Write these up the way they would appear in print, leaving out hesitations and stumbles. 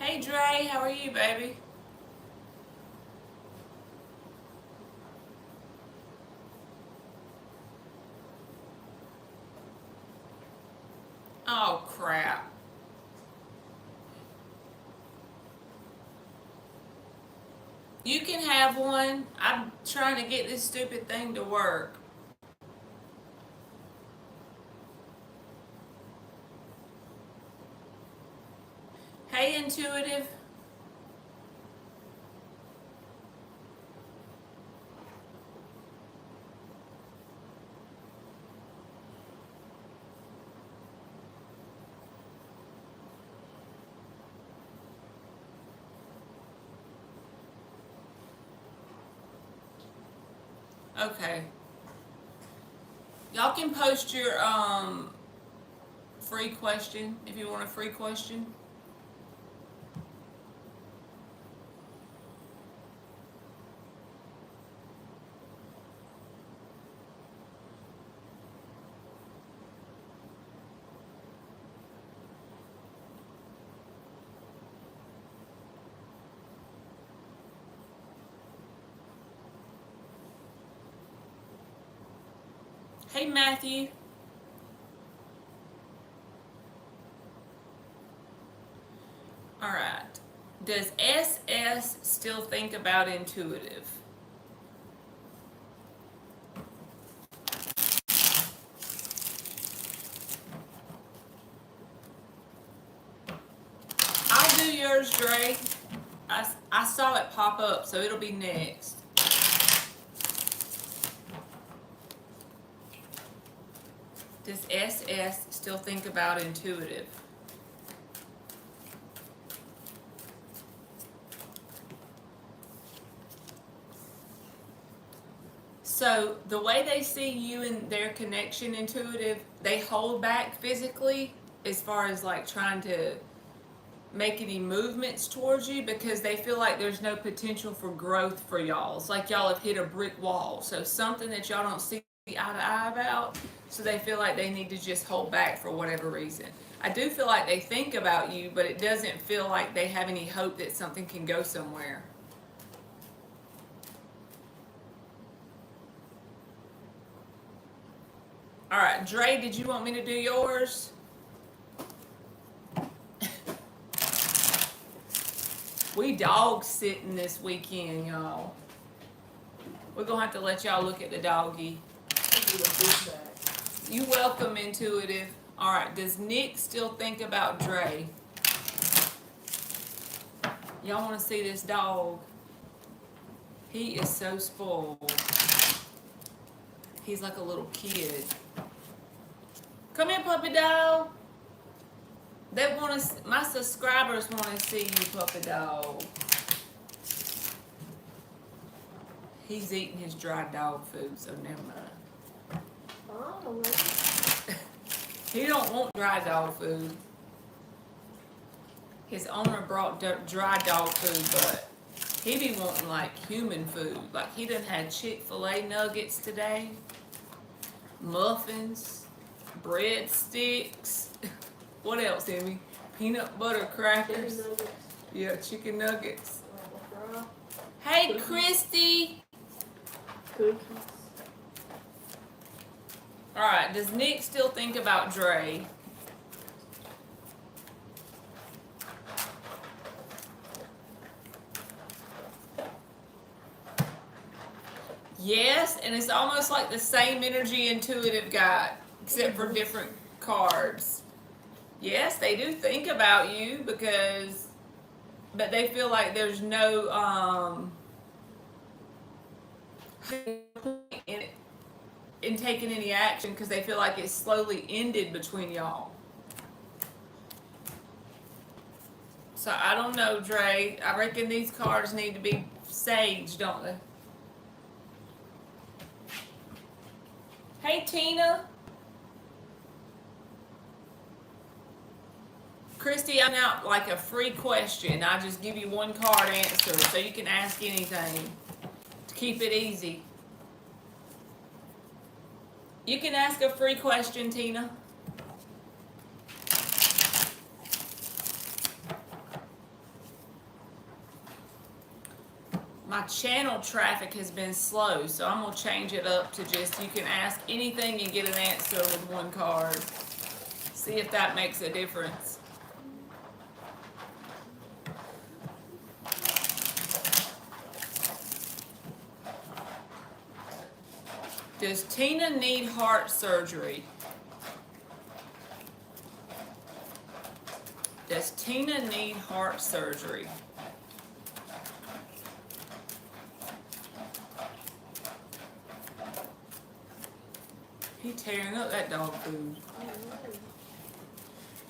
Hey Dre, how are you, baby? Oh crap. You can have one. I'm trying to get this stupid thing to work. Hey Intuitive. Okay. Y'all can post your free question if you want a free question. Hey Matthew. Alright. Does SS still think about intuitive? I'll do yours, Dre. I saw it pop up, so it'll be next. Does SS still think about intuitive? So the way they see you and their connection intuitive, they hold back physically as far as like trying to make any movements towards you because they feel like there's no potential for growth for y'all. It's like y'all have hit a brick wall. So something that y'all don't see eye to eye about, so they feel like they need to just hold back for whatever reason. I do feel like they think about you, but it doesn't feel like they have any hope that something can go somewhere. All right, Dre, did you want me to do yours? We dog sitting this weekend, y'all. We're gonna have to let y'all look at the doggy. You welcome, Intuitive. All right, does Nick still think about Dre? Y'all want to see this dog? He is so spoiled. He's like a little kid. Come here, puppy dog. They want to. My subscribers want to see you, puppy dog. He's eating his dry dog food, so never mind. Oh, He don't want dry dog food. His owner brought dry dog food, but he be wanting like human food. Like he done had Chick-fil-A nuggets today, muffins, breadsticks. What else, Emmy? Peanut butter crackers. Yeah, chicken nuggets. Hey, Christy. Cookies. All right, does Nick still think about Dre? Yes, and it's almost like the same energy Intuitive got, except for different cards. Yes, they do think about you because, but they feel like there's no point in taking any action because they feel like it's slowly ended between y'all. So I don't know, Dre. I reckon these cards need to be saged, don't they? Hey, Tina. Christy, I'm out like a free question. I just give you one card answer so you can ask anything to keep it easy. You can ask a free question, Tina. my channel traffic has been slow, so I'm gonna change it up to just you can ask anything and get an answer with one card. See if that makes a difference. Does Tina need heart surgery? Does Tina need heart surgery? He tearing up that dog food.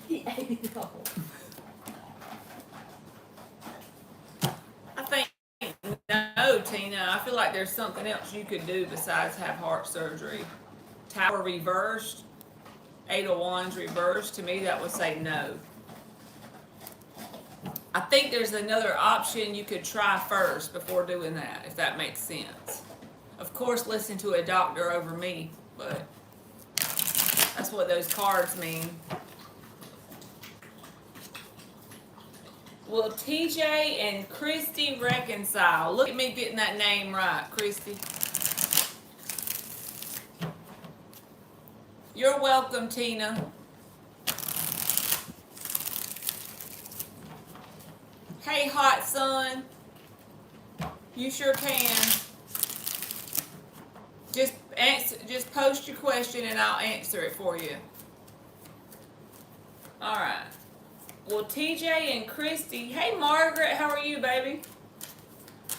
He ate it all. I think, no, Tina, I feel like there's something else you could do besides have heart surgery. Tower reversed, 8 of Wands reversed, to me that would say no. I think there's another option you could try first before doing that, if that makes sense. Of course, listen to a doctor over me, but that's what those cards mean. Will TJ and Christy reconcile? Look at me getting that name right, Christy. You're welcome, Tina. Hey, hot sun. You sure can. Just post your question and I'll answer it for you. All right. Well, TJ and Christy. Hey, Margaret, how are you, baby?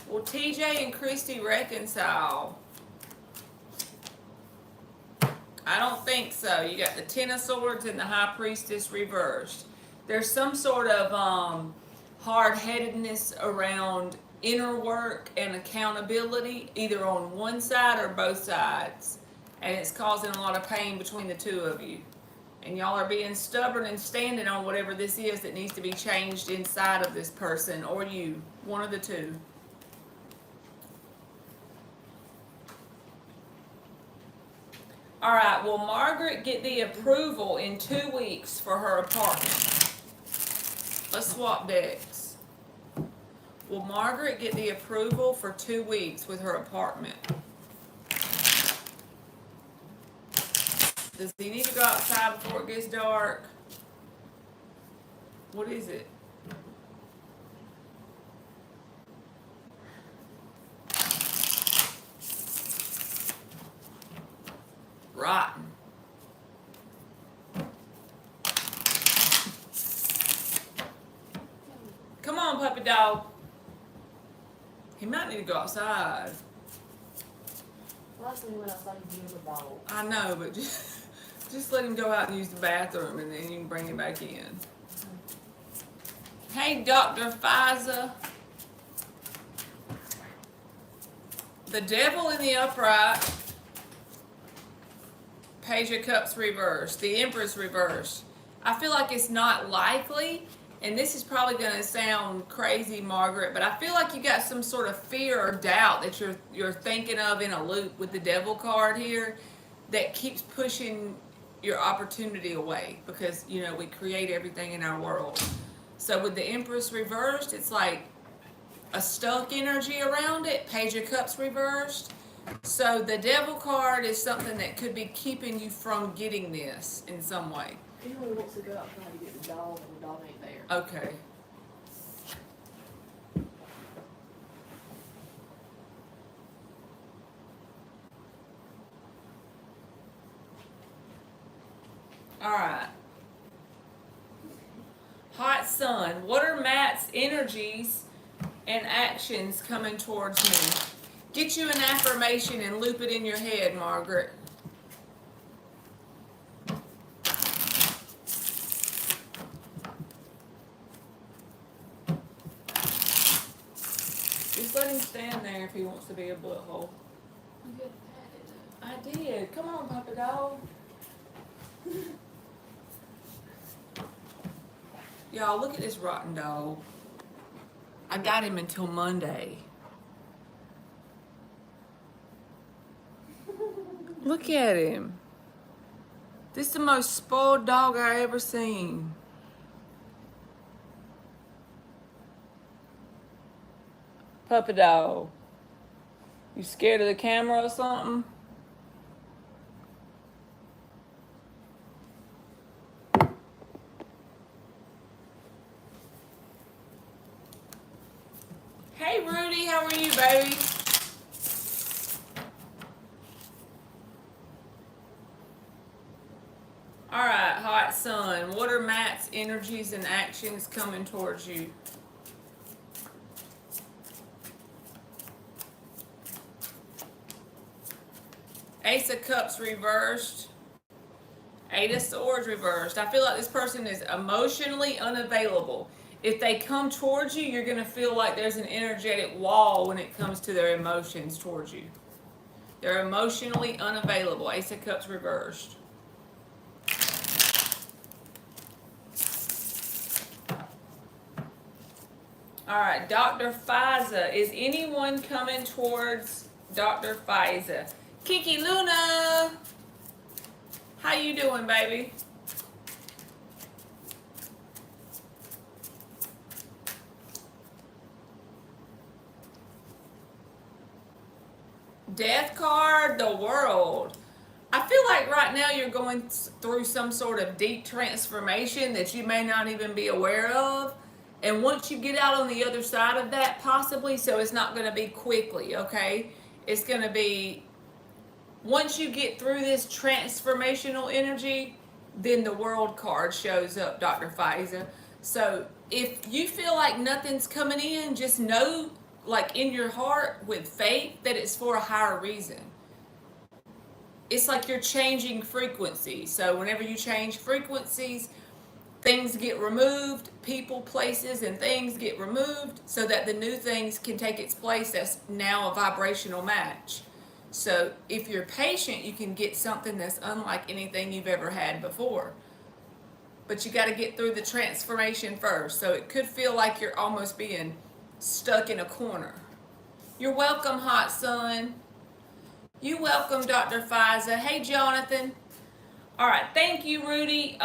Will TJ and Christy reconcile? I don't think so. You got the Ten of Swords and the High Priestess reversed. There's some sort of hard-headedness around inner work and accountability, either on one side or both sides. And it's causing a lot of pain between the two of you. And y'all are being stubborn and standing on whatever this is that needs to be changed inside of this person or you. One of the two. All right, will Margaret get the approval in 2 weeks for her apartment? Let's swap decks. Will Margaret get the approval for 2 weeks with her apartment? Does he need to go outside before it gets dark? What is it? Rotten. Come on, puppy dog. He might need to go outside. Last time he went outside, he gave a dog. I know, but just let him go out and use the bathroom and then you can bring him back in. Hey, Dr. Fiza. The Devil in the upright. Page of Cups reversed. The Empress reversed. I feel like it's not likely, and this is probably going to sound crazy, Margaret, but I feel like you got some sort of fear or doubt that you're thinking of in a loop with the Devil card here that keeps pushing your opportunity away because, you know, we create everything in our world. So with the Empress reversed, it's like a stuck energy around it. Page of Cups reversed. So the Devil card is something that could be keeping you from getting this in some way. He only wants to go outside to get the dog, and the dog ain't there. Okay. All right. Hot sun. What are Matt's energies and actions coming towards me? Get you an affirmation and loop it in your head, Margaret. Just let him stand there if he wants to be a butthole. You get patted. I did. Come on, puppy dog. Y'all, look at this rotten dog. I got him until Monday. Look at him. This is the most spoiled dog I ever seen. Puppy dog. You scared of the camera or something? Hey Rudy, how are you, baby? Alright, hot sun. What are Matt's energies and actions coming towards you? Ace of Cups reversed. Eight of Swords reversed. I feel like this person is emotionally unavailable. If they come towards you, you're going to feel like there's an energetic wall when it comes to their emotions towards you. They're emotionally unavailable. Ace of Cups reversed. All right, Dr. Fiza. Is anyone coming towards Dr. Fiza? Kiki Luna. How you doing, baby? Death card, the World. I feel like right now you're going through some sort of deep transformation that you may not even be aware of. And once you get out on the other side of that, possibly, so it's not going to be quickly, okay? It's going to be, once you get through this transformational energy, then the World card shows up, Dr. Fiza. So if you feel like nothing's coming in, just know, like in your heart with faith, that it's for a higher reason. It's like you're changing frequencies. So whenever you change frequencies, things get removed, people, places, and things get removed so that the new things can take its place. That's now a vibrational match. So if you're patient, you can get something that's unlike anything you've ever had before. But you got to get through the transformation first. So it could feel like you're almost being stuck in a corner. You're welcome, Hot Sun. You welcome, Dr. Fiza. Hey, Jonathan. All right, thank you, Rudy.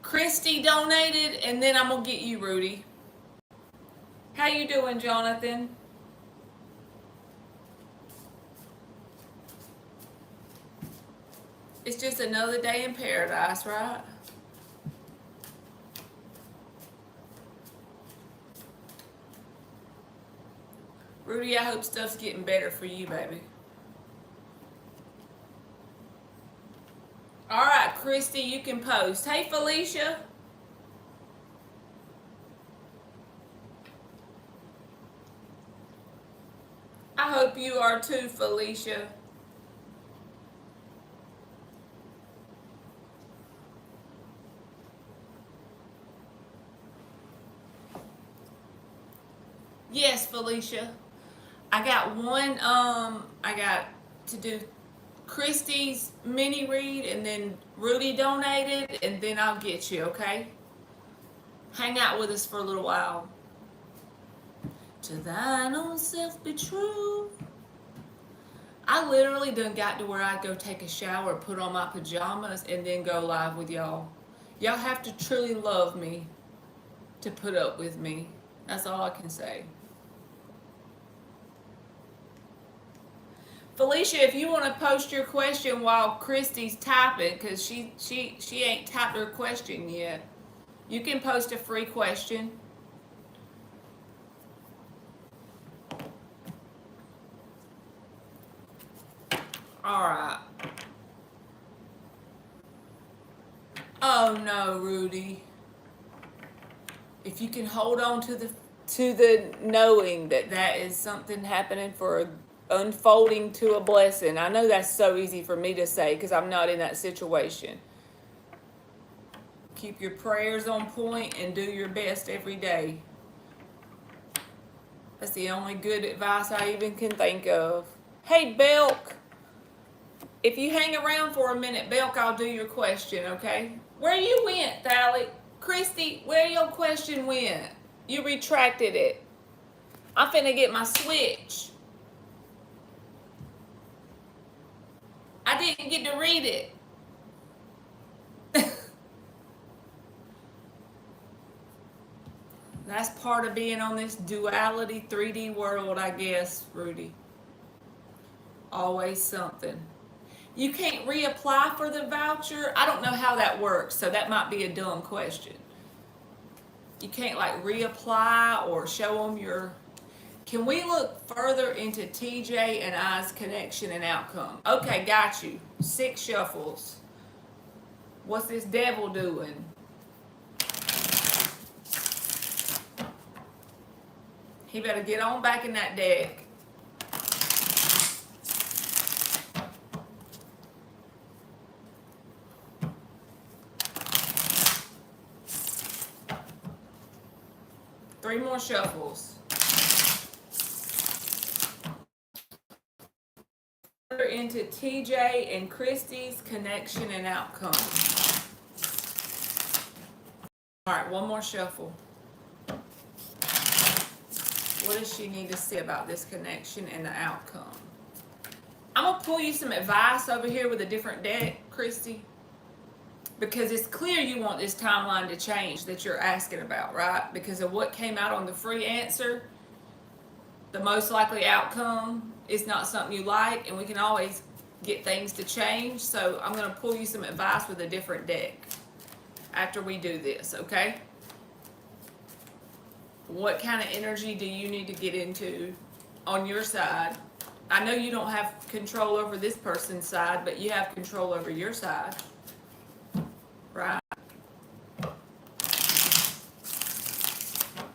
Christy donated, and then I'm gonna get you, Rudy. How you doing, Jonathan? It's just another day in paradise, right? Rudy, I hope stuff's getting better for you, baby. All right, Christy, you can post. Hey, Felicia. I hope you are too, Felicia. Yes, Felicia. I got one, I got to do Christy's mini read, and then Rudy donated, and then I'll get you, okay? Hang out with us for a little while. To thine own self be true. I literally done got to where I go take a shower, put on my pajamas, and then go live with y'all. Y'all have to truly love me to put up with me. That's all I can say. Felicia, if you want to post your question while Christy's typing, because she ain't typed her question yet, you can post a free question. All right. Oh no, Rudy. If you can hold on to the knowing that that is something happening for a unfolding to a blessing. I know that's so easy for me to say because I'm not in that situation. Keep your prayers on point and do your best every day. That's the only good advice I even can think of. Hey, Belk. If you hang around for a minute, Belk, I'll do your question, okay? Where you went, Thalik? Christy, where your question went? You retracted it. I'm finna get my switch. I didn't get to read it. That's part of being on this duality 3D world, I guess, Rudy. Always something. You can't reapply for the voucher. I don't know how that works, so that might be a dumb question. You can't like reapply or show them your... Can we look further into TJ and I's connection and outcome? Okay, got you. 6 shuffles. What's this devil doing? He better get on back in that deck. Three more shuffles. Into TJ and Christy's connection and outcome. All right, one more shuffle. What does she need to say about this connection and the outcome? I'm going to pull you some advice over here with a different deck, Christy. Because it's clear you want this timeline to change that you're asking about, right? Because of what came out on the free answer, the most likely outcome is not something you like, and we can always get things to change. So I'm going to pull you some advice with a different deck after we do this, okay? What kind of energy do you need to get into on your side? I know you don't have control over this person's side, but you have control over your side, right?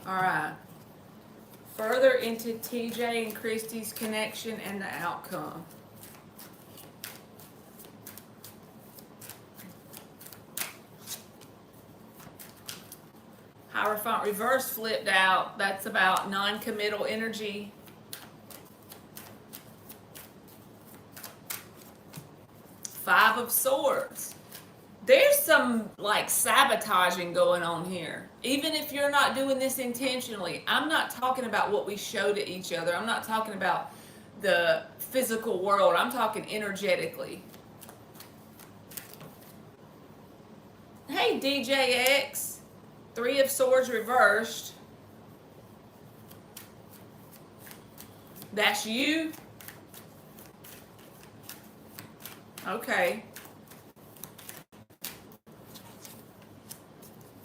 All right. Further into TJ and Christy's connection and the outcome. Hierophant reverse flipped out. That's about non-committal energy. Five of Swords. There's some like sabotaging going on here. Even if you're not doing this intentionally, I'm not talking about what we show to each other. I'm not talking about the physical world. I'm talking energetically. Hey, DJX. Three of Swords reversed. That's you? Okay.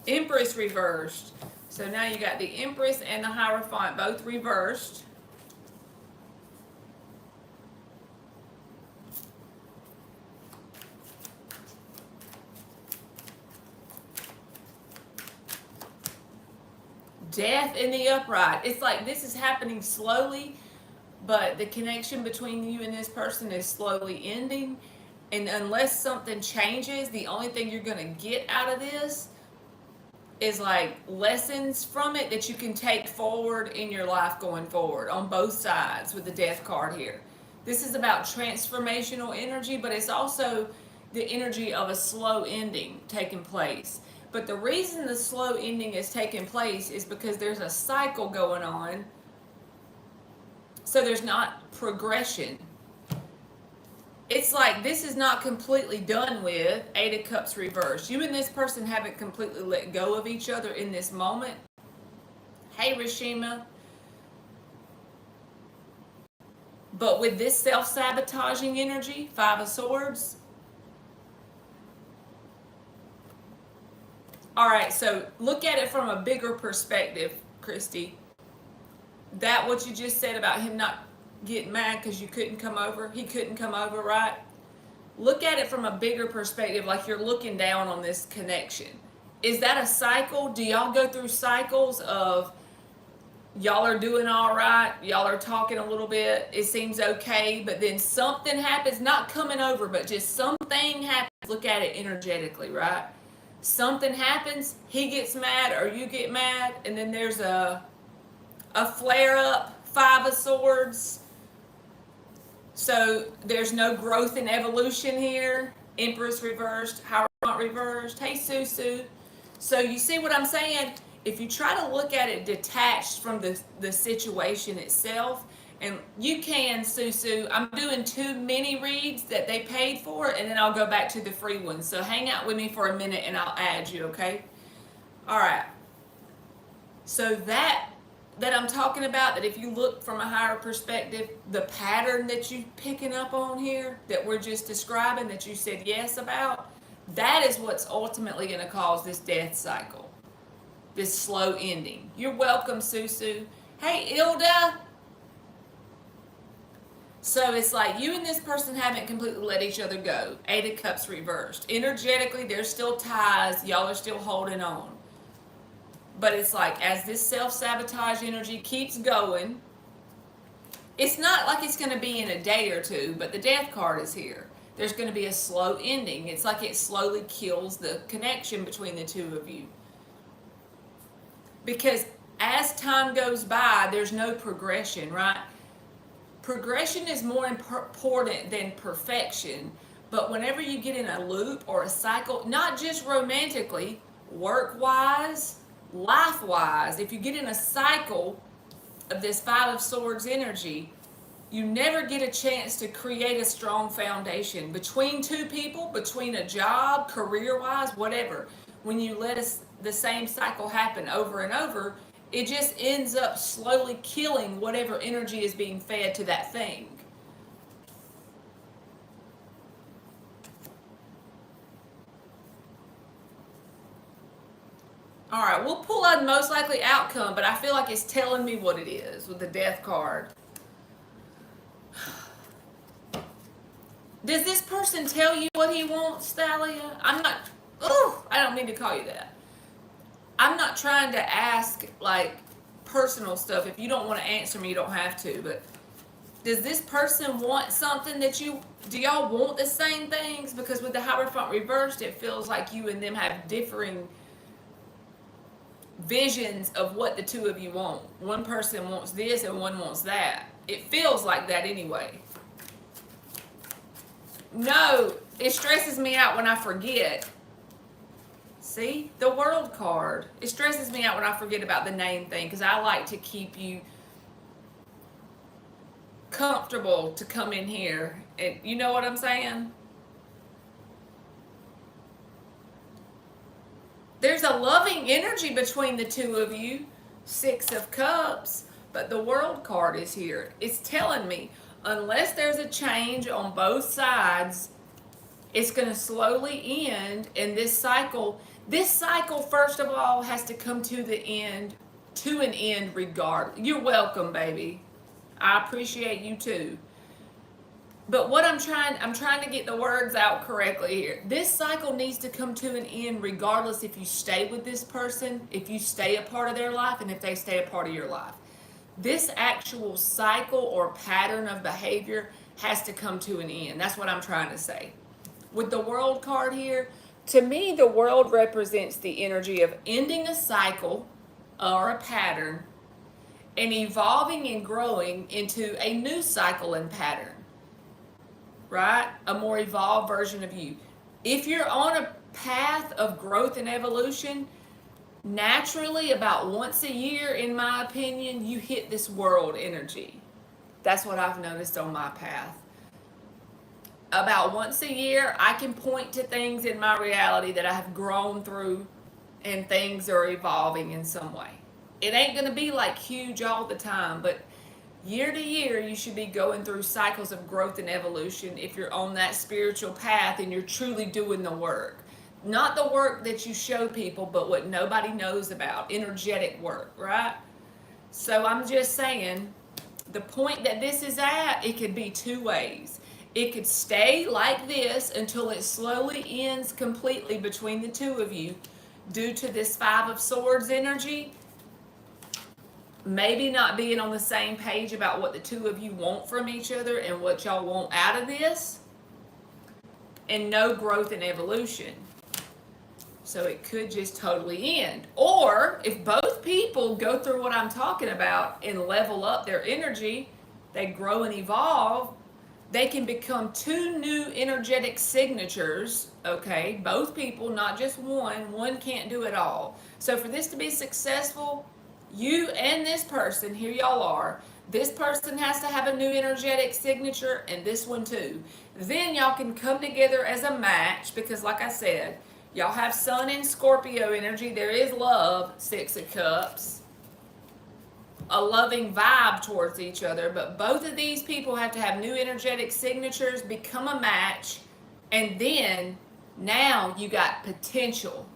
Empress reversed. So now you got the Empress and the Hierophant both reversed. Death in the upright. It's like this is happening slowly, but the connection between you and this person is slowly ending. And unless something changes, the only thing you're going to get out of this is like lessons from it that you can take forward in your life going forward on both sides with the Death card here. This is about transformational energy, but it's also the energy of a slow ending taking place. But the reason the slow ending is taking place is because there's a cycle going on. So there's not progression. It's like this is not completely done with. Eight of Cups reversed. You and this person haven't completely let go of each other in this moment. Hey, Rashima. But with this self-sabotaging energy, Five of Swords. All right, so look at it from a bigger perspective, Christy. That what you just said about him not getting mad because you couldn't come over. He couldn't come over, right? Look at it from a bigger perspective, like you're looking down on this connection. Is that a cycle? Do y'all go through cycles of y'all are doing all right, y'all are talking a little bit, it seems okay, but then something happens, not coming over, but just something happens. Look at it energetically, right? Something happens, he gets mad or you get mad, and then there's a flare up, Five of Swords. So there's no growth and evolution here. Empress reversed, Hierophant reversed. Hey, Susu. So you see what I'm saying? If you try to look at it detached from the situation itself, and you can, Susu, I'm doing 2 mini reads that they paid for, and then I'll go back to the free ones. So hang out with me for a minute and I'll add you, okay? All right. So that I'm talking about, that if you look from a higher perspective, the pattern that you picking up on here that we're just describing, that you said yes about, that is what's ultimately going to cause this death cycle, this slow ending. You're welcome, Susu. Hey, Ilda. So it's like you and this person haven't completely let each other go. Eight of Cups reversed. Energetically, there's still ties. Y'all are still holding on. But it's like, as this self-sabotage energy keeps going, it's not like it's going to be in a day or two, but the death card is here. There's going to be a slow ending. It's like it slowly kills the connection between the two of you. Because as time goes by, there's no progression, right? Progression is more important than perfection, but whenever you get in a loop or a cycle, not just romantically, work-wise, life-wise, if you get in a cycle of this Five of Swords energy, you never get a chance to create a strong foundation between two people, between a job, career-wise, whatever. When you let the same cycle happen over and over, it just ends up slowly killing whatever energy is being fed to that thing. All right, we'll pull a most likely outcome, but I feel like it's telling me what it is with the death card. Does this person tell you what he wants, Thalia? I don't mean to call you that. I'm not trying to ask like personal stuff. If you don't want to answer me, you don't have to. But does this person want something that do y'all want the same things? Because with the Hierophant reversed, it feels like you and them have differing visions of what the two of you want. One person wants this and one wants that. It feels like that anyway. No, it stresses me out when I forget. See, the World card. It stresses me out when I forget about the name thing, because I like to keep you comfortable to come in here. And you know what I'm saying? There's a loving energy between the two of you. Six of Cups. But the World card is here. It's telling me, unless there's a change on both sides, it's going to slowly end. And this cycle, first of all, has to come to an end regardless. You're welcome, baby. I appreciate you too. But what I'm trying to get the words out correctly here. This cycle needs to come to an end regardless if you stay with this person, if you stay a part of their life, and if they stay a part of your life. This actual cycle or pattern of behavior has to come to an end. That's what I'm trying to say. With the World card here, to me, the World represents the energy of ending a cycle or a pattern and evolving and growing into a new cycle and pattern, right? A more evolved version of you. If you're on a path of growth and evolution, naturally, about once a year, in my opinion, you hit this World energy. That's what I've noticed on my path. About once a year, I can point to things in my reality that I have grown through, and things are evolving in some way. It ain't going to be like huge all the time, but year to year, you should be going through cycles of growth and evolution if you're on that spiritual path and you're truly doing the work. Not the work that you show people, but what nobody knows about. Energetic work, right? So I'm just saying, the point that this is at, it could be two ways. It could stay like this until it slowly ends completely between the two of you due to this Five of Swords energy. Maybe not being on the same page about what the two of you want from each other and what y'all want out of this. And no growth and evolution. So it could just totally end. Or if both people go through what I'm talking about and level up their energy, they grow and evolve, they can become two new energetic signatures, okay? Both people, not just one. One can't do it all. So for this to be successful, you and this person, here y'all are, this person has to have a new energetic signature, and this one too. Then y'all can come together as a match, because like I said, y'all have Sun and Scorpio energy. There is love, Six of Cups. a loving vibe towards each other, but both of these people have to have new energetic signatures, become a match, and then now you got potential.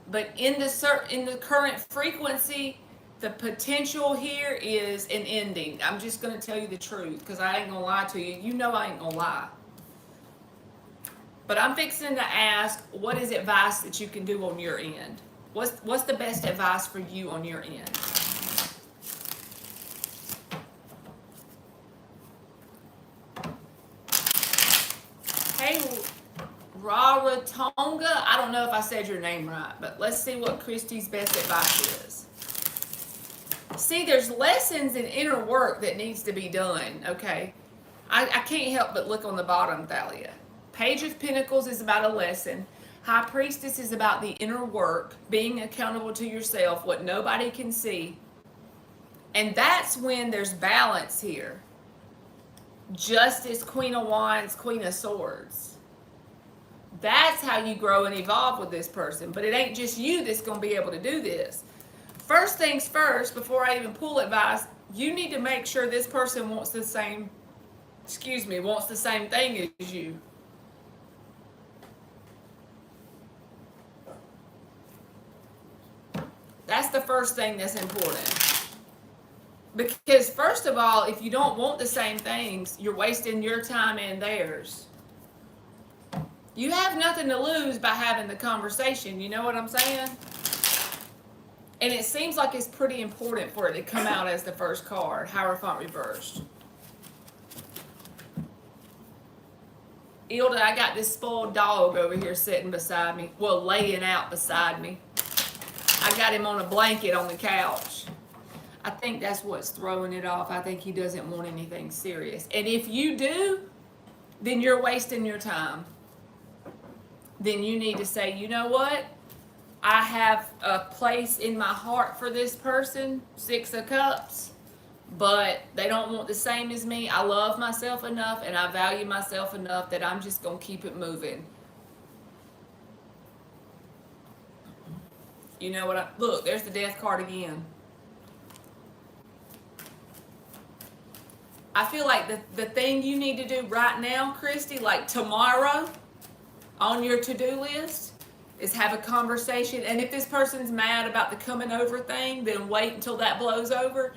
But in the current frequency, the potential here is an ending. I'm just going to tell you the truth because I ain't going to lie to you. You know I ain't going to lie. But I'm fixing to ask, what is advice that you can do on your end? What's the best advice for you on your end? Hey, Rarotonga, I don't know if I said your name right, but let's see what Christy's best advice is. See, there's lessons in inner work that needs to be done, okay? I can't help but look on the bottom, Thalia. Page of Pentacles is about a lesson. High Priestess is about the inner work, being accountable to yourself, what nobody can see. And that's when there's balance here. Justice, Queen of Wands, Queen of Swords. That's how you grow and evolve with this person. But it ain't just you that's going to be able to do this. First things first, before I even pull advice, you need to make sure this person wants the same thing as you. That's the first thing that's important. Because first of all, if you don't want the same things, you're wasting your time and theirs. You have nothing to lose by having the conversation, you know what I'm saying? And it seems like it's pretty important for it to come out as the first card, Hierophant reversed. Ilda, I got this spoiled dog over here sitting beside me. Well, laying out beside me. I got him on a blanket on the couch. I think that's what's throwing it off. I think he doesn't want anything serious. And if you do, then you're wasting your time. Then you need to say, you know what? I have a place in my heart for this person, 6 of Cups, but they don't want the same as me. I love myself enough and I value myself enough that I'm just going to keep it moving. You know what? Look, there's the Death card again. I feel like the thing you need to do right now, Christy, like tomorrow on your to-do list, is have a conversation. And if this person's mad about the coming over thing, then wait until that blows over.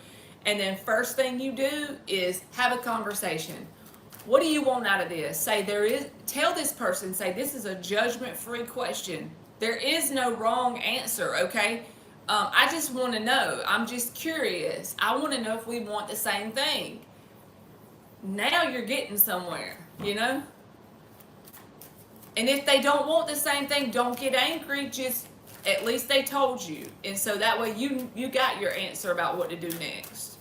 And then first thing you do is have a conversation. What do you want out of this? Tell this person, say, this is a judgment-free question. There is no wrong answer, okay? I just want to know. I'm just curious. I want to know if we want the same thing. Now you're getting somewhere, you know? And if they don't want the same thing, don't get angry. Just, at least they told you. And so that way you got your answer about what to do next.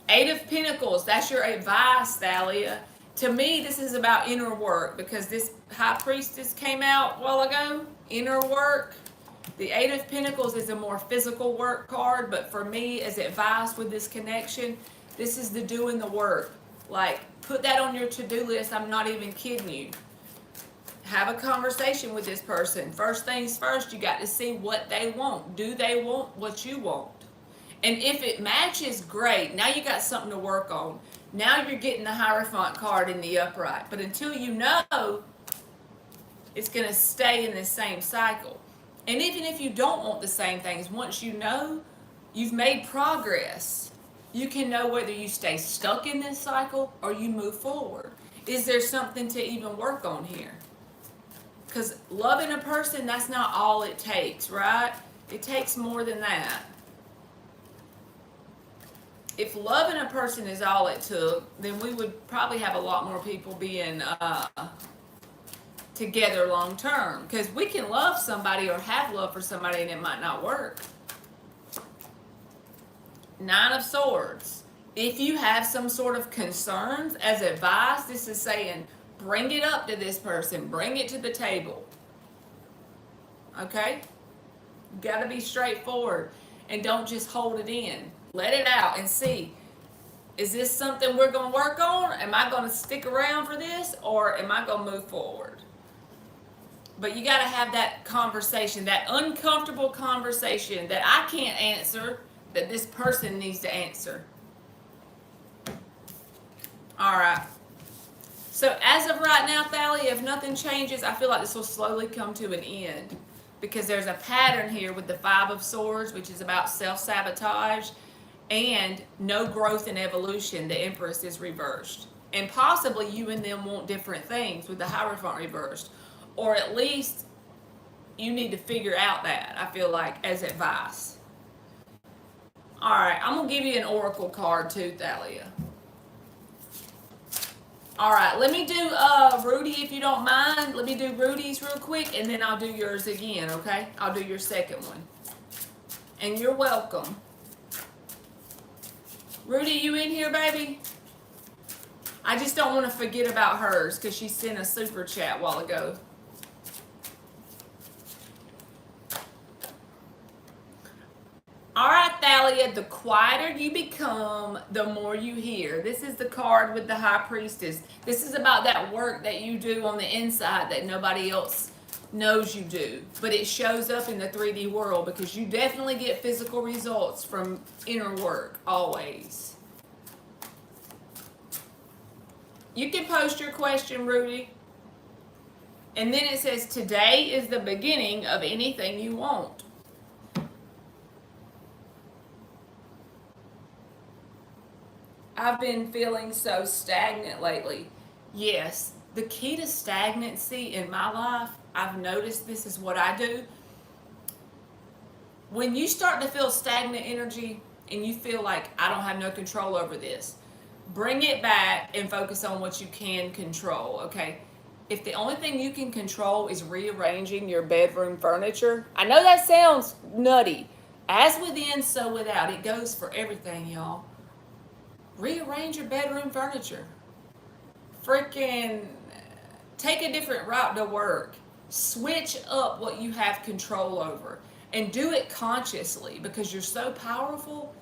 8 of Pentacles, that's your advice, Thalia. To me, this is about inner work because this High Priestess came out a while ago. Inner work. The 8 of Pentacles is a more physical work card, but for me, as advice with this connection, this is the doing the work. Like, put that on your to-do list. I'm not even kidding you. Have a conversation with this person. First things first, you got to see what they want. Do they want what you want? And if it matches, great. Now you got something to work on. Now you're getting the Hierophant card in the upright. But until you know, it's going to stay in the same cycle. And even if you don't want the same things, once you know, you've made progress. You can know whether you stay stuck in this cycle or you move forward. Is there something to even work on here? Because loving a person, that's not all it takes, right? It takes more than that. If loving a person is all it took, then we would probably have a lot more people being together long term. Because we can love somebody or have love for somebody and it might not work. 9 of Swords. If you have some sort of concerns as advice, this is saying, bring it up to this person. Bring it to the table. Okay? You got to be straightforward. And don't just hold it in. Let it out and see. Is this something we're going to work on? Am I going to stick around for this? Or am I going to move forward? But you got to have that conversation, that uncomfortable conversation that I can't answer, that this person needs to answer. All right. So as of right now, Thalia, if nothing changes, I feel like this will slowly come to an end, because there's a pattern here with the Five of Swords, which is about self-sabotage, and no growth and evolution. The Empress is reversed. And possibly you and them want different things with the Hierophant reversed. Or at least you need to figure out that, I feel like, as advice. All right, I'm going to give you an oracle card too, Thalia. All right, let me do Rudy, if you don't mind. Let me do Rudy's real quick, and then I'll do yours again, okay? I'll do your second one. And you're welcome. Rudy, you in here, baby? I just don't want to forget about hers because she sent a super chat a while ago. All right, Thalia, the quieter you become, the more you hear. This is the card with the High Priestess. This is about that work that you do on the inside that nobody else knows you do. But it shows up in the 3D world because you definitely get physical results from inner work, always. You can post your question, Rudy. And then it says, today is the beginning of anything you want. I've been feeling so stagnant lately. Yes, the key to stagnancy in my life, I've noticed this is what I do. When you start to feel stagnant energy and you feel like I don't have no control over this, bring it back and focus on what you can control, okay? If the only thing you can control is rearranging your bedroom furniture, I know that sounds nutty. As within, so without. It goes for everything, y'all. Rearrange your bedroom furniture. Freaking take a different route to work. Switch up what you have control over. And do it consciously, because you're so powerful.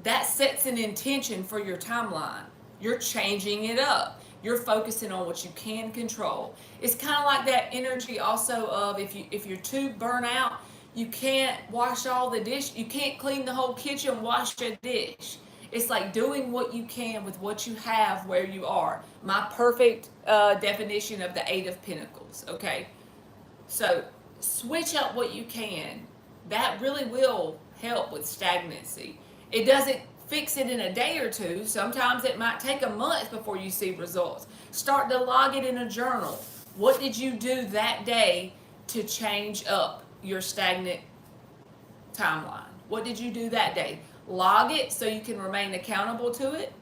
That sets an intention for your timeline. You're changing it up. You're focusing on what you can control. It's kind of like that energy also of if you're too burnt out, you can't wash all the dish. You can't clean the whole kitchen, wash a dish. It's like doing what you can with what you have where you are. My perfect definition of the Eight of Pentacles, okay? So switch up what you can. That really will help with stagnancy. It doesn't fix it in a day or two. Sometimes it might take a month before you see results. Start to log it in a journal. What did you do that day to change up your stagnant timeline? What did you do that day? Log it so you can remain accountable to it.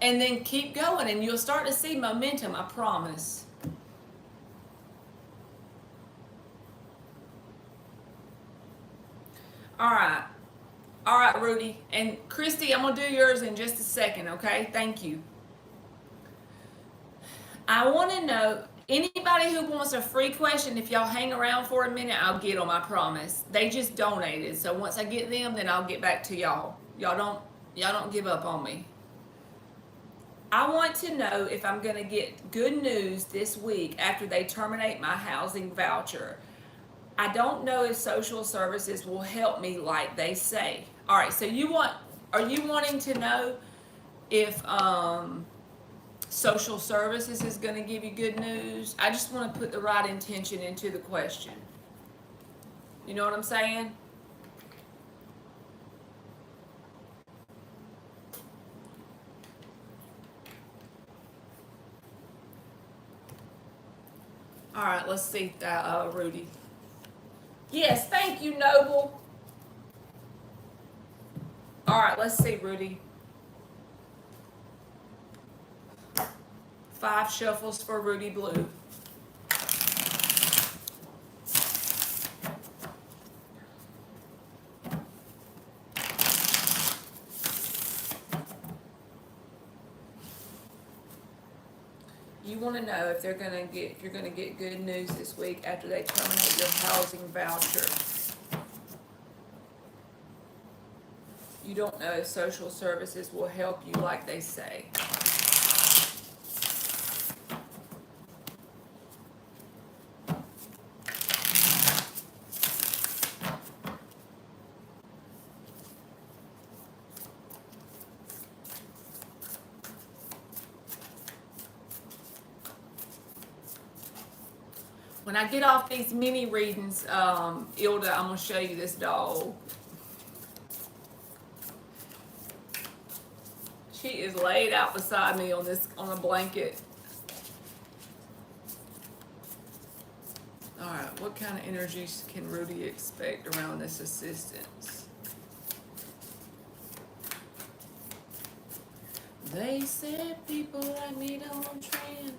And then keep going and you'll start to see momentum, I promise. All right. All right, Rudy. And Christy, I'm going to do yours in just a second, okay? Thank you. I want to know, anybody who wants a free question, if y'all hang around for a minute, I'll get them, I promise. They just donated, so once I get them, then I'll get back to y'all. Y'all don't give up on me. I want to know if I'm going to get good news this week after they terminate my housing voucher. I don't know if social services will help me like they say. All right, so are you wanting to know if social services is going to give you good news? I just want to put the right intention into the question. You know what I'm saying? All right, let's see, Rudy. Yes, thank you, Noble. All right, let's see, Rudy. 5 shuffles for Rudy Blue. You want to know if you're going to get good news this week after they terminate your housing voucher. You don't know if social services will help you like they say. When I get off these mini readings, Ilda, I'm gonna show you this doll. She is laid out beside me on a blanket. All right, what kind of energies can Rudy expect around this assistance? They said people like me don't trend.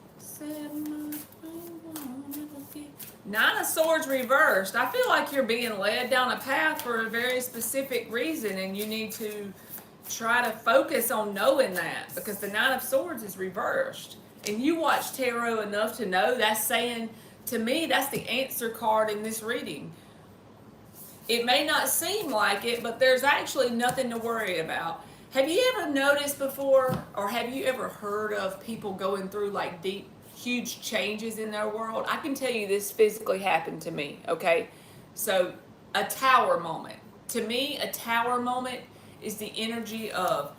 Nine of Swords reversed. I feel like you're being led down a path for a very specific reason, and you need to try to focus on knowing that, because the Nine of Swords is reversed. And you watch tarot enough to know that's saying, to me, that's the answer card in this reading. It may not seem like it, but there's actually nothing to worry about. Have you ever noticed before, or have you ever heard of people going through like deep, huge changes in their world? I can tell you this physically happened to me, okay? So, a tower moment. To me, a tower moment is the energy of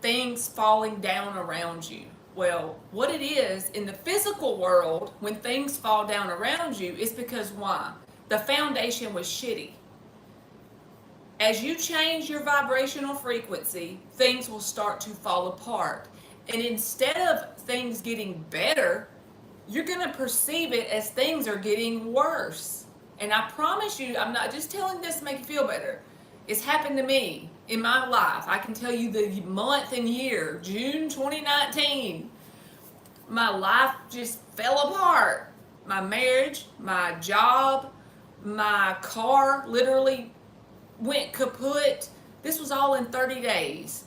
things falling down around you. Well, what it is in the physical world, when things fall down around you, is because why? The foundation was shitty. As you change your vibrational frequency, things will start to fall apart. And instead of things getting better, you're going to perceive it as things are getting worse. And I promise you, I'm not just telling this to make you feel better. It's happened to me in my life. I can tell you the month and year, June 2019. My life just fell apart. My marriage, my job, my car literally went kaput. This was all in 30 days.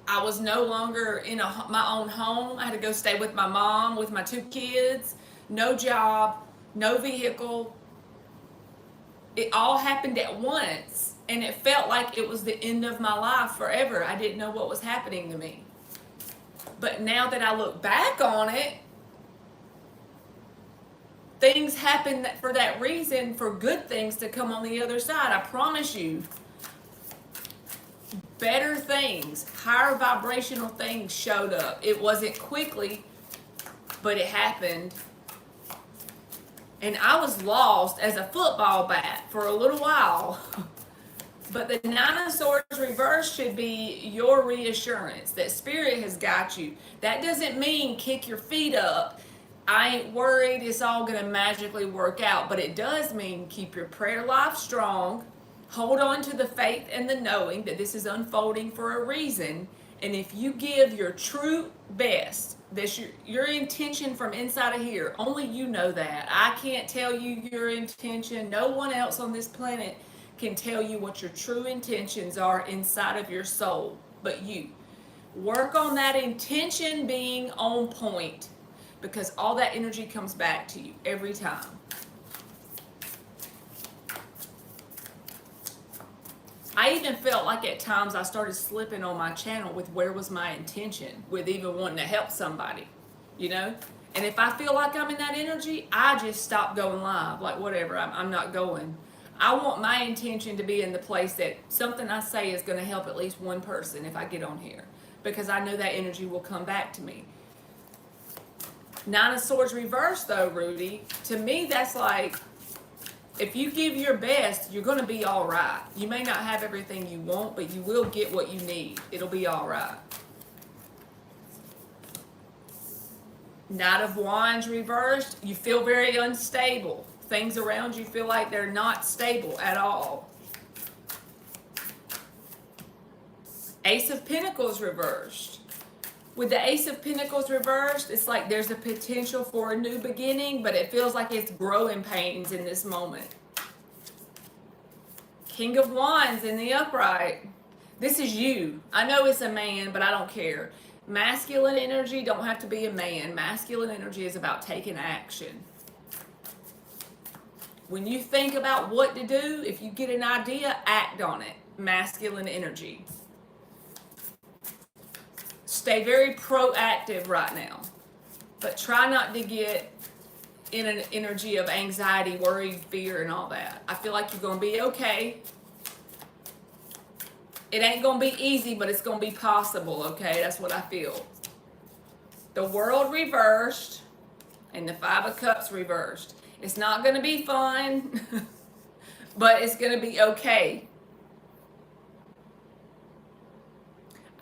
I was no longer in my own home. I had to go stay with my mom, with my 2 kids, no job, no vehicle. It all happened at once, and it felt like it was the end of my life forever. I didn't know what was happening to me. But now that I look back on it, things happen for that reason, for good things to come on the other side. I promise you. Better things, higher vibrational things showed up. It wasn't quickly, but it happened. And I was lost as a football bat for a little while. But the Nine of Swords reverse should be your reassurance that Spirit has got you. That doesn't mean kick your feet up. I ain't worried, it's all going to magically work out. But it does mean keep your prayer life strong. Hold on to the faith and the knowing that this is unfolding for a reason. And if you give your true best, that's your intention from inside of here, only you know that. I can't tell you your intention. No one else on this planet can tell you what your true intentions are inside of your soul, but you. Work on that intention being on point, because all that energy comes back to you every time. I even felt like at times I started slipping on my channel with where was my intention, with even wanting to help somebody, you know? And if I feel like I'm in that energy, I just stop going live. Like, whatever, I'm not going. I want my intention to be in the place that something I say is going to help at least one person if I get on here, because I know that energy will come back to me. Nine of Swords reverse, though, Rudy, to me that's like, if you give your best, you're going to be all right. You may not have everything you want, but you will get what you need. It'll be all right. Knight of Wands reversed. You feel very unstable. Things around you feel like they're not stable at all. Ace of Pentacles reversed. With the Ace of Pentacles reversed, it's like there's a potential for a new beginning, but it feels like it's growing pains in this moment. King of Wands in the upright. This is you. I know it's a man, but I don't care. Masculine energy don't have to be a man. Masculine energy is about taking action. When you think about what to do, if you get an idea, act on it. Masculine energy. Stay very proactive right now, but try not to get in an energy of anxiety, worry, fear, and all that. I feel like you're going to be okay. It ain't going to be easy, but it's going to be possible, okay? That's what I feel. The World reversed. and the Five of Cups reversed. It's not going to be fun, but it's going to be okay.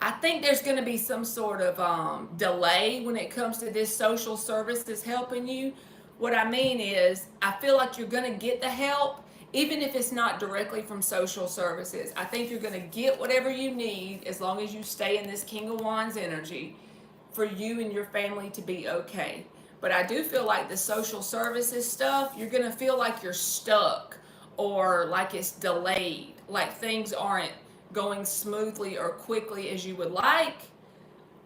I think there's going to be some sort of delay when it comes to this social services helping you. What I mean is, I feel like you're going to get the help, even if it's not directly from social services. I think you're going to get whatever you need as long as you stay in this King of Wands energy for you and your family to be okay. But I do feel like the social services stuff, you're going to feel like you're stuck or like it's delayed, like things aren't going smoothly or quickly as you would like.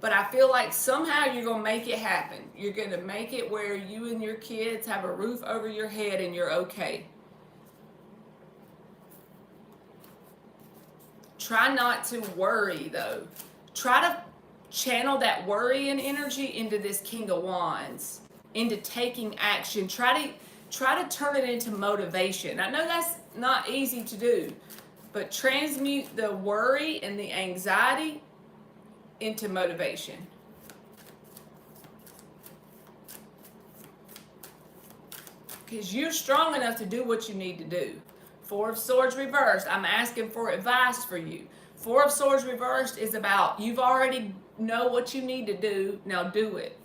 But I feel like somehow you're going to make it happen. You're going to make it where you and your kids have a roof over your head and you're okay. Try not to worry, though. Try to channel that worrying energy into this King of Wands, into taking action. Try to turn it into motivation. I know that's not easy to do, but transmute the worry and the anxiety into motivation. Because you're strong enough to do what you need to do. Four of Swords reversed. I'm asking for advice for you. Four of Swords reversed is about you've already know what you need to do. Now do it.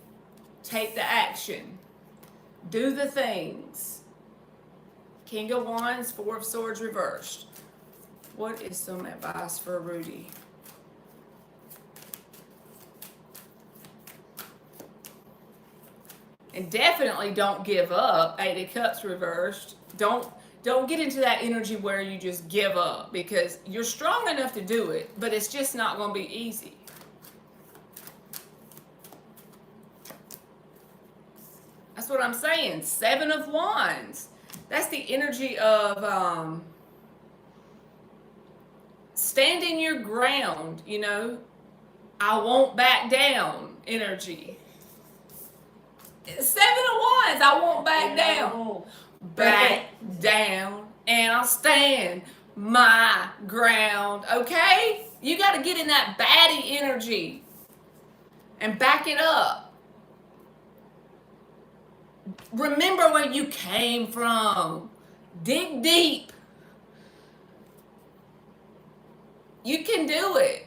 Take the action. Do the things. King of Wands, Four of Swords reversed. What is some advice for Rudy? And definitely don't give up. Eight of Cups reversed. Don't get into that energy where you just give up, because you're strong enough to do it, but it's just not going to be easy. That's what I'm saying. Seven of Wands. That's the energy of standing your ground, you know. I won't back down energy. Seven of Wands. I won't back down. Back down, and I'll stand my ground, okay? You got to get in that baddie energy and back it up. Remember where you came from. Dig deep. You can do it.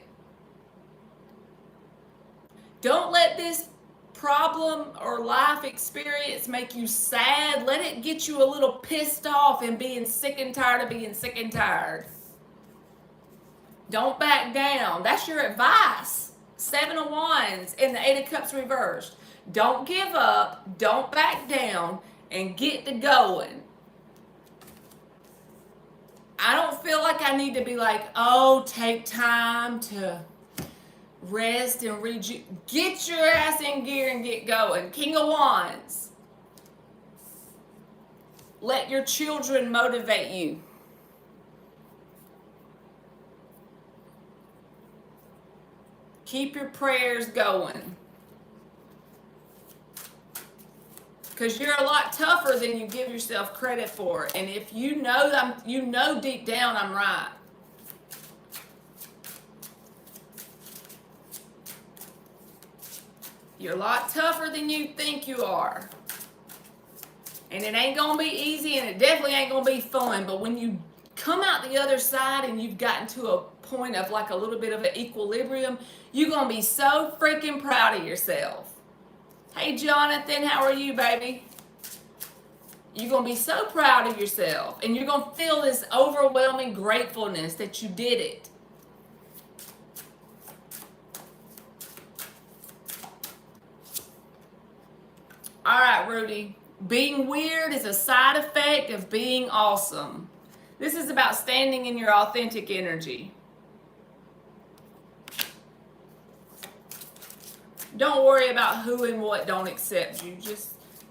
Don't let this problem or life experience make you sad. Let it get you a little pissed off and being sick and tired of being sick and tired. Don't back down. That's your advice. Seven of Wands and the Eight of Cups reversed. Don't give up. Don't back down, and get to going. I don't feel like I need to be like, oh, take time to rest and get your ass in gear and get going. King of Wands. Let your children motivate you. Keep your prayers going. Because you're a lot tougher than you give yourself credit for. And if you know deep down I'm right. You're a lot tougher than you think you are. And it ain't going to be easy, and it definitely ain't going to be fun. But when you come out the other side and you've gotten to a point of like a little bit of an equilibrium, you're going to be so freaking proud of yourself. Hey, Jonathan, how are you, baby? You're going to be so proud of yourself. And you're going to feel this overwhelming gratefulness that you did it. All right, Rudy. Being weird is a side effect of being awesome. This is about standing in your authentic energy. Don't worry about who and what don't accept you.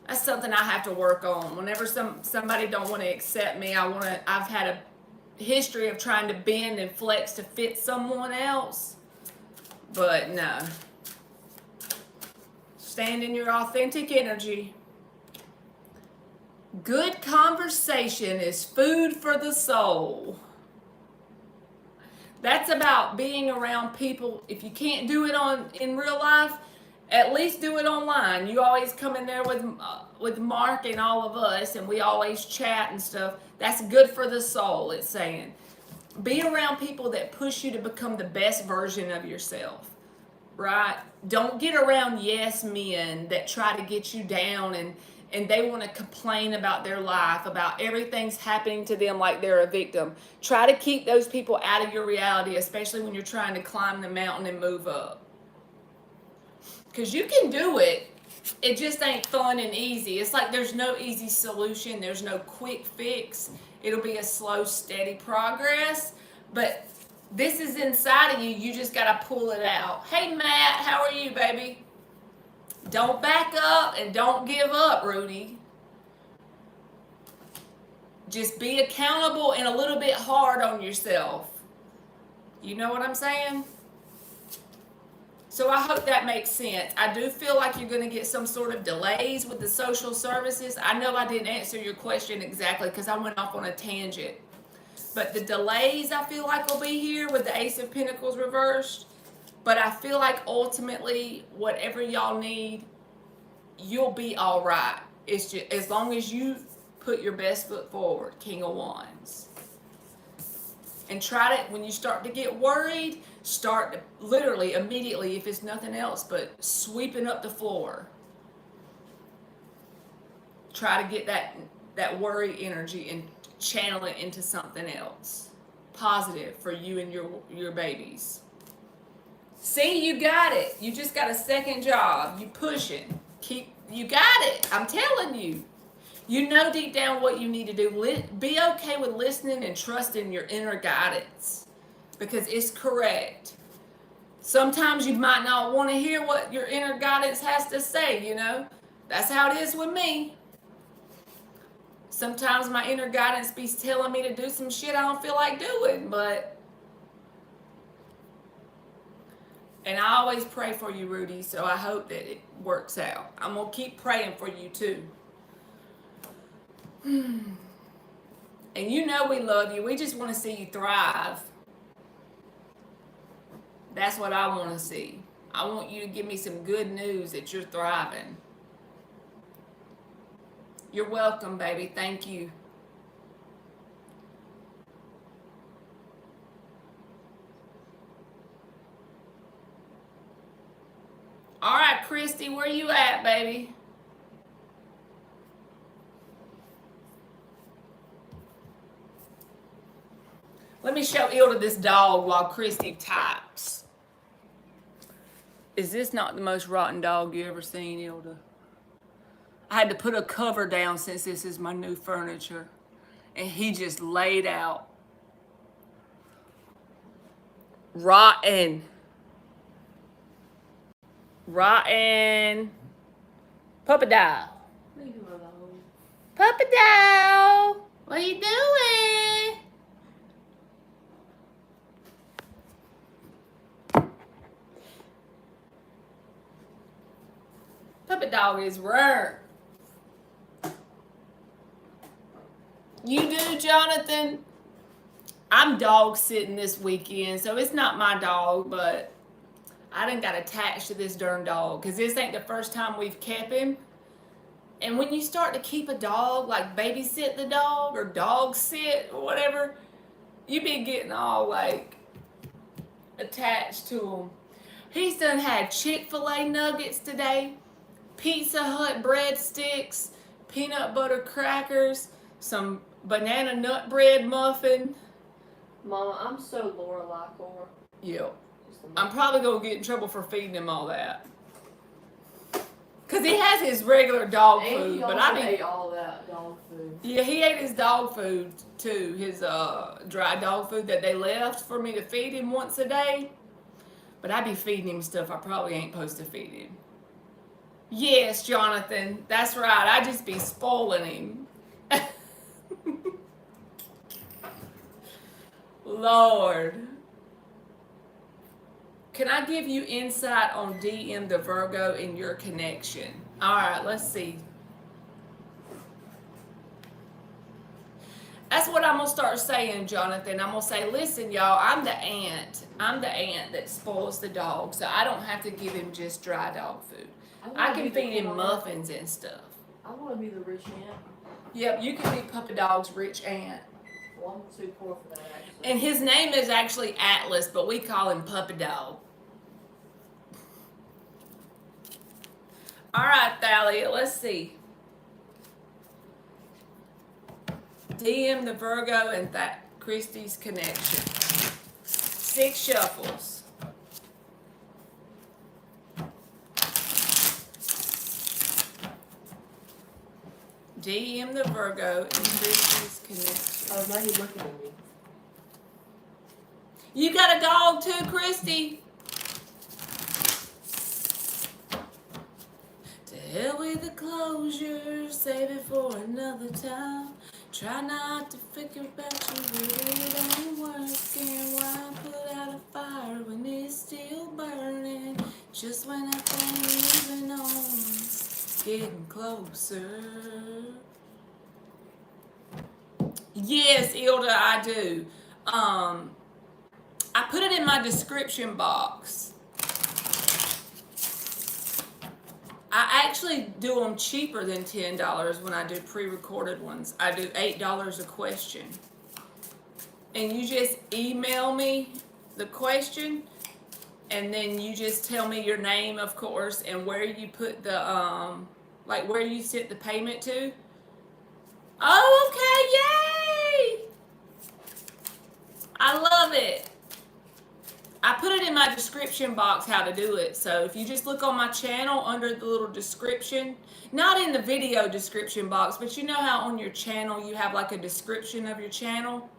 That's something I have to work on. Whenever somebody don't want to accept me, I've had a history of trying to bend and flex to fit someone else. But no. Stand in your authentic energy. Good conversation is food for the soul. That's about being around people. If you can't do it in real life, At least do it online. You always come in there with Mark and all of us, and we always chat and stuff. That's good for the soul, it's saying. Be around people that push you to become the best version of yourself, right? Don't get around yes men that try to get you down and they want to complain about their life, about everything's happening to them like they're a victim. Try to keep those people out of your reality, especially when you're trying to climb the mountain and move up. Because you can do it. It just ain't fun and easy. It's like there's no easy solution. There's no quick fix. It'll be a slow, steady progress. But this is inside of you. You just got to pull it out. Hey, Matt, how are you, baby? Don't back up and don't give up, Rudy. Just be accountable and a little bit hard on yourself. You know what I'm saying? So I hope that makes sense. I do feel like you're going to get some sort of delays with the social services. I know I didn't answer your question exactly because I went off on a tangent. But the delays I feel like will be here with the Ace of Pentacles reversed. But I feel like ultimately, whatever y'all need, you'll be all right. It's just as long as you put your best foot forward, King of Wands. And try to, when you start to get worried, start to, literally, immediately, if it's nothing else, but sweeping up the floor. Try to get that worry energy and channel it into something else. Positive for you and your babies. See, you got it. You just got a second job. You pushing. You got it. I'm telling you. You know deep down what you need to do. Be okay with listening and trusting your inner guidance because it's correct. Sometimes you might not want to hear what your inner guidance has to say, you know. That's how it is with me. Sometimes my inner guidance be telling me to do some shit I don't feel like doing, and I always pray for you, Rudy, so I hope that it works out. I'm going to keep praying for you, too. And you know we love you. We just want to see you thrive. That's what I want to see. I want you to give me some good news that you're thriving. You're welcome, baby. Thank you. All right, Christy, where you at, baby? Let me show Ilda this dog while Christy types. Is this not the most rotten dog you ever seen, Ilda? I had to put a cover down since this is my new furniture. And he just laid out. Rotten. Puppy doll. Puppy doll. What are you doing? Puppy dog is rare. You do, Jonathan? I'm dog sitting this weekend, so it's not my dog, but I done got attached to this darn dog because this ain't the first time we've kept him. And when you start to keep a dog, like babysit the dog or dog sit or whatever, you be getting all like attached to him. He's done had Chick-fil-A nuggets today, Pizza Hut breadsticks, peanut butter crackers, some banana nut bread muffin. Mama, I'm so Lorelai-core. Yeah. I'm probably going to get in trouble for feeding him all that. Because he has his regular dog And food. he But also I ate all that dog food. Yeah, he ate his dog food too. His dry dog food that they left for me to feed him once a day. But I be feeding him stuff I probably ain't supposed to feed him. Yes, Jonathan. That's right. I just be spoiling him. Lord. Can I give you insight on DM the Virgo in your connection? All right, let's see. That's what I'm gonna start saying, Jonathan. I'm gonna say, listen, y'all, I'm the aunt. I'm the aunt that spoils the dog, so I don't have to give him just dry dog food. I can feed him muffins and stuff. I want to be the rich aunt. Yep, you can be Puppy Dog's rich aunt. Well, I'm too poor for that, actually. And his name is actually Atlas, but we call him Puppy Dog. All right, Thalia, let's see. DM the Virgo and that Christie's connection. 6 shuffles. DM the Virgo and Christie's connection. Oh, now you're looking at me. You got a dog too, Christy? To hell with the closure, save it for another time. Try not to figure out you really don't working. Why put out a fire when it's still burning? Just when I think moving on, it's getting closer. Yes, Ilda, I do. I put it in my description box. I actually do them cheaper than $10 when I do pre-recorded ones. I do $8 a question. And you just email me the question, and then you just tell me your name, of course, and where you put the, like where you sent the payment to. Oh, okay, yay! I love it. I put it in my description box how to do it. So if you just look on my channel under the little description, not in the video description box, but you know how on your channel you have like a description of your channel?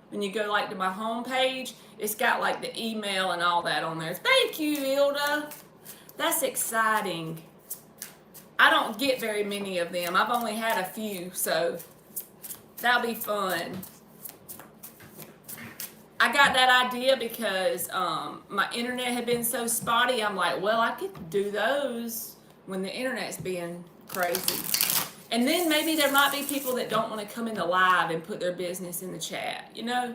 When you go like to my home page, it's got like the email and all that on there. Thank you, Ilda. That's exciting. I don't get very many of them. I've only had a few, so that'll be fun. I got that idea because my internet had been so spotty. I'm like, well, I could do those when the internet's being crazy. And then maybe there might be people that don't want to come in the live and put their business in the chat. You know,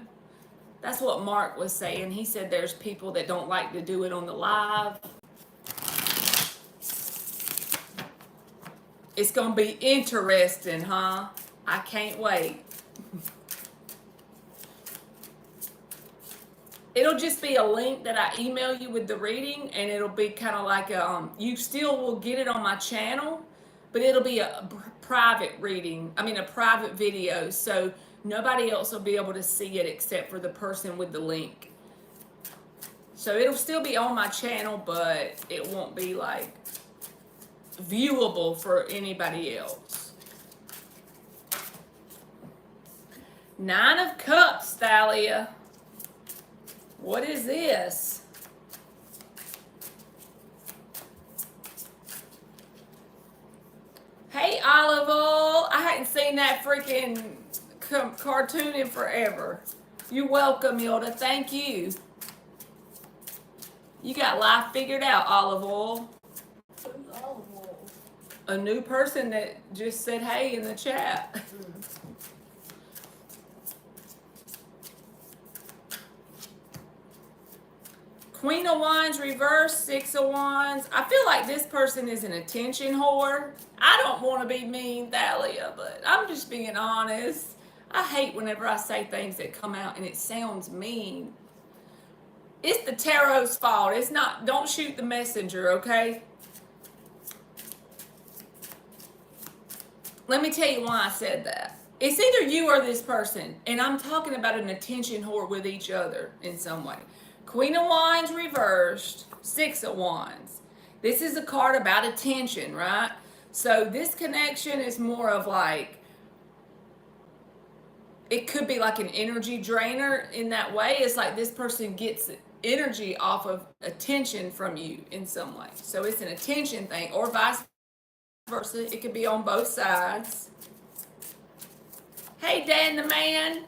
that's what Mark was saying. He said there's people that don't like to do it on the live. It's going to be interesting, huh? I can't wait. It'll just be a link that I email you with the reading, and it'll be kind of like you still will get it on my channel, but it'll be a private reading. I mean, a private video, so nobody else will be able to see it except for the person with the link. So it'll still be on my channel, but it won't be like viewable for anybody else. 9 of Cups, Thalia. What is this? Hey, Olive Oil. I hadn't seen that freaking cartoon in forever. You're welcome, Hilda. Thank you. You got life figured out, Olive Oil. Who's Olive Oil? A new person that just said hey in the chat. Queen of Wands reverse, 6 of Wands. I feel like this person is an attention whore. I don't want to be mean, Thalia, but I'm just being honest. I hate whenever I say things that come out and it sounds mean. It's the tarot's fault. It's not, don't shoot the messenger, okay? Let me tell you why I said that. It's either you or this person, and I'm talking about an attention whore with each other in some way. Queen of Wands reversed, 6 of Wands. This is a card about attention, right? So this connection is more of like, it could be like an energy drainer in that way. It's like this person gets energy off of attention from you in some way. So it's an attention thing, or vice versa. It could be on both sides. Hey, Dan the man.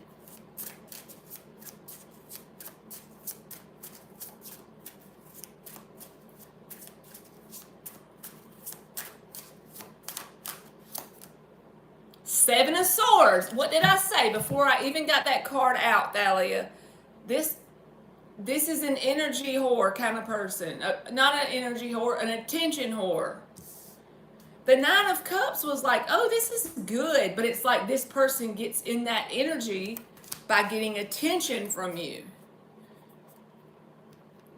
Seven of Swords. What did I say before I even got that card out, Thalia? This is an energy whore kind of person. Not an energy whore, an attention whore. The Nine of Cups was like, oh, this is good. But it's like this person gets in that energy by getting attention from you.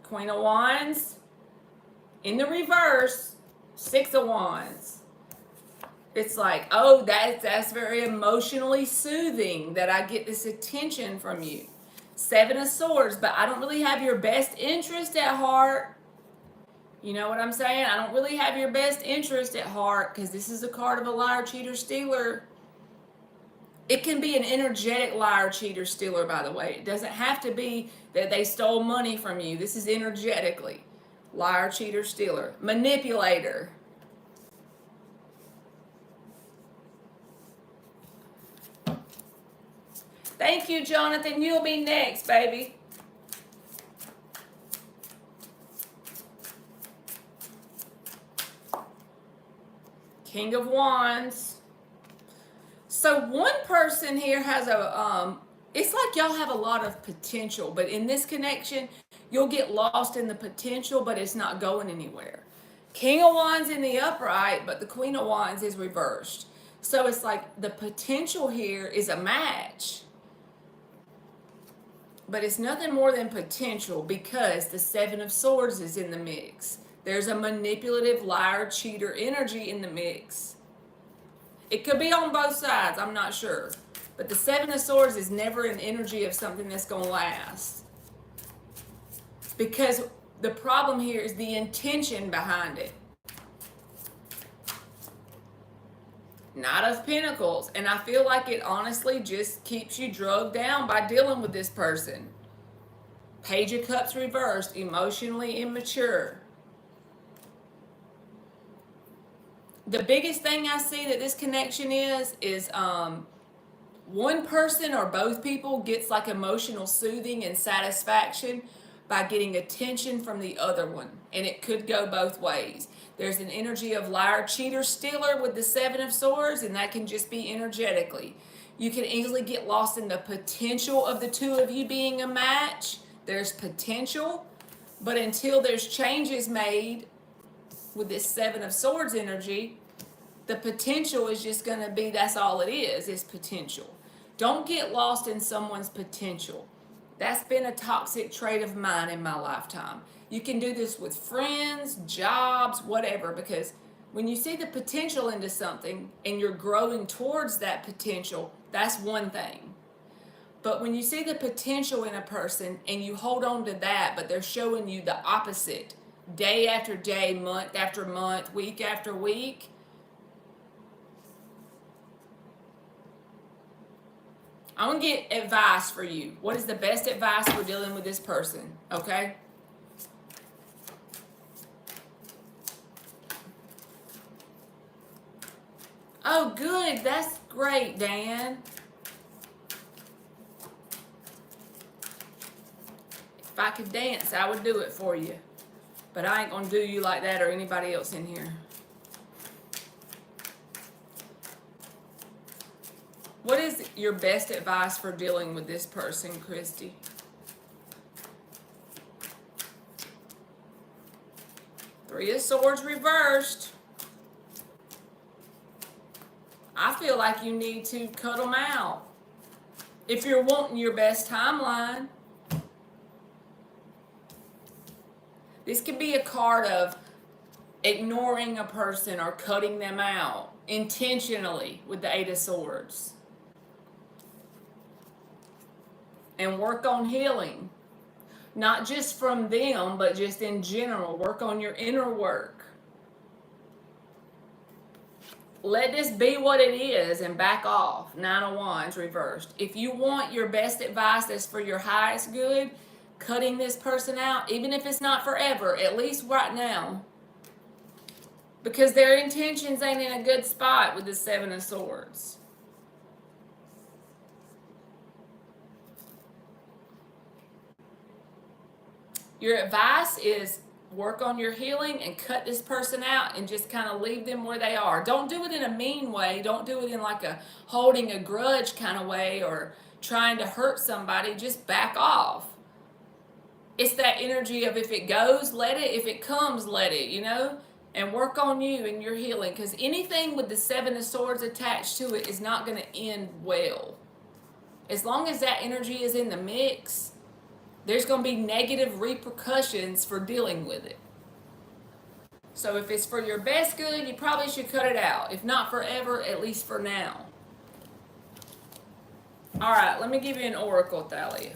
Queen of Wands. In the reverse, Six of Wands. It's like, oh, that's very emotionally soothing that I get this attention from you. Seven of Swords, but I don't really have your best interest at heart. You know what I'm saying? I don't really have your best interest at heart because this is a card of a liar, cheater, stealer. It can be an energetic liar, cheater, stealer, by the way. It doesn't have to be that they stole money from you. This is energetically. Liar, cheater, stealer. Manipulator. Thank you, Jonathan. You'll be next, baby. King of Wands. So one person here has it's like y'all have a lot of potential, but in this connection, you'll get lost in the potential, but it's not going anywhere. King of Wands in the upright, but the Queen of Wands is reversed. So it's like the potential here is a match. But it's nothing more than potential because the Seven of Swords is in the mix. There's a manipulative liar, cheater energy in the mix. It could be on both sides, I'm not sure. But the Seven of Swords is never an energy of something that's going to last. Because the problem here is the intention behind it. Knight of Pentacles. And I feel like it honestly just keeps you drugged down by dealing with this person. Page of Cups reversed. Emotionally immature. The biggest thing I see that this connection is one person or both people gets like emotional soothing and satisfaction by getting attention from the other one. And it could go both ways. There's an energy of liar, cheater, stealer with the Seven of Swords, and that can just be energetically. You can easily get lost in the potential of the two of you being a match. There's potential, but until there's changes made with this Seven of Swords energy, the potential is just going to be, that's all it is potential. Don't get lost in someone's potential. That's been a toxic trait of mine in my lifetime. You can do this with friends, jobs, whatever, because when you see the potential into something and you're growing towards that potential, that's one thing. But when you see the potential in a person and you hold on to that, but they're showing you the opposite, day after day, month after month, week after week, I'm going to get advice for you. What is the best advice for dealing with this person? Okay? Oh, good. That's great, Dan. If I could dance, I would do it for you. But I ain't going to do you like that or anybody else in here. What is your best advice for dealing with this person, Christy? Three of Swords reversed. I feel like you need to cut them out. If you're wanting your best timeline. This could be a card of ignoring a person or cutting them out intentionally with the Eight of Swords. And work on healing. Not just from them, but just in general. Work on your inner work. Let this be what it is and back off. Nine of Wands reversed. If you want your best advice that's for your highest good, cutting this person out, even if it's not forever, at least right now. Because their intentions ain't in a good spot with the Seven of Swords. Your advice is work on your healing and cut this person out and just kind of leave them where they are. Don't do it in a mean way. Don't do it in like a holding a grudge kind of way or trying to hurt somebody. Just back off. It's that energy of if it goes, let it. If it comes, let it, you know? And work on you and your healing, because anything with the Seven of Swords attached to it is not going to end well. As long as that energy is in the mix, there's going to be negative repercussions for dealing with it. So if it's for your best good, you probably should cut it out. If not forever, at least for now. All right, let me give you an oracle, Thalia.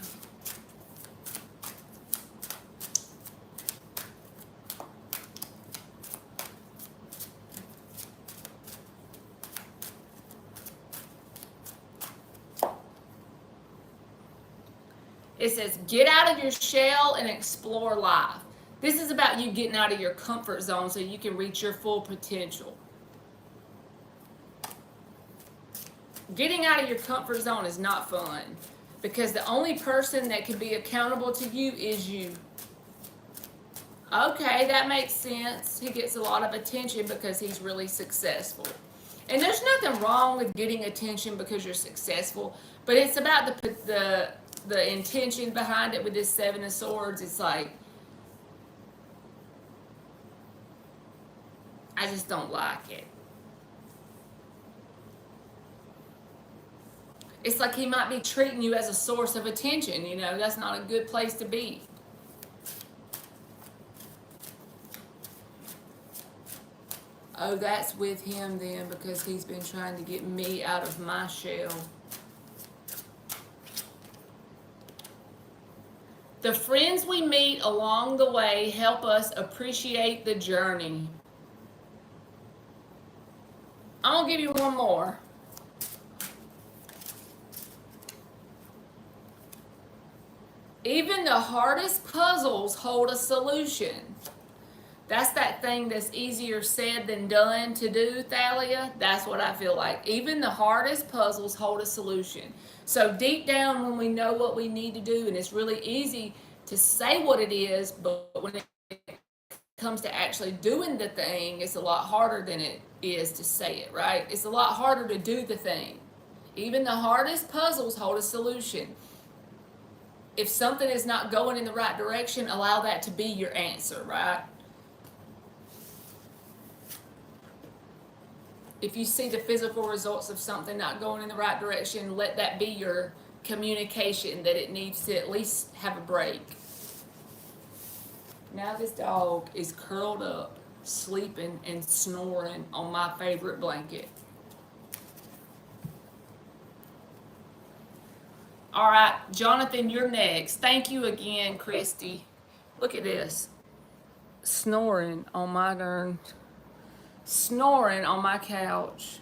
It says, get out of your shell and explore life. This is about you getting out of your comfort zone so you can reach your full potential. Getting out of your comfort zone is not fun because the only person that can be accountable to you is you. Okay, that makes sense. He gets a lot of attention because he's really successful. And there's nothing wrong with getting attention because you're successful, but it's about the intention behind it with this Seven of Swords. It's like, I just don't like it. It's like he might be treating you as a source of attention, you know, that's not a good place to be. Oh, that's with him then because he's been trying to get me out of my shell. The friends we meet along the way help us appreciate the journey. I'm going to give you one more. Even the hardest puzzles hold a solution. That's that thing that's easier said than done to do, Thalia. That's what I feel like. Even the hardest puzzles hold a solution. So deep down when we know what we need to do, and it's really easy to say what it is, but when it comes to actually doing the thing, it's a lot harder than it is to say it, right? It's a lot harder to do the thing. Even the hardest puzzles hold a solution. If something is not going in the right direction, allow that to be your answer, right? If you see the physical results of something not going in the right direction, let that be your communication that it needs to at least have a break. Now this dog is curled up, sleeping and snoring on my favorite blanket. All right, Jonathan, you're next. Thank you again, Christy. Look at this. Snoring on my couch.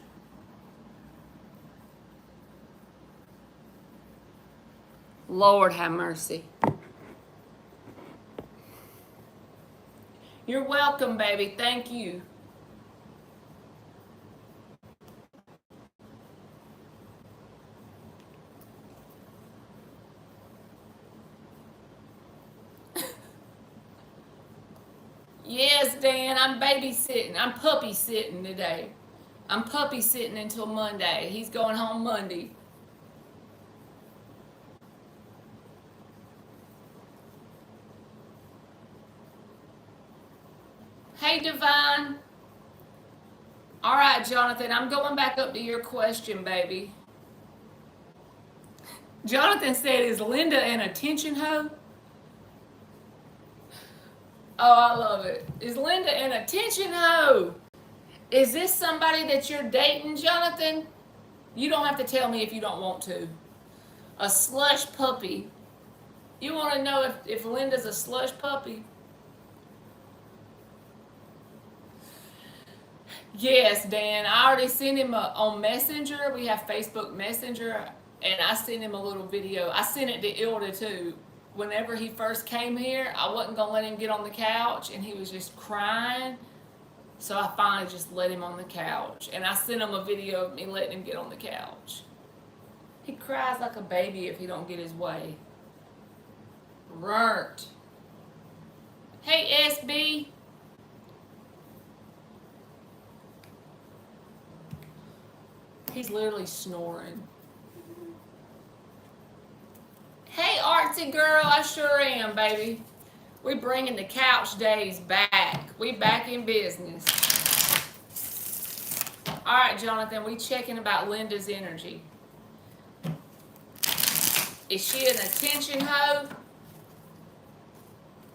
Lord have mercy. You're welcome, baby. Thank you. Yes, Dan, I'm babysitting. I'm puppy sitting today. I'm puppy sitting until Monday. He's going home Monday. Hey, Divine. All right, Jonathan, I'm going back up to your question, baby. Jonathan said, is Linda an attention hoe? Oh, I love it. Is Linda an attention hoe? Is this somebody that you're dating, Jonathan? You don't have to tell me if you don't want to. A slush puppy. You want to know if Linda's a slush puppy? Yes, Dan. I already sent him on Messenger. We have Facebook Messenger, and I sent him a little video. I sent it to Ilda too. Whenever he first came here, I wasn't going to let him get on the couch, and he was just crying. So I finally just let him on the couch. And I sent him a video of me letting him get on the couch. He cries like a baby if he don't get his way. Rurt. Hey, SB. He's literally snoring. Hey, artsy girl, I sure am, baby. We bringing the couch days back. We back in business. All right, Jonathan, we checking about Linda's energy. Is she an attention hoe?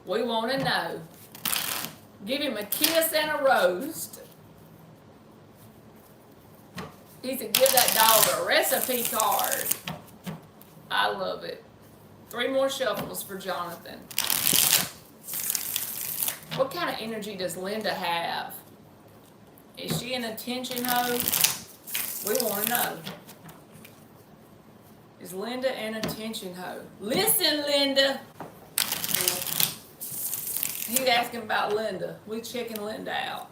We want to know. Give him a kiss and a roast. He's to give that dog a recipe card. I love it. 3 more shuffles for Jonathan. What kind of energy does Linda have? Is she an attention hoe? We want to know. Is Linda an attention hoe? Listen, Linda. He's asking about Linda. We checking Linda out.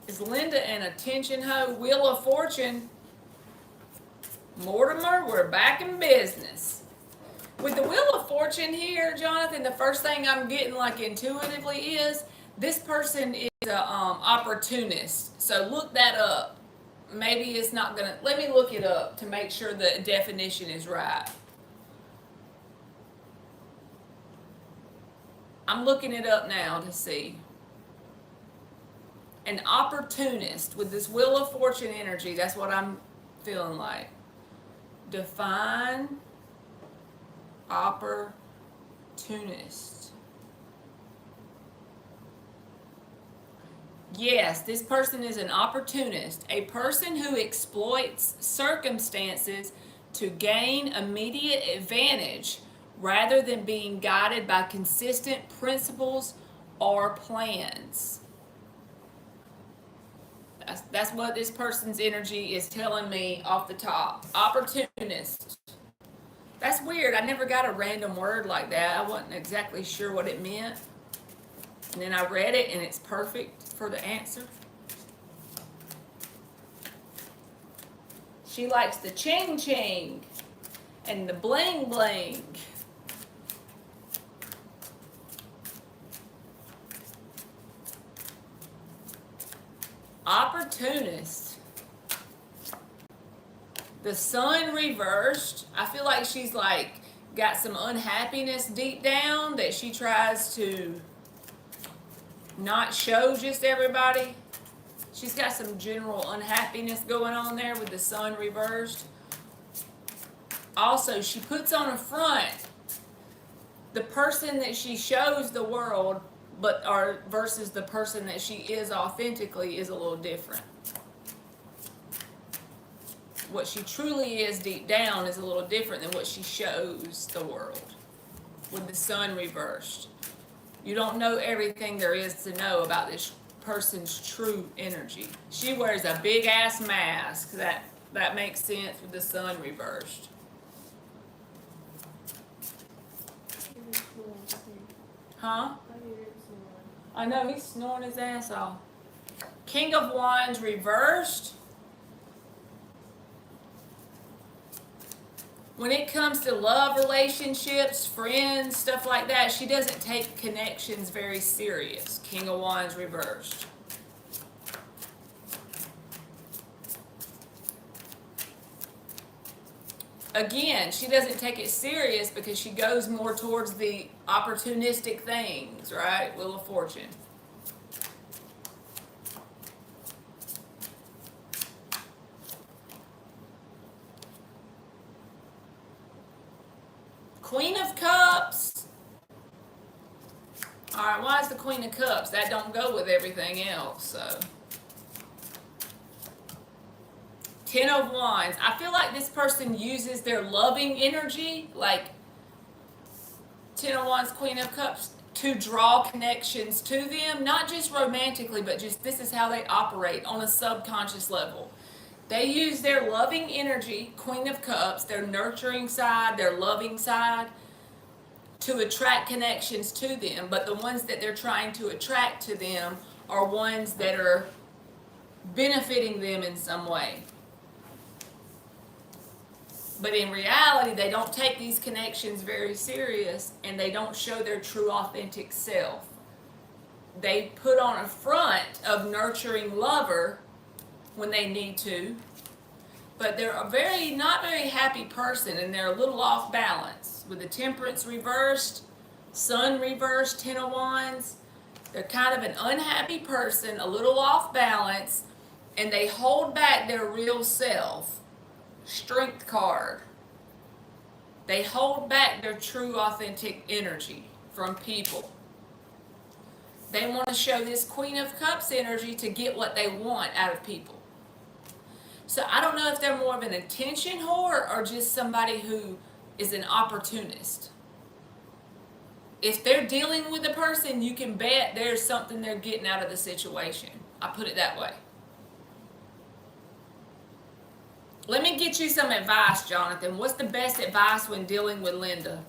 Is Linda an attention hoe? Wheel of Fortune. Mortimer, we're back in business. With the Wheel of Fortune here, Jonathan, the first thing I'm getting like intuitively is this person is an opportunist. So look that up. Maybe it's not gonna, let me look it up to make sure the definition is right. I'm looking it up now to see. An opportunist with this Wheel of Fortune energy, that's what I'm feeling like. Define opportunist. Yes, this person is an opportunist, a person who exploits circumstances to gain immediate advantage rather than being guided by consistent principles or plans. That's what this person's energy is telling me off the top. Opportunist. That's weird. I never got a random word like that. I wasn't exactly sure what it meant. And then I read it and it's perfect for the answer. She likes the ching ching and the bling bling. Opportunist. The sun reversed. I feel like she's like got some unhappiness deep down that she tries to not show just everybody. She's got some general unhappiness going on there with the sun reversed. Also, she puts on a front the person that she shows the world, but versus the person that she is authentically is a little different. What she truly is deep down is a little different than what she shows the world with the sun reversed. You don't know everything there is to know about this person's true energy. She wears a big ass mask. That makes sense with the sun reversed. Huh? I know, he's snoring his ass off. King of Wands reversed. When it comes to love relationships, friends, stuff like that, she doesn't take connections very serious. King of Wands reversed. Again, she doesn't take it serious because she goes more towards the opportunistic things, right? Wheel of Fortune. Queen of Cups. All right, why is the Queen of Cups? That don't go with everything else, so. Ten of Wands. I feel like this person uses their loving energy, like Ten of Wands, Queen of Cups, to draw connections to them, not just romantically, but just this is how they operate on a subconscious level. They use their loving energy, Queen of Cups, their nurturing side, their loving side, to attract connections to them. But the ones that they're trying to attract to them are ones that are benefiting them in some way. But in reality, they don't take these connections very serious, and they don't show their true authentic self. They put on a front of nurturing lover when they need to, but they're a not very happy person, and they're a little off balance. With the temperance reversed, sun reversed, 10 of wands, they're kind of an unhappy person, a little off balance, and they hold back their real self. Strength card. They hold back their true authentic energy from people. They want to show this Queen of Cups energy to get what they want out of people. So I don't know if they're more of an attention whore or just somebody who is an opportunist. If they're dealing with a person, you can bet there's something they're getting out of the situation. I put it that way. Let me get you some advice, Jonathan. What's the best advice when dealing with Linda?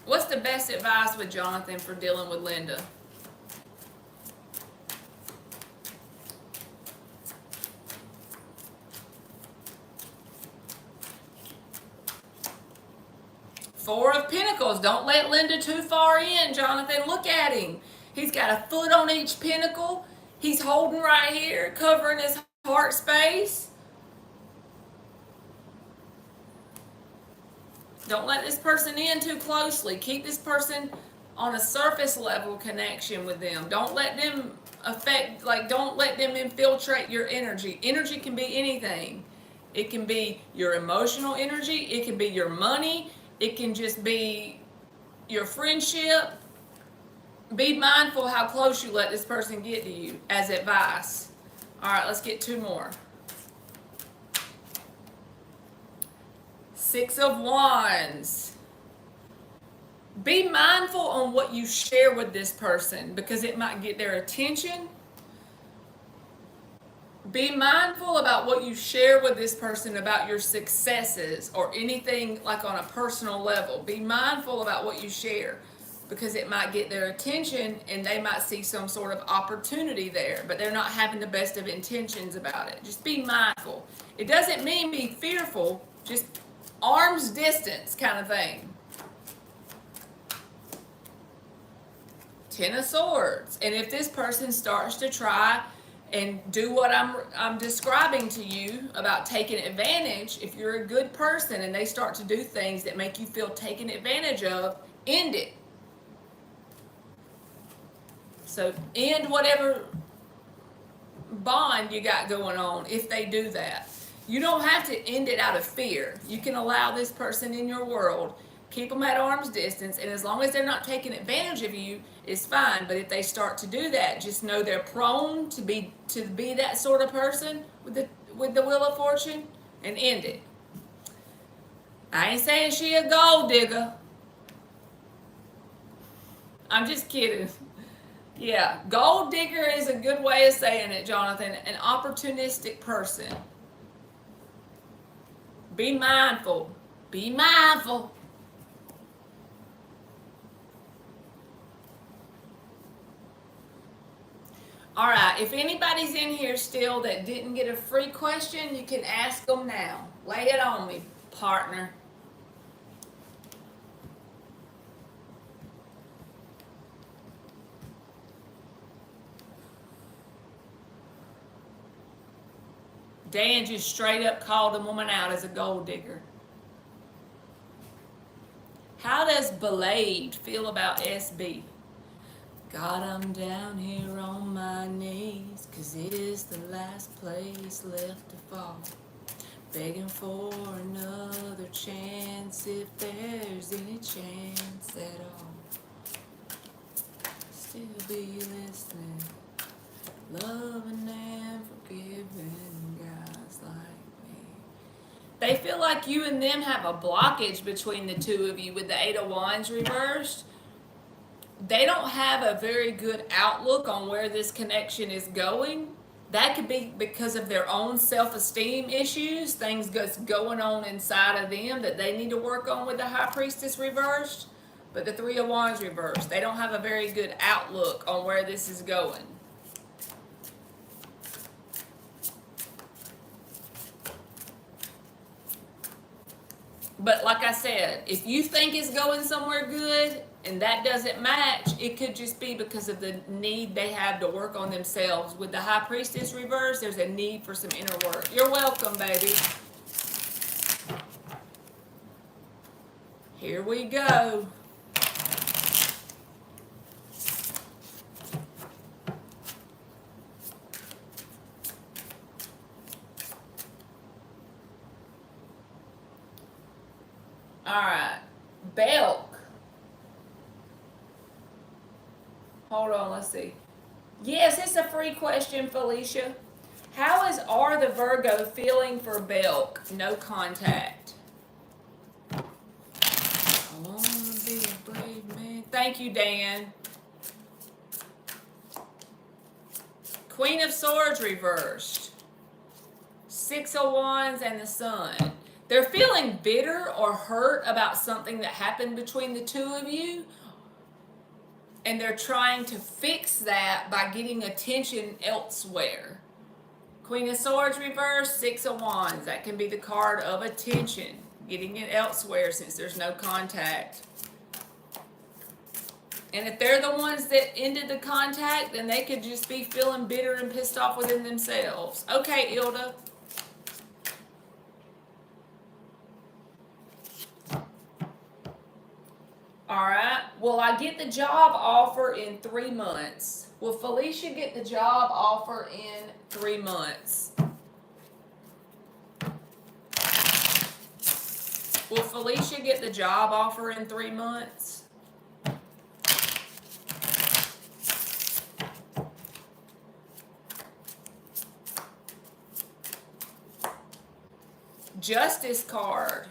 What's the best advice with Jonathan for dealing with Linda? Four of Pentacles. Don't let Linda too far in, Jonathan. Look at him. He's got a foot on each pentacle. He's holding right here, covering his heart space. Don't let this person in too closely. Keep this person on a surface level connection with them. Don't let them don't let them infiltrate your energy. Energy can be anything. It can be your emotional energy. It can be your money. It can just be your friendship. Be mindful how close you let this person get to you as advice. All right, let's get two more. Six of Wands. Be mindful on what you share with this person because it might get their attention. Be mindful about what you share with this person about your successes or anything like on a personal level. Be mindful about what you share because it might get their attention and they might see some sort of opportunity there, but they're not having the best of intentions about it. Just be mindful. It doesn't mean be fearful, just arm's distance kind of thing. Ten of Swords. And if this person starts to try and do what I'm describing to you about taking advantage, if you're a good person and they start to do things that make you feel taken advantage of, end it. So end whatever bond you got going on if they do that. You don't have to end it out of fear. You can allow this person in your world, keep them at arm's distance, and as long as they're not taking advantage of you, it's fine. But if they start to do that, just know they're prone to be that sort of person with the Wheel of Fortune, and end it. I ain't saying she a gold digger. I'm just kidding. Yeah, gold digger is a good way of saying it, Jonathan. An opportunistic person. Be mindful. Be mindful. All right, if anybody's in here still that didn't get a free question, you can ask them now. Lay it on me, partner. Dan just straight up called a woman out as a gold digger. How does Belade feel about SB? God, I'm down here on my knees, 'cause it is the last place left to fall. Begging for another chance, if there's any chance at all. Still be listening, loving and forgiving guys like me. They feel like you and them have a blockage between the two of you with the Eight of Wands reversed. They don't have a very good outlook on where this connection is going. That could be because of their own self-esteem issues, things that's going on inside of them that they need to work on with the High Priestess reversed. But the Three of Wands reversed, they don't have a very good outlook on where this is going. But like I said, if you think it's going somewhere good and that doesn't match, it could just be because of the need they have to work on themselves. With the High Priestess reverse, there's a need for some inner work. You're welcome, baby. Here we go. All right, Belk. Hold on, let's see. Yes, it's a free question, Felicia. How is R the Virgo feeling for Belk? No contact. I wanna be a brave man. Thank you, Dan. Queen of Swords reversed. Six of Wands and the Sun. They're feeling bitter or hurt about something that happened between the two of you. And they're trying to fix that by getting attention elsewhere. Queen of Swords reversed, Six of Wands. That can be the card of attention. Getting it elsewhere since there's no contact. And if they're the ones that ended the contact, then they could just be feeling bitter and pissed off within themselves. Okay, Ilda. Alright, will I get the job offer in 3 months? Will Felicia get the job offer in 3 months? Will Felicia get the job offer in 3 months? Justice card.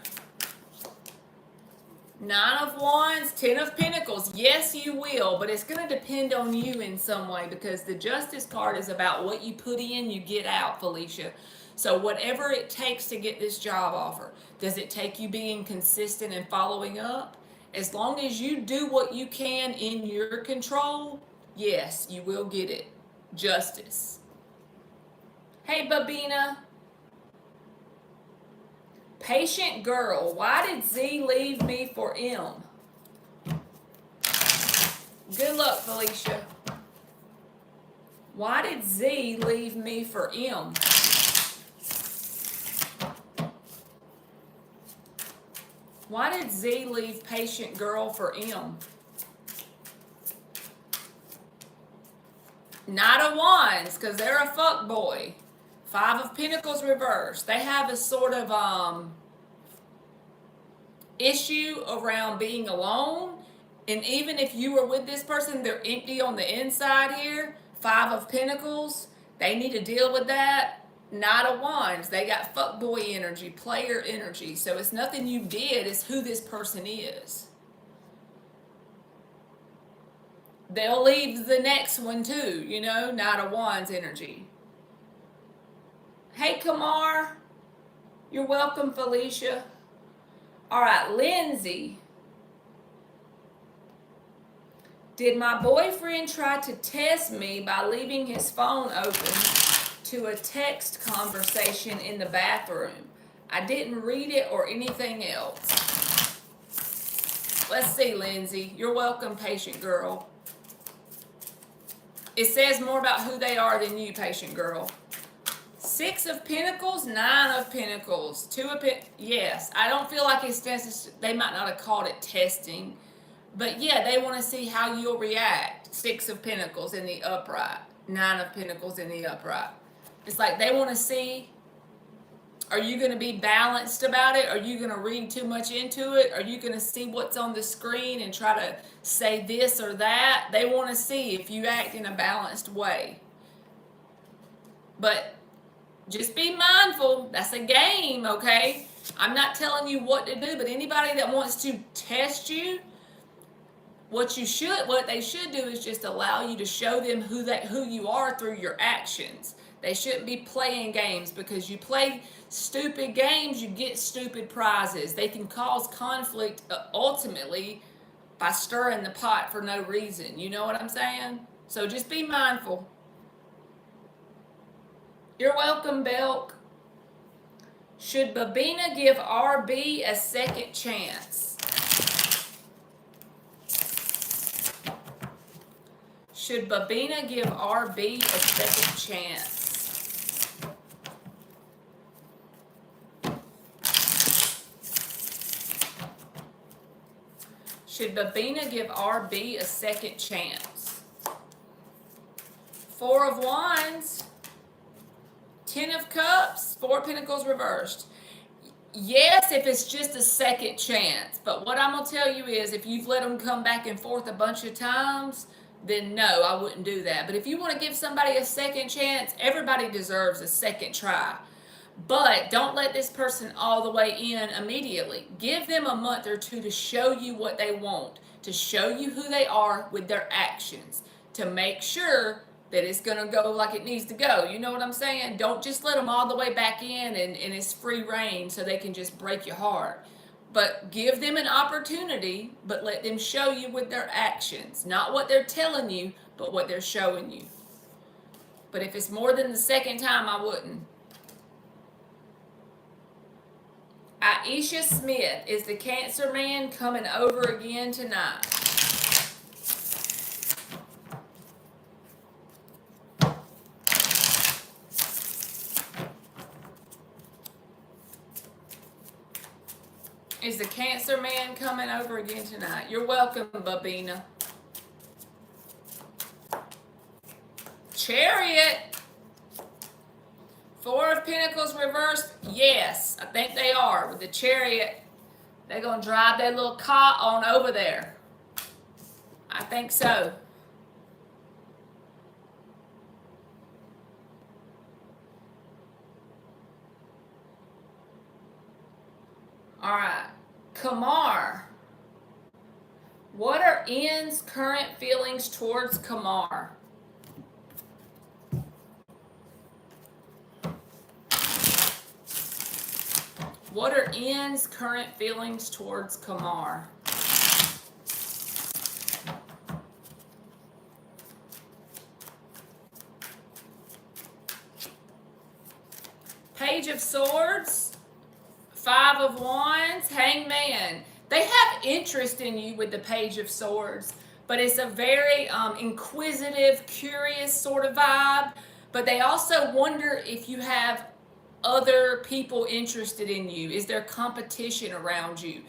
9 of Wands, 10 of Pentacles. Yes, you will, but it's going to depend on you in some way because the Justice card is about what you put in, you get out, Felicia. So whatever it takes to get this job offer, does it take you being consistent and following up? As long as you do what you can in your control, yes, you will get it. Justice. Hey, Babina. Patient girl, why did Z leave me for M? Good luck, Felicia. Why did Z leave me for M? Why did Z leave patient girl for M? Knight of Wands, because they're a fuck boy. 5 of Pentacles reversed. They have a sort of issue around being alone. And even if you were with this person, they're empty on the inside here. 5 of Pentacles. They need to deal with that. Knight of Wands. They got fuckboy energy, player energy. So it's nothing you did, it's who this person is. They'll leave the next one too, you know, Knight of Wands energy. Hey, Kamar. You're welcome, Felicia. All right, Lindsay. Did my boyfriend try to test me by leaving his phone open to a text conversation in the bathroom? I didn't read it or anything else. Let's see, Lindsay. You're welcome, patient girl. It says more about who they are than you, patient girl. 6 of Pentacles, 9 of Pentacles, 2 of Pentacles. Yes, I don't feel like it's necessary. They might not have called it testing. But yeah, they want to see how you'll react. 6 of Pentacles in the upright. 9 of Pentacles in the upright. It's like they want to see, are you going to be balanced about it? Are you going to read too much into it? Are you going to see what's on the screen and try to say this or that? They want to see if you act in a balanced way. But just be mindful. That's a game, okay? I'm not telling you what to do, but anybody that wants to test you, what they should do is just allow you to show them who you are through your actions. They shouldn't be playing games, because you play stupid games, you get stupid prizes. They can cause conflict ultimately by stirring the pot for no reason. You know what I'm saying? So just be mindful. You're welcome, Belk. Should Babina give RB a second chance? Should Babina give RB a second chance? Should Babina give RB a second chance? Four of Wands, Ten of Cups, Four of Pentacles reversed. Yes, if it's just a second chance. But what I'm going to tell you is if you've let them come back and forth a bunch of times, then no, I wouldn't do that. But if you want to give somebody a second chance, everybody deserves a second try. But don't let this person all the way in immediately. Give them a month or two to show you what they want, to show you who they are with their actions, to make sure that it's going to go like it needs to go. You know what I'm saying? Don't just let them all the way back in and it's free reign so they can just break your heart. But give them an opportunity, but let them show you with their actions. Not what they're telling you, but what they're showing you. But if it's more than the second time, I wouldn't. Aisha Smith, is the Cancer man coming over again tonight? Is the Cancer man coming over again tonight? You're welcome, Babina. Chariot. Four of Pentacles reversed. Yes, I think they are. With the Chariot, they're going to drive their little cot on over there. I think so. All right. Kamar. What are N's current feelings towards Kamar? What are N's current feelings towards Kamar? Page of Swords, Five of Wands, Hangman. They have interest in you with the Page of Swords, but it's a very inquisitive, curious sort of vibe. But they also wonder if you have other people interested in you. Is there competition around you?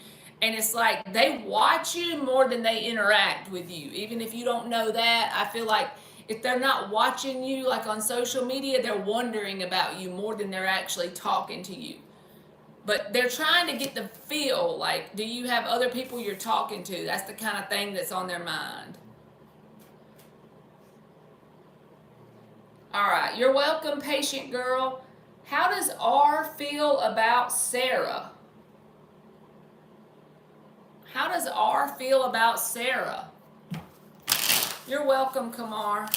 And it's like they watch you more than they interact with you. Even if you don't know that, I feel like if they're not watching you like on social media, they're wondering about you more than they're actually talking to you. But they're trying to get the feel, like, do you have other people you're talking to? That's the kind of thing that's on their mind. All right, you're welcome, patient girl. How does R feel about Sarah? How does R feel about Sarah? You're welcome, Kamar.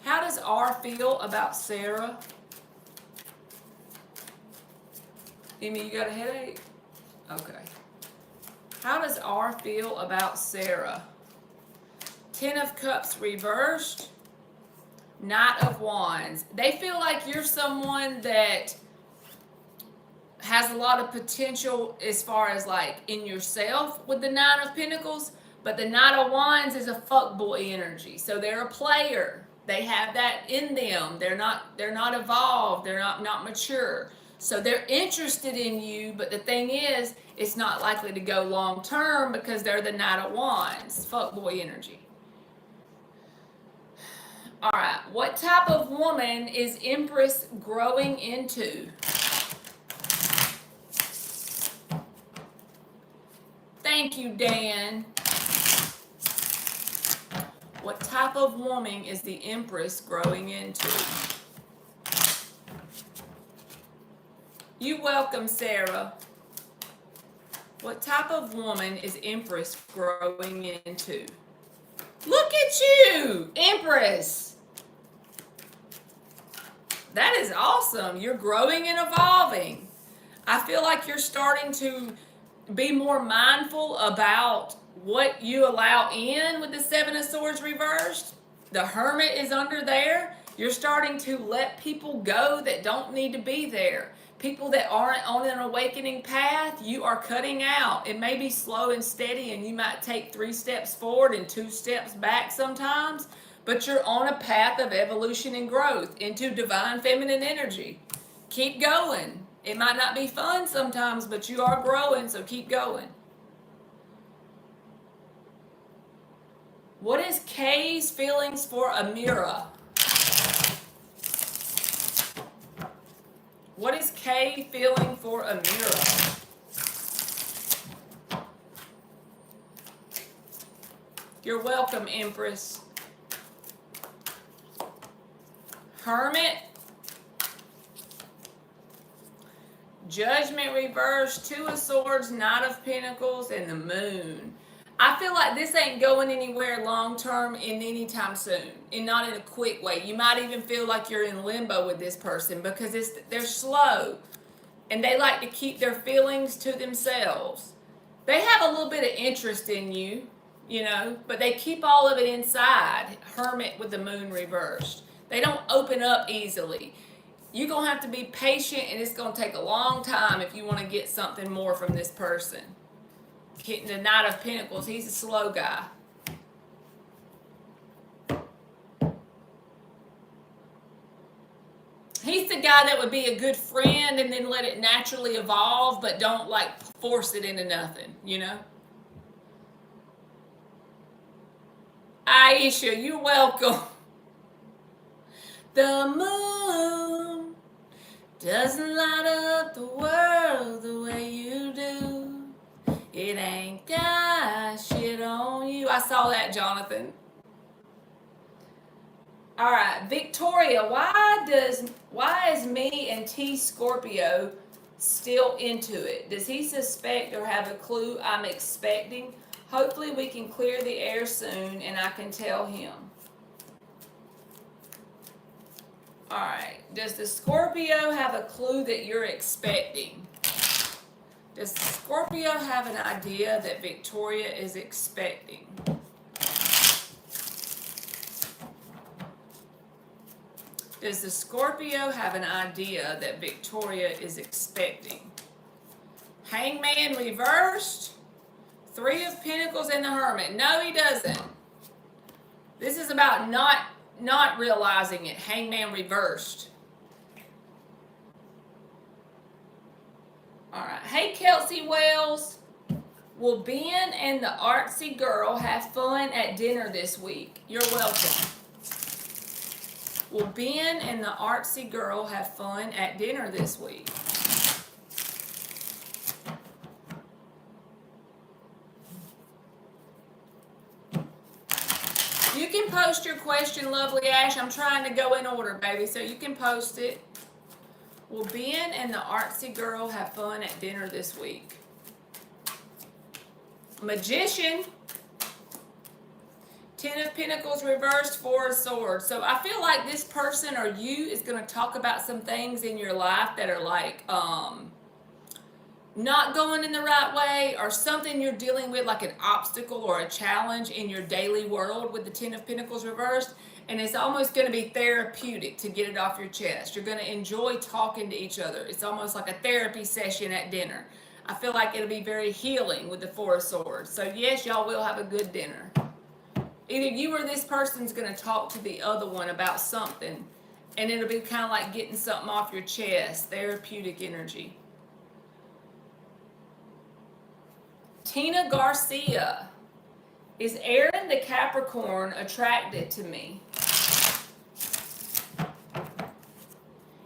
How does R feel about Sarah? Amy, you got a headache? Okay. How does R feel about Sarah? Ten of Cups reversed. Knight of Wands. They feel like you're someone that has a lot of potential as far as like in yourself with the Nine of Pentacles, but the Knight of Wands is a fuckboy energy. So they're a player. They have that in them. They're not evolved. They're not mature. So they're interested in you, but the thing is, it's not likely to go long term because they're the Knight of Wands. Fuckboy energy. All right, what type of woman is Empress growing into? Thank you, Dan. What type of woman is the Empress growing into? You welcome, Sarah. What type of woman is Empress growing into? Look at you, Empress. That is awesome. You're growing and evolving. I feel like you're starting to be more mindful about what you allow in with the Seven of Swords reversed. The Hermit is under there. You're starting to let people go that don't need to be there. People that aren't on an awakening path, you are cutting out. It may be slow and steady, and you might take 3 steps forward and 2 steps back sometimes, but you're on a path of evolution and growth into divine feminine energy. Keep going. It might not be fun sometimes, but you are growing, so keep going. What is Kay's feelings for Amira? What is Kay feeling for Amira? You're welcome, Empress. Hermit. Judgment reversed, 2 of Swords, Knight of Pentacles, and the Moon. I feel like this ain't going anywhere long term in any time soon, and not in a quick way. You might even feel like you're in limbo with this person because they're slow, and they like to keep their feelings to themselves. They have a little bit of interest in you, you know, but they keep all of it inside. Hermit with the Moon reversed. They don't open up easily. You're going to have to be patient, and it's going to take a long time if you want to get something more from this person. Hitting the Knight of Pentacles, he's a slow guy. He's the guy that would be a good friend and then let it naturally evolve, but don't like force it into nothing, you know? Aisha, you're welcome. The moon doesn't light up the world the way you do. It ain't got shit on you. I saw that, Jonathan. All right, Victoria, why is me and T Scorpio still into it? Does he suspect or have a clue I'm expecting? Hopefully we can clear the air soon and I can tell him. All right, does the Scorpio have a clue that you're expecting? Does Scorpio have an idea that Victoria is expecting? Does the Scorpio have an idea that Victoria is expecting? Hangman reversed. 3 of Pentacles and the Hermit. No, he doesn't. This is about not realizing it. Hangman reversed. All right. Hey, Kelsey Wells. Will Ben and the artsy girl have fun at dinner this week? You're welcome. Will Ben and the artsy girl have fun at dinner this week? You can post your question, Lovely Ash. I'm trying to go in order, baby, so you can post it. Will Ben and the artsy girl have fun at dinner this week? Magician. 10 of Pentacles reversed, 4 of Swords. So I feel like this person or you is going to talk about some things in your life that are like not going in the right way, or something you're dealing with like an obstacle or a challenge in your daily world with the 10 of Pentacles reversed. And it's almost going to be therapeutic to get it off your chest. You're going to enjoy talking to each other. It's almost like a therapy session at dinner. I feel like it'll be very healing with the 4 of Swords. So yes, y'all will have a good dinner. Either you or this person's going to talk to the other one about something, and it'll be kind of like getting something off your chest. Therapeutic energy. Tina Garcia. Is Aaron the Capricorn attracted to me?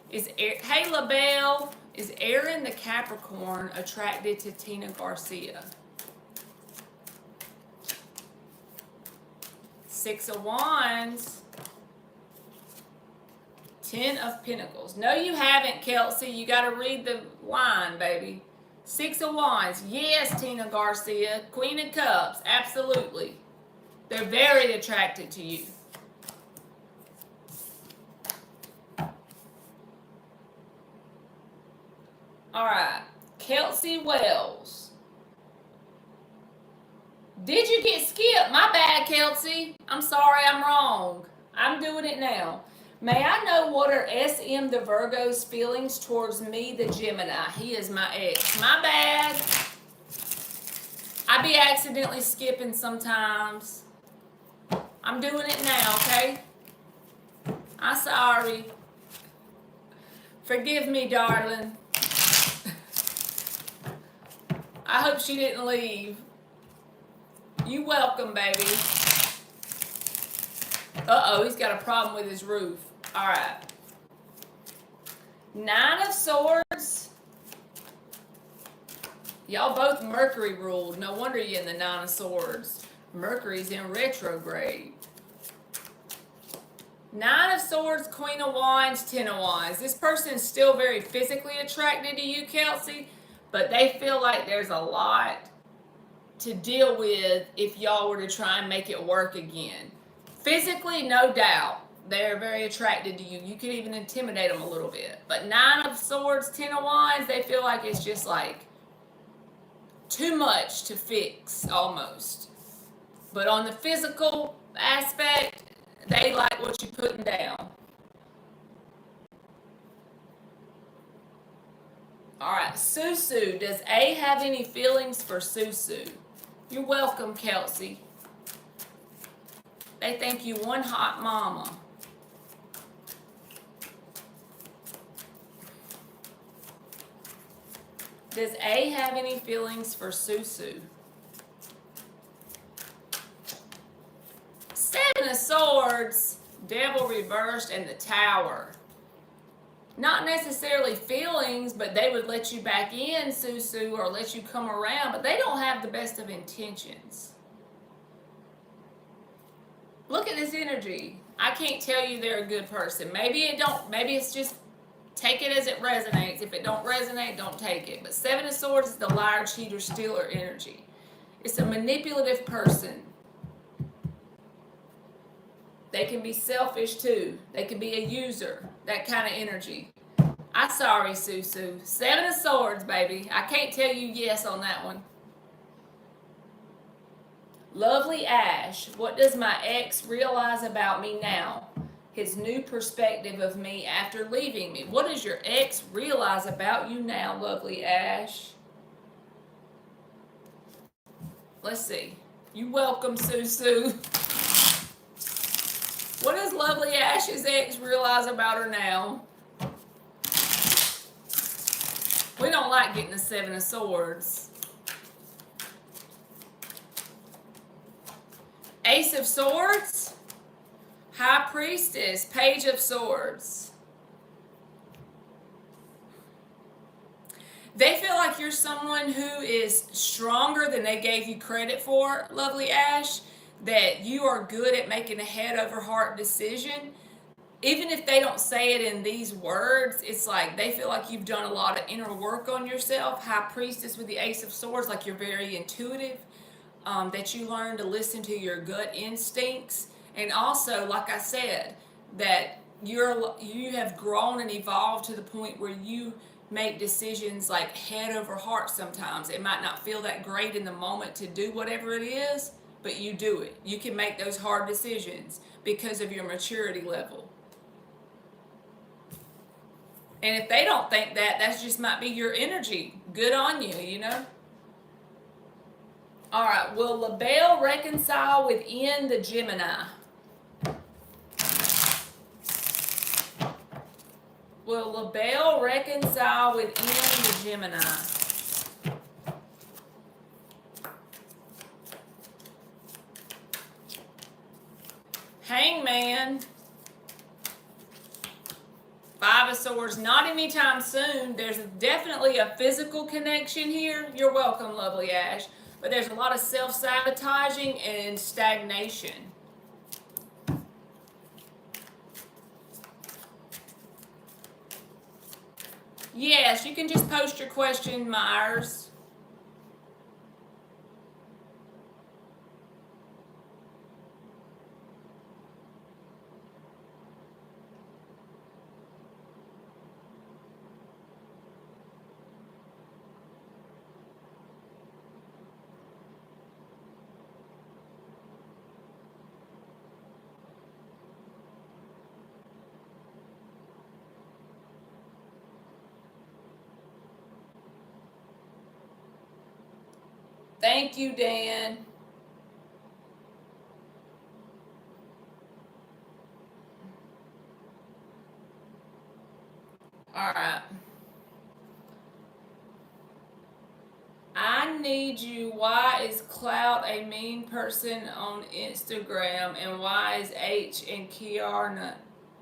Hey, LaBelle. Is Aaron the Capricorn attracted to Tina Garcia? 6 of Wands. 10 of Pentacles. No, you haven't, Kelsey. You got to read the line, baby. 6 of Wands. Yes, Tina Garcia. Queen of Cups. Absolutely. They're very attracted to you. All right. Kelsey Wells. Did you get skipped? My bad, Kelsey. I'm sorry, I'm wrong. I'm doing it now. May I know what are SM the Virgo's feelings towards me, the Gemini? He is my ex. My bad. I be accidentally skipping sometimes. I'm doing it now, okay? I'm sorry. Forgive me, darling. I hope she didn't leave. You welcome, baby. Uh-oh, he's got a problem with his roof. All right. 9 of Swords. Y'all both Mercury ruled. No wonder you're in the 9 of Swords. Mercury's in retrograde. 9 of Swords, Queen of Wands, 10 of Wands. This person's still very physically attracted to you, Kelsey, but they feel like there's a lot to deal with if y'all were to try and make it work again. Physically, no doubt. They're very attracted to you. You could even intimidate them a little bit. But 9 of Swords, 10 of Wands, they feel like it's just like too much to fix, almost. But on the physical aspect, they like what you're putting down. All right, Susu. Does A have any feelings for Susu? You're welcome, Kelsey. They think you one hot mama. Does A have any feelings for Susu? 7 of Swords, Devil reversed, and the Tower. Not necessarily feelings, but they would let you back in, Susu, or let you come around, but they don't have the best of intentions. Look at this energy. I can't tell you they're a good person. Maybe it don't. Maybe it's just take it as it resonates. If it don't resonate, don't take it. But 7 of Swords is the liar, cheater, stealer energy. It's a manipulative person. They can be selfish too. They can be a user. That kind of energy. I'm sorry, Susu. 7 of Swords, baby. I can't tell you yes on that one. Lovely Ash. What does my ex realize about me now? His new perspective of me after leaving me. What does your ex realize about you now, Lovely Ash? Let's see. You welcome, Susu. What does Lovely Ash's ex realize about her now? We don't like getting the 7 of Swords. Ace of Swords, High Priestess, Page of Swords. They feel like you're someone who is stronger than they gave you credit for, Lovely Ash, that you are good at making a head over heart decision. Even if they don't say it in these words, it's like they feel like you've done a lot of inner work on yourself. High Priestess with the Ace of Swords, like you're very intuitive. That you learn to listen to your gut instincts, and also, like I said, that you have grown and evolved to the point where you make decisions like head over heart sometimes. It might not feel that great in the moment to do whatever it is, but you do it. You can make those hard decisions because of your maturity level. And if they don't think that, that just might be your energy. Good on you, you know? All right, will LaBelle reconcile within the Gemini? Will LaBelle reconcile within the Gemini? Hangman. 5 of Swords, not anytime soon. There's definitely a physical connection here. You're welcome, Lovely Ash. But there's a lot of self-sabotaging and stagnation. Yes, you can just post your question, Myers. Thank you, Dan. All right. I need you. Why is Clout a mean person on Instagram? And why is H and Kiara?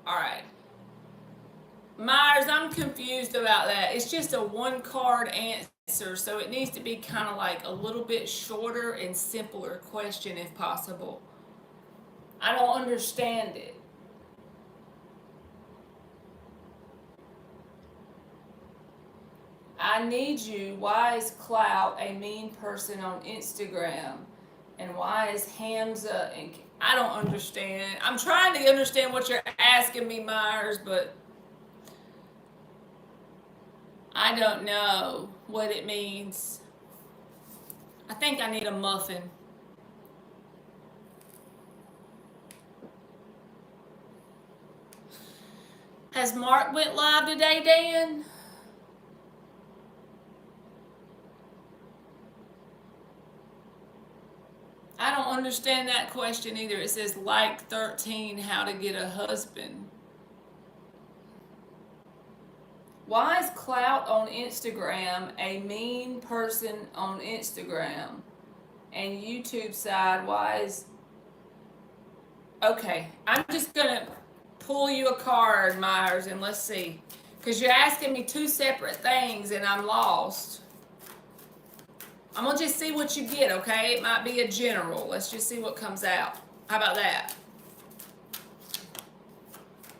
All right. Myers, I'm confused about that. It's just a one card answer, so it needs to be kind of like a little bit shorter and simpler question if possible. I don't understand it. I need you. Why is Clout a mean person on Instagram? And why is Hamza and I don't understand. I'm trying to understand what you're asking me, Myers, but I don't know what it means. I think I need a muffin. Has Mark went live today, Dan? I don't understand that question either. It says like 13, how to get a husband. Why is Clout on Instagram a mean person on Instagram? And YouTube side, why is... Okay, I'm just going to pull you a card, Myers, and let's see. Because you're asking me two separate things and I'm lost. I'm going to just see what you get, okay? It might be a general. Let's just see what comes out. How about that?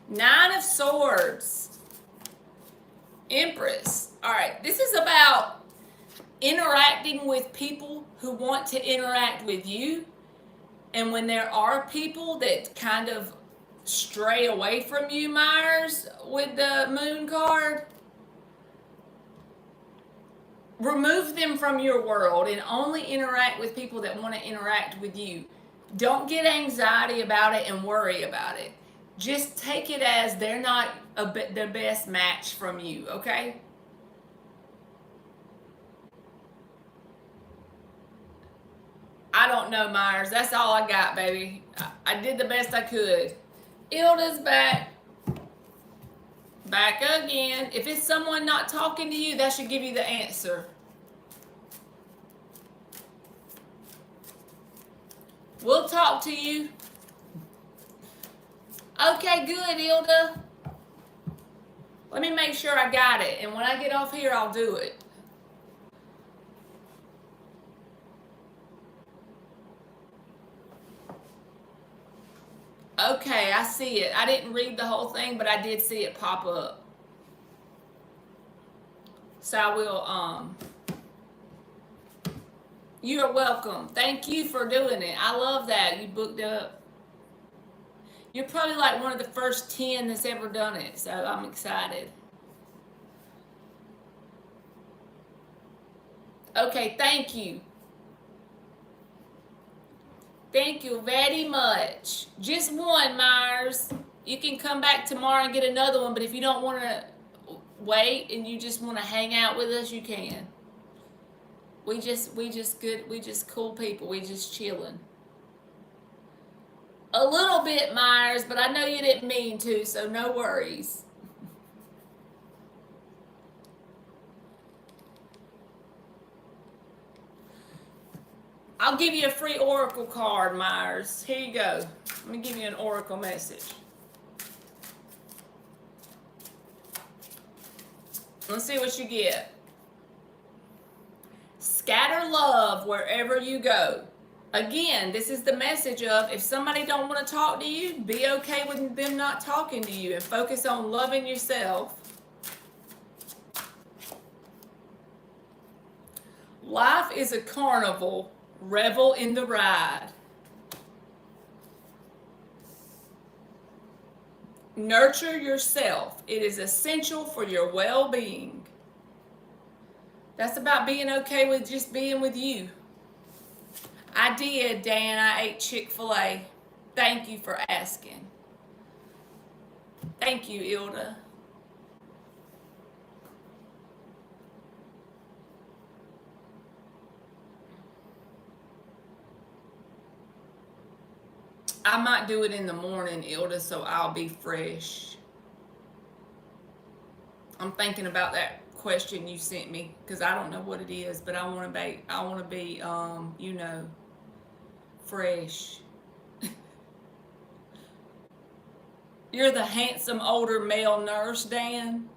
Nine of Swords. Empress. All right, this is about interacting with people who want to interact with you. And when there are people that kind of stray away from you, Myers, with the moon card, remove them from your world and only interact with people that want to interact with you. Don't get anxiety about it and worry about it. Just take it as they're not the best match from you, okay? I don't know, Myers. That's all I got, baby. I did the best I could. Ilda's back. Back again. If it's someone not talking to you, that should give you the answer. We'll talk to you. Okay, good, Ilda. Let me make sure I got it. And when I get off here, I'll do it. Okay, I see it. I didn't read the whole thing, but I did see it pop up. So I will, you're welcome. Thank you for doing it. I love that. You booked up. You're probably like one of the first 10 that's ever done it, so I'm excited. Okay, thank you. Thank you very much. Just one, Myers. You can come back tomorrow and get another one, but if you don't want to wait and you just want to hang out with us, you can. We just cool people. We just chilling. A little bit, Myers, but I know you didn't mean to, so no worries. I'll give you a free oracle card, Myers. Here you go. Let me give you an oracle message. Let's see what you get. Scatter love wherever you go. Again, this is the message of if somebody don't want to talk to you, be okay with them not talking to you and focus on loving yourself. Life is a carnival. Revel in the ride. Nurture yourself. It is essential for your well-being. That's about being okay with just being with you. I did, Dan. I ate Chick-fil-A. Thank you for asking. Thank you, Ilda. I might do it in the morning, Ilda, so I'll be fresh. I'm thinking about that question you sent me because I don't know what it is, but I want to be, you know, fresh. You're the handsome older male nurse, Dan.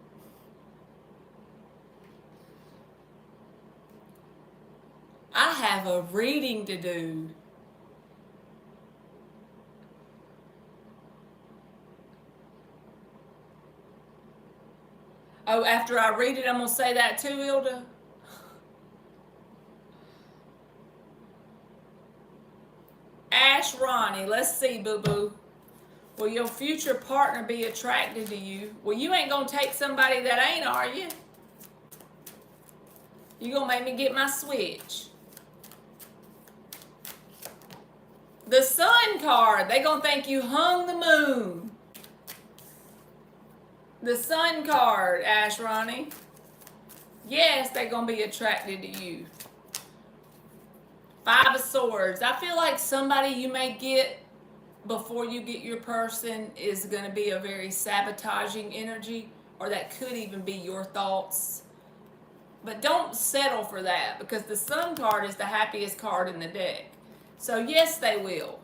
I have a reading to do. Oh, after I read it, I'm going to say that too, Ilda? Ash Ronnie, let's see, boo-boo. Will your future partner be attracted to you? Well, you ain't going to take somebody that ain't, are you? You going to make me get my switch. The sun card, they going to think you hung the moon. The sun card, Ash Ronnie. Yes, they're going to be attracted to you. Five of Swords. I feel like somebody you may get before you get your person is going to be a very sabotaging energy, or that could even be your thoughts. But don't settle for that, because the Sun card is the happiest card in the deck. So yes, they will.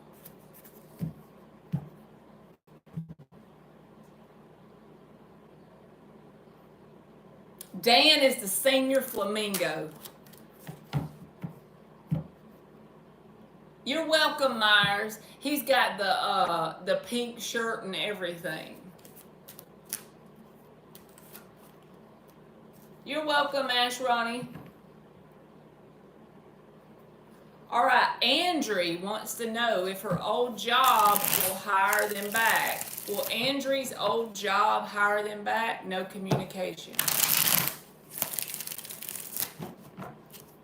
Dan is the senior flamingo. You're welcome, Myers. He's got the pink shirt and everything. You're welcome, Ash Ronnie. All right, Andrea wants to know if her old job will hire them back. Will Andrea's old job hire them back? No communication.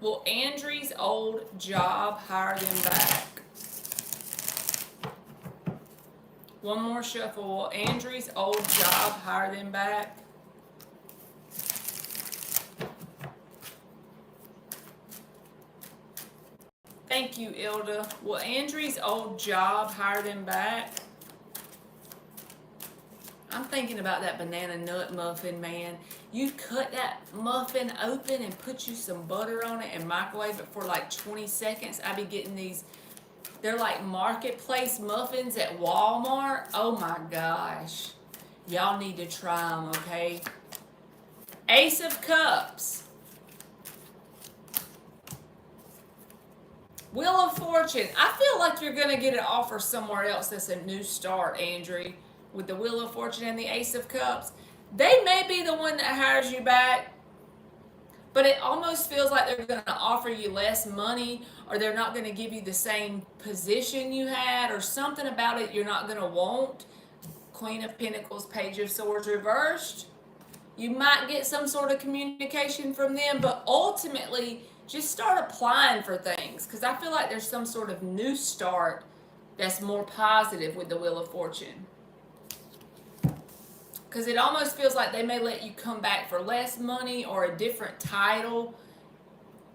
Will Andrea's old job hire them back? One more shuffle. Will Andrea's old job hire them back? Thank you, Ilda. Will Andrea's old job hire them back? I'm thinking about that banana nut muffin, man. You cut that muffin open and put you some butter on it and microwave it for like 20 seconds. I be getting these, they're like marketplace muffins at Walmart. Oh my gosh. Y'all need to try them, okay? Ace of Cups. Wheel of Fortune. I feel like you're going to get an offer somewhere else that's a new start, Andrea, with the Wheel of Fortune and the Ace of Cups. They may be the one that hires you back, but it almost feels like they're going to offer you less money, or they're not going to give you the same position you had, or something about it you're not going to want. Queen of Pentacles, Page of Swords reversed. You might get some sort of communication from them, but ultimately just start applying for things, because I feel like there's some sort of new start that's more positive with the Wheel of Fortune. Because it almost feels like they may let you come back for less money or a different title,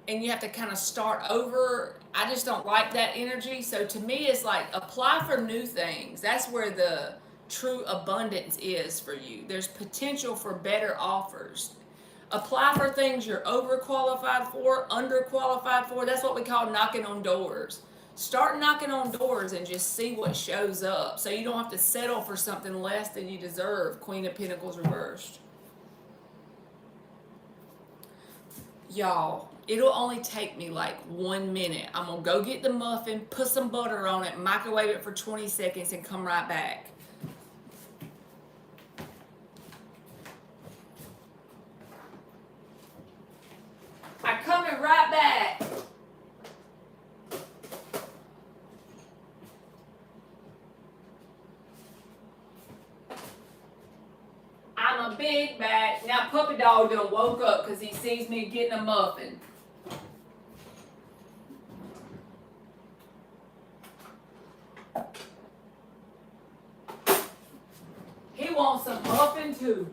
and you have to kind of start over. I just don't like that energy. So to me, it's like apply for new things. That's where the true abundance is for you. There's potential for better offers. Apply for things you're overqualified for, underqualified for. That's what we call knocking on doors. Start knocking on doors and just see what shows up, so you don't have to settle for something less than you deserve. Queen of Pentacles reversed. Y'all, it'll only take me like 1 minute. I'm going to go get the muffin, put some butter on it, microwave it for 20 seconds, and come right back. I'm coming right back. I'm a big bag. Now Puppy Dog done woke up because he sees me getting a muffin. He wants some muffin too.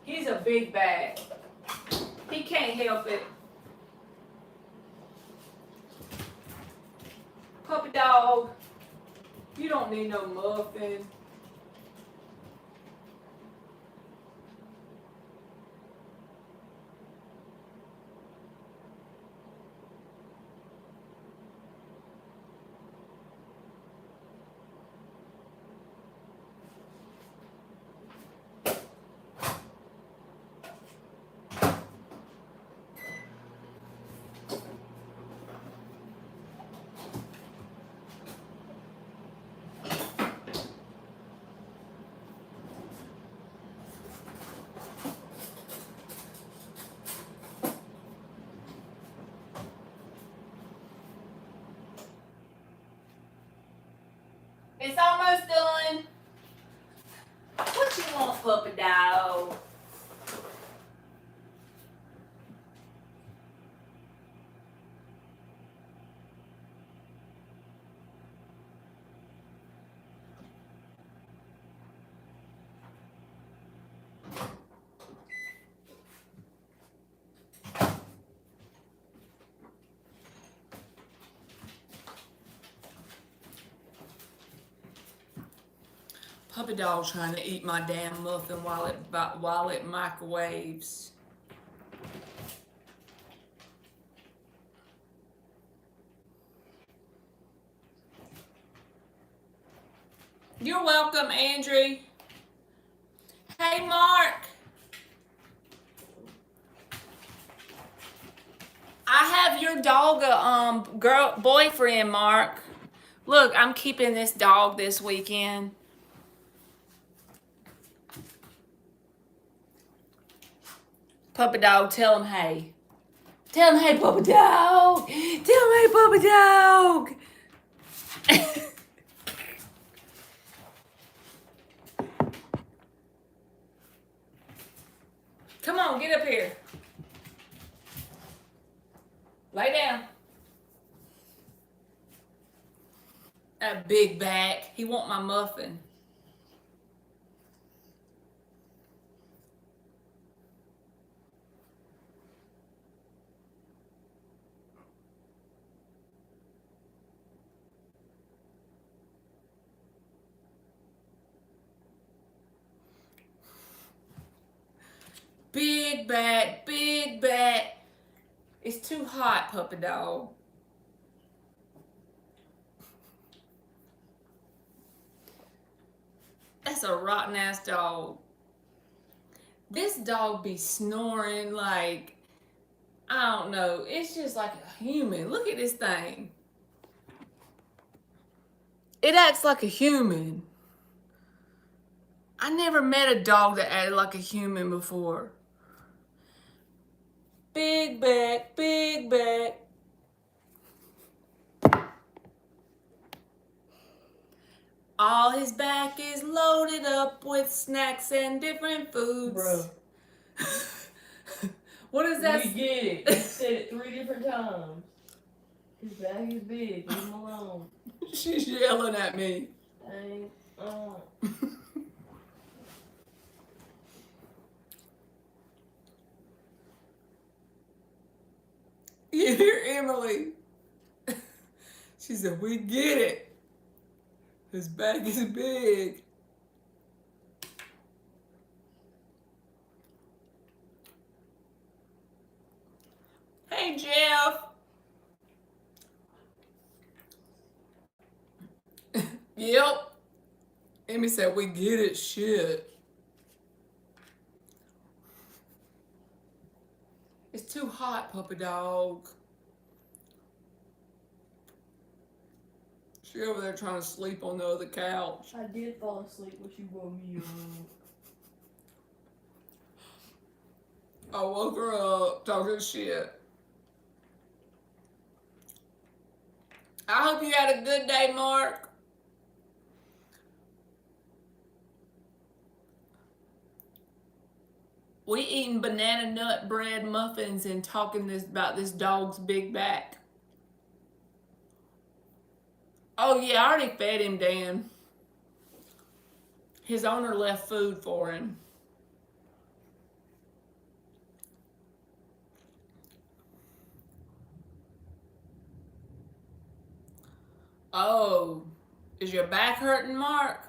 He's a big bag. He can't help it. Puppy Dog. You don't need no muffin. It's almost done. What you want, puppy dog? Puppy dog trying to eat my damn muffin while it microwaves. You're welcome, Andrew. Hey, Mark. I have your dog a boyfriend, Mark. Look, I'm keeping this dog this weekend. Puppy dog, tell him hey. Tell him hey, puppy dog. Tell him hey, puppy dog. Come on, get up here. Lay down. That big back. He want my muffin. Big back, big back. It's too hot, puppy dog. That's a rotten ass dog. This dog be snoring like, I don't know. It's just like a human. Look at this thing. It acts like a human. I never met a dog that acted like a human before. Big back, big back. All his back is loaded up with snacks and different foods. Bro. What is that? You get it. You said it 3 different times. His back is big. Leave him alone. She's yelling at me. Dang. You hear Emily? She said, we get it. His back is big. Hey, Jeff. Yep. Emmy said, we get it, shit. It's too hot, puppy dog. She over there trying to sleep on the other couch. I did fall asleep when you woke me up. I woke her up talking shit. I hope you had a good day, Mark. We eating banana nut bread muffins and talking about this dog's big back. Oh yeah, I already fed him, Dan. His owner left food for him. Oh, Is your back hurting, Mark?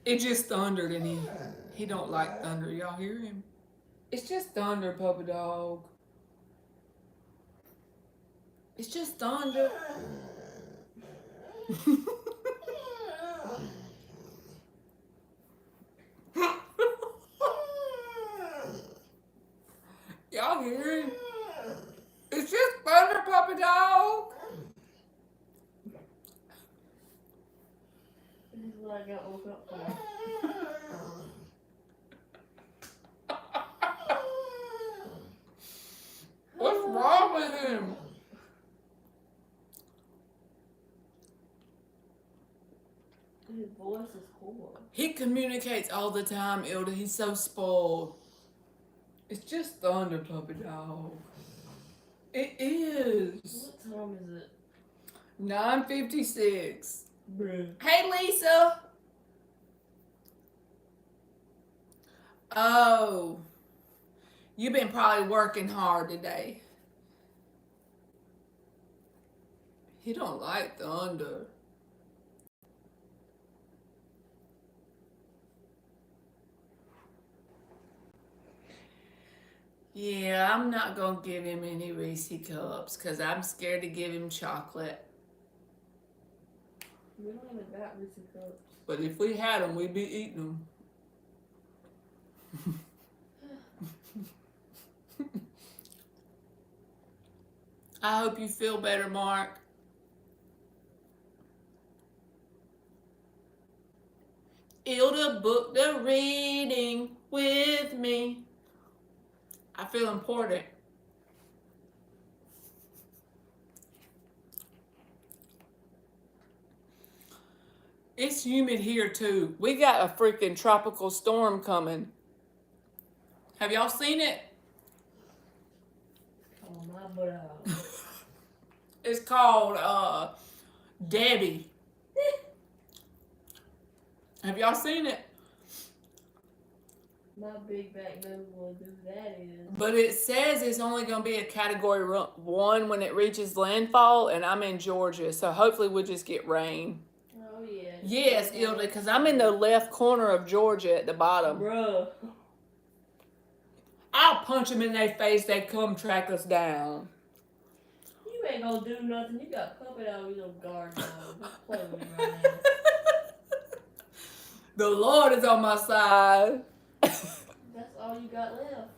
It just thundered and he don't like thunder. Y'all hear him? It's just thunder, puppy dog. It's just thunder. Y'all hear him? It's just thunder, puppy dog. This is what I got woke up for. What's wrong with him? His voice is cool. He communicates all the time, Ilda. He's so spoiled. It's just thunder, puppy dog. It is. What time is it? 9:56. Bruh. Hey, Lisa. Oh, you've been probably working hard today. He don't like thunder. Yeah, I'm not gonna give him any Reese cups because I'm scared to give him chocolate. We don't even got Reese cups. But if we had them, we'd be eating them. I hope you feel better, Mark. Ilda booked a reading with me. I feel important. It's humid here too. We got a freaking tropical storm coming. Have y'all seen it? Oh, my butt. It's called Debbie. Have y'all seen it? My big back knows what that is. But it says it's only going to be a category 1 when it reaches landfall, and I'm in Georgia, so hopefully we'll just get rain. Oh, yeah. Yes, Ilda, because I'm in the left corner of Georgia at the bottom. Bruh. I'll punch them in their face, they come track us down. You ain't gonna do nothing. You got puppet out of your guard dog. Just play with me right now. The Lord is on my side. That's all you got left.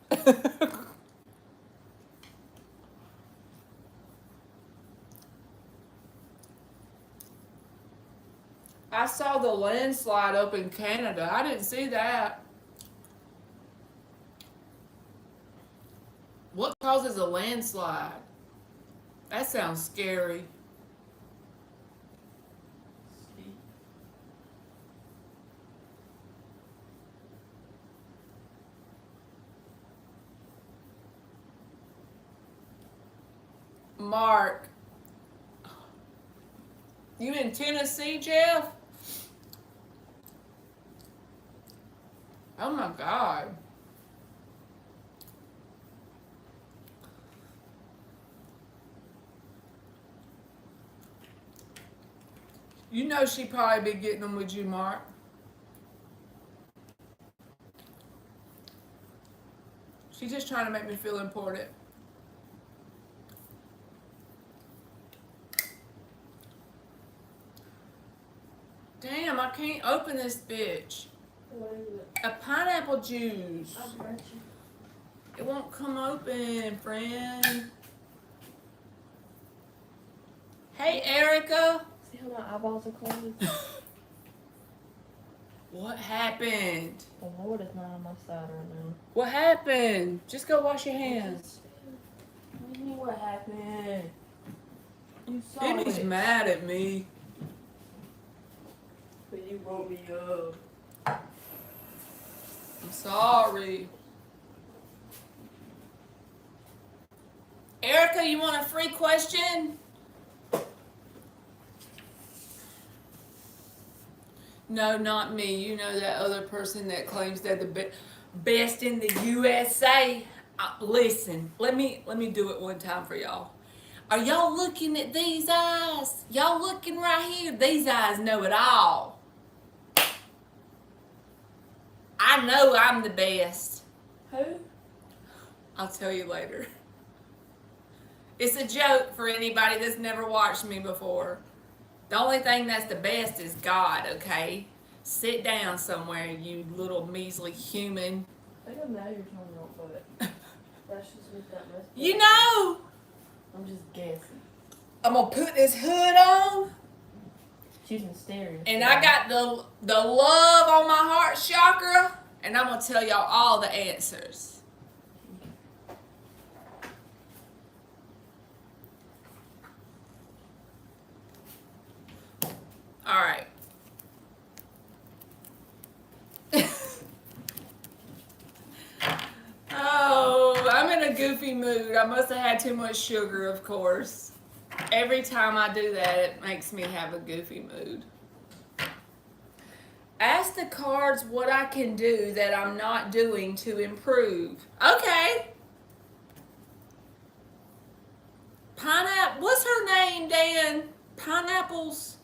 I saw the landslide up in Canada. I didn't see that. What causes a landslide? That sounds scary. Mark, you in Tennessee, Jeff? Oh my God. You know she probably be getting them with you, Mark. She's just trying to make me feel important. Damn, I can't open this bitch. What is it? A pineapple juice. I got you. It won't come open, friend. Hey, Erica. See how my eyeballs are closed? What happened? The Lord is not on my side right now. What happened? Just go wash your hands. What do you mean what happened? You saw Baby's it. mad at me. But you woke me up. I'm sorry. Erica, you want a free question? No, not me. You know that other person that claims they're the best in the USA. Listen, let me do it one time for y'all. Are y'all looking at these eyes? Y'all looking right here? These eyes know it all. I know I'm the best. Who? I'll tell you later. It's a joke for anybody that's never watched me before. The only thing that's the best is God, okay? Sit down somewhere, you little measly human. I think I'm now you're talking about foot. That's just with that mess. You know! I'm just guessing. I'm gonna put this hood on, She's mysterious. and I got the love on my heart chakra, and I'm gonna tell y'all all the answers. All right. Oh, I'm in a goofy mood. I must have had too much sugar, of course. Every time I do that, it makes me have a goofy mood. Ask the cards what I can do that I'm not doing to improve. Okay. Pineapple. What's her name, Dan? Pineapples.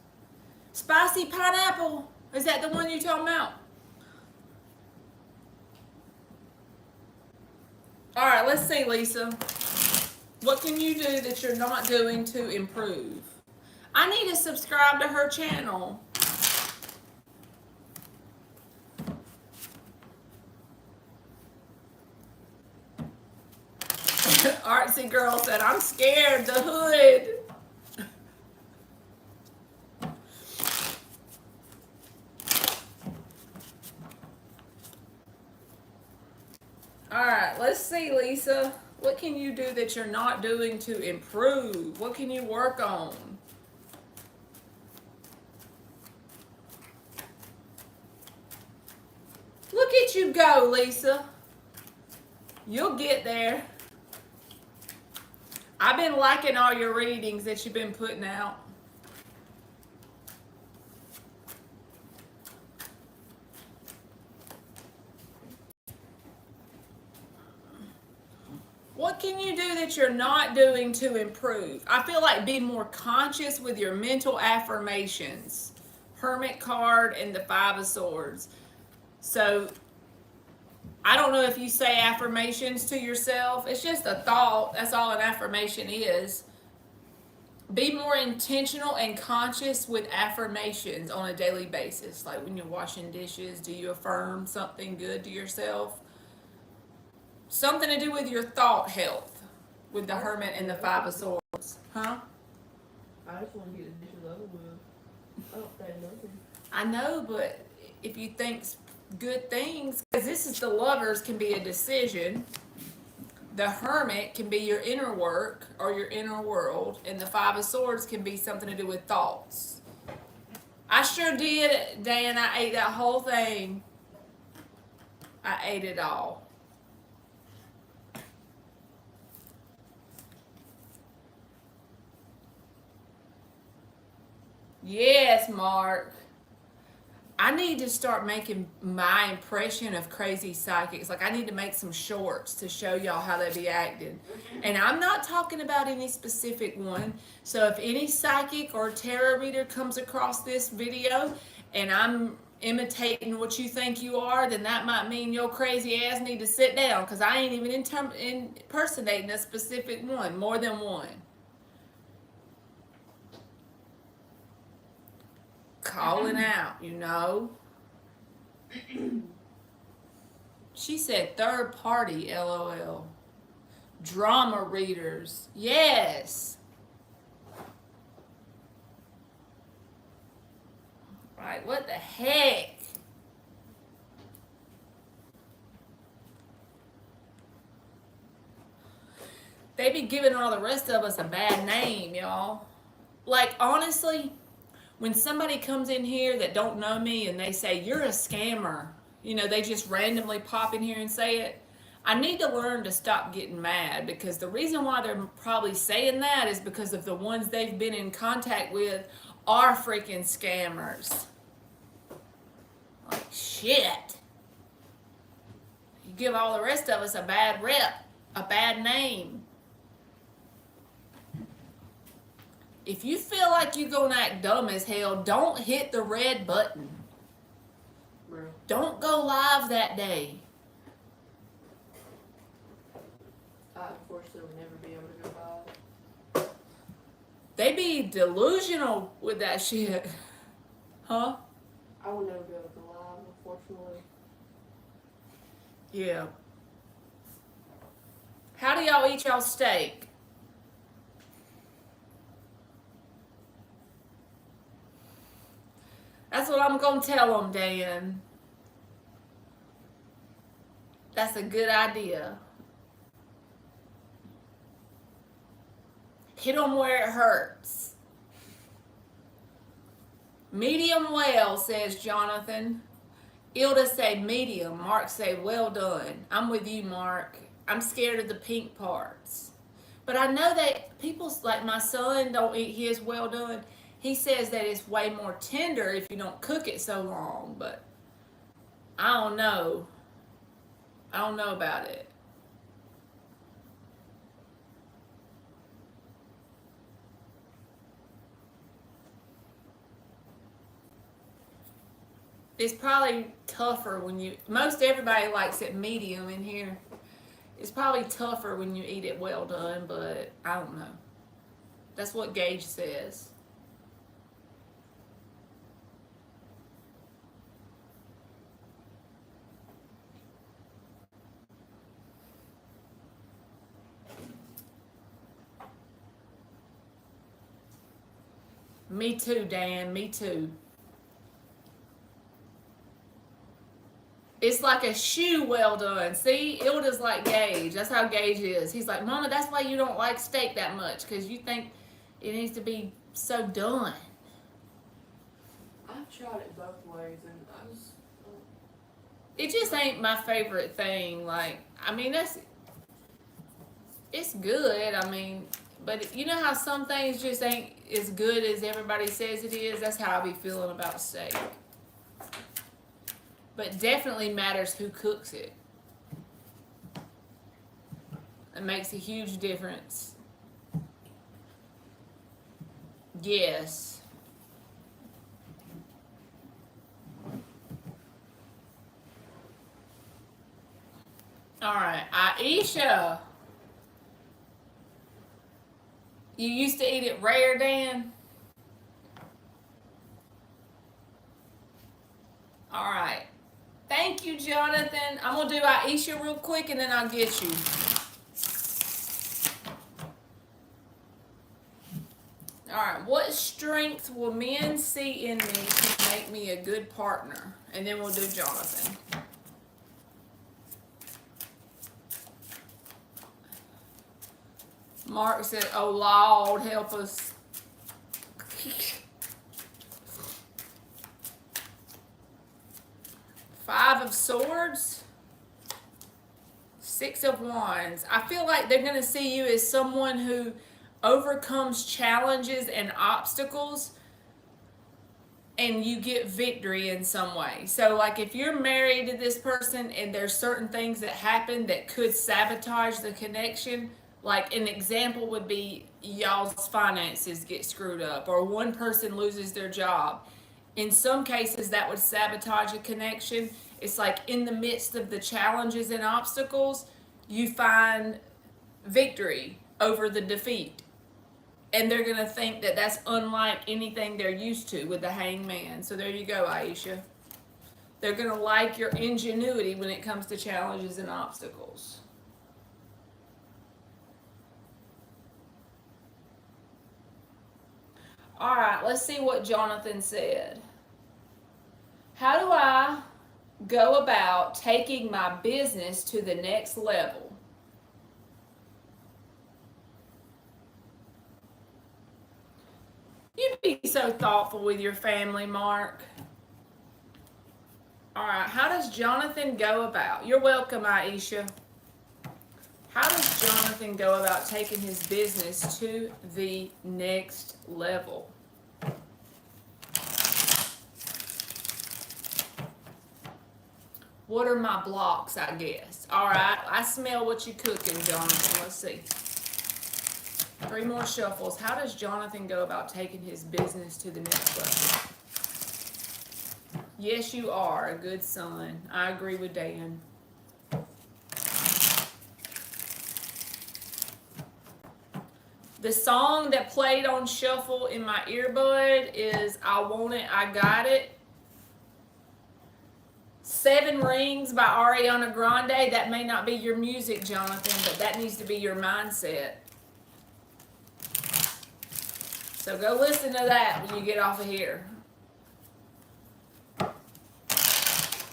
Spicy pineapple. Is that the one you're talking about? All right, let's see, Lisa. What can you do that you're not doing to improve? I need to subscribe to her channel. Artsy girl said, I'm scared, the hood. All right, let's see, Lisa. What can you do that you're not doing to improve? What can you work on? Look at you go, Lisa. You'll get there. I've been liking all your readings that you've been putting out. What can you do that you're not doing to improve? I feel like be more conscious with your mental affirmations. Hermit card and the Five of Swords. So, I don't know if you say affirmations to yourself. It's just a thought. That's all an affirmation is. Be more intentional and conscious with affirmations on a daily basis. Like when you're washing dishes, do you affirm something good to yourself? Something to do with your thought health with the Hermit and the Five of Swords. Huh? I just want to get the dishes over with. I don't think nothing. I know, but if you think good things, because this is the Lovers can be a decision. The Hermit can be your inner work or your inner world, and the Five of Swords can be something to do with thoughts. I sure did, Dan. I ate that whole thing. I ate it all. Yes, Mark. I need to start making my impression of crazy psychics. Like, I need to make some shorts to show y'all how they be acting. And I'm not talking about any specific one. So if any psychic or tarot reader comes across this video and I'm imitating what you think you are, then that might mean your crazy ass need to sit down, because I ain't even impersonating a specific one, more than one. Calling out, you know. She said third party, LOL. Drama readers, yes. Right, what the heck? They be giving all the rest of us a bad name, y'all. Like, honestly, when somebody comes in here that don't know me and they say, you're a scammer, you know, they just randomly pop in here and say it, I need to learn to stop getting mad, because the reason why they're probably saying that is because of the ones they've been in contact with are freaking scammers. Like, shit. You give all the rest of us a bad rep, a bad name. If you feel like you're gonna act dumb as hell, don't hit the red button. Bro. Don't go live that day. I unfortunately would never be able to go live. They be delusional with that shit. Huh? I would never be able to go live, unfortunately. Yeah. How do y'all eat y'all steak? That's what I'm gonna tell them, Dan. That's a good idea. Hit them where it hurts. Medium well, says Jonathan. Ilda say medium. Mark say well done. I'm with you, Mark. I'm scared of the pink parts. But I know that people, like my son, don't eat his well done. He says that it's way more tender if you don't cook it so long. But I don't know. I don't know about it. It's probably tougher when you, most everybody likes it medium in here. It's probably tougher when you eat it well done, but I don't know. That's what Gage says. Me too, Dan, me too. It's like a shoe well done. See, Ilda's like Gage. That's how Gage is. He's like, Mama, that's why you don't like steak that much, because you think it needs to be so done. I've tried it both ways, and I was. It just ain't my favorite thing. Like, I mean, it's good. I mean, but you know how some things just ain't as good as everybody says it is? That's how I be feeling about steak. But definitely matters who cooks it. It makes a huge difference. Yes. All right, Aisha. You used to eat it rare, Dan? All right. Thank you, Jonathan. I'm going to do Aisha real quick and then I'll get you. All right. What strength will men see in me to make me a good partner? And then we'll do Jonathan. Mark said, oh, Lord, help us. Five of Swords. Six of Wands. I feel like they're going to see you as someone who overcomes challenges and obstacles and you get victory in some way. So like if you're married to this person and there's certain things that happen that could sabotage the connection, like an example would be y'all's finances get screwed up or one person loses their job. In some cases that would sabotage a connection. It's like in the midst of the challenges and obstacles, you find victory over the defeat. And they're going to think that that's unlike anything they're used to with the hangman. So there you go, Aisha. They're going to like your ingenuity when it comes to challenges and obstacles. All right, let's see what Jonathan said. How do I go about taking my business to the next level? You be so thoughtful with your family, Mark. All right, how does Jonathan go about? You're welcome, Aisha. How does Jonathan go about taking his business to the next level? What are my blocks, I guess? All right, I smell what you're cooking, Jonathan. Let's see. 3 more shuffles. How does Jonathan go about taking his business to the next level? Yes, you are a good son. I agree with Dan. The song that played on shuffle in my earbud is I Want It, I Got It. 7 Rings by Ariana Grande. That may not be your music, Jonathan, but that needs to be your mindset. So go listen to that when you get off of here.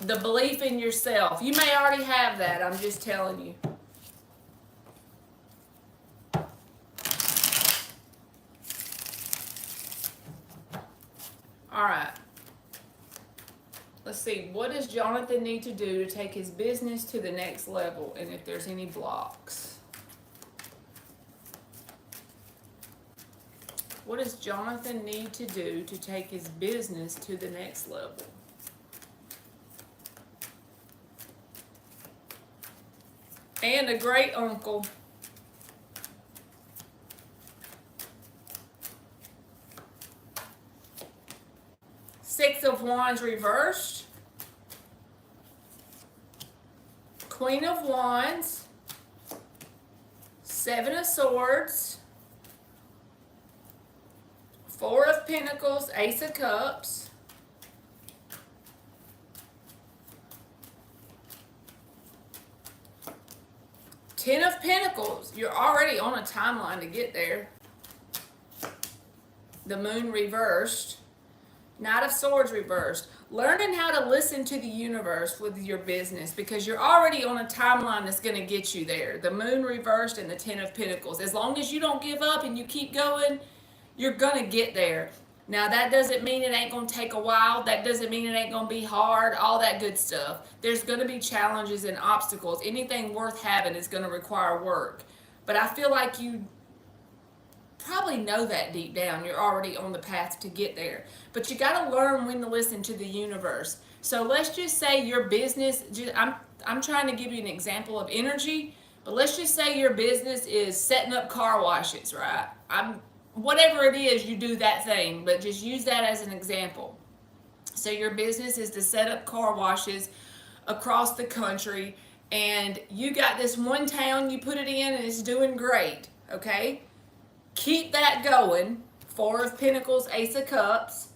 The belief in yourself. You may already have that, I'm just telling you. All right. Let's see. What does Jonathan need to do to take his business to the next level, and if there's any blocks? What does Jonathan need to do to take his business to the next level? And a great uncle. Six of Wands reversed. Queen of Wands. 7 of Swords. 4 of Pentacles. Ace of Cups. Ten of Pentacles. You're already on a timeline to get there. The Moon reversed. Knight of Swords reversed. Learning how to listen to the universe with your business, because you're already on a timeline that's going to get you there. The Moon reversed and the 10 of Pentacles. As long as you don't give up and you keep going, you're going to get there. Now, that doesn't mean it ain't going to take a while. That doesn't mean it ain't going to be hard, all that good stuff. There's going to be challenges and obstacles. Anything worth having is going to require work. But I feel like you probably know that deep down. You're already on the path to get there. But you got to learn when to listen to the universe. So let's just say your business, I'm trying to give you an example of energy, but let's just say your business is setting up car washes, right? Whatever it is, you do that thing, but just use that as an example. So your business is to set up car washes across the country, and you got this one town you put it in and it's doing great, okay? Keep that going. 4 of Pentacles, Ace of Cups.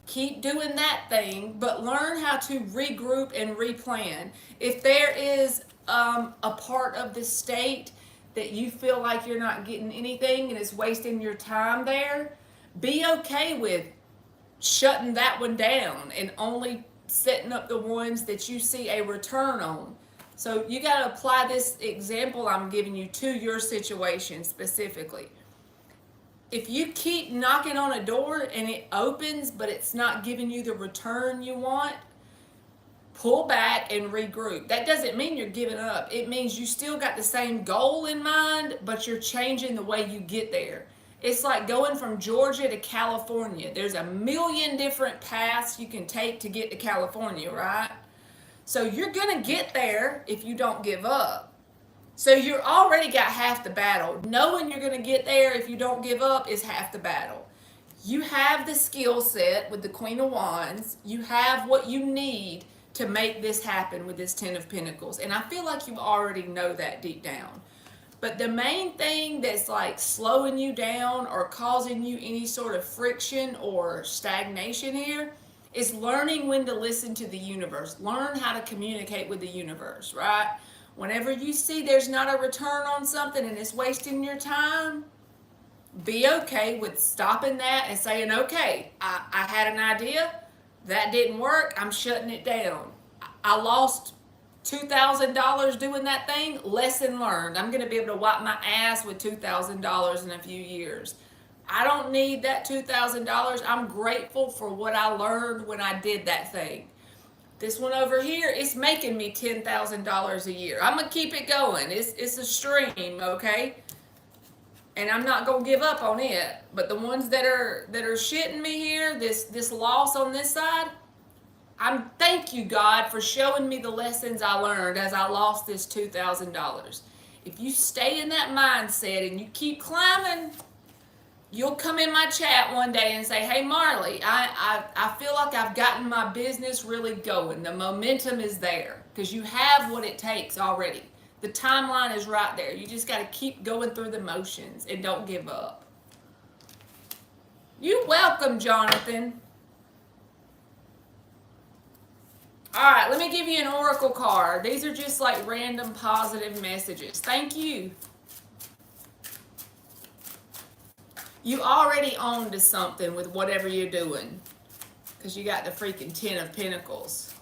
Keep doing that thing, but learn how to regroup and replan. If there is a part of the state that you feel like you're not getting anything and it's wasting your time there, be okay with shutting that one down and only setting up the ones that you see a return on. So you got to apply this example I'm giving you to your situation specifically. If you keep knocking on a door and it opens but it's not giving you the return you want, pull back and regroup. That doesn't mean you're giving up. It means you still got the same goal in mind, but you're changing the way you get there. It's like going from Georgia to California. There's a million different paths you can take to get to California, right? So you're going to get there if you don't give up. So you're already got half the battle. Knowing you're going to get there if you don't give up is half the battle. You have the skill set with the Queen of Wands. You have what you need to make this happen with this 10 of Pentacles. And I feel like you already know that deep down. But the main thing that's like slowing you down or causing you any sort of friction or stagnation here is learning when to listen to the universe. Learn how to communicate with the universe, right? Whenever you see there's not a return on something and it's wasting your time, be okay with stopping that and saying, okay, I had an idea, that didn't work, I'm shutting it down. I lost $2,000 doing that thing, lesson learned. I'm going to be able to wipe my ass with $2,000 in a few years. I don't need that $2,000. I'm grateful for what I learned when I did that thing. This one over here, it's making me $10,000 a year. I'm going to keep it going. It's a stream, okay? And I'm not going to give up on it. But the ones that are shitting me here, this loss on this side, thank you, God, for showing me the lessons I learned as I lost this $2,000. If you stay in that mindset and you keep climbing, you'll come in my chat one day and say, hey, Marley, I feel like I've gotten my business really going. The momentum is there because you have what it takes already. The timeline is right there. You just got to keep going through the motions and don't give up. You're welcome, Jonathan. All right, let me give you an oracle card. These are just like random positive messages. Thank you. You already own to something with whatever you're doing because you got the freaking 10 of Pentacles.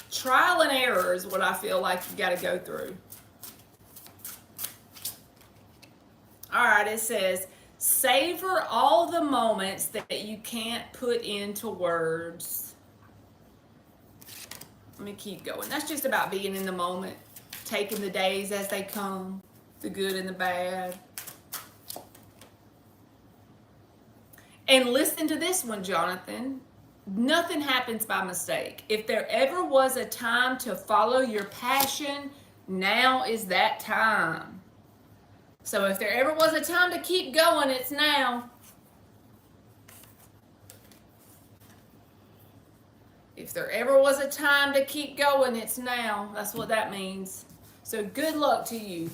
Trial and error is what I feel like you got to go through. All right, it says, savor all the moments that you can't put into words. Let me keep going. That's just about being in the moment, taking the days as they come, the good and the bad. And listen to this one, Jonathan. Nothing happens by mistake. If there ever was a time to follow your passion, now is that time. So if there ever was a time to keep going, it's now. If there ever was a time to keep going, it's now. That's what that means. So good luck to you.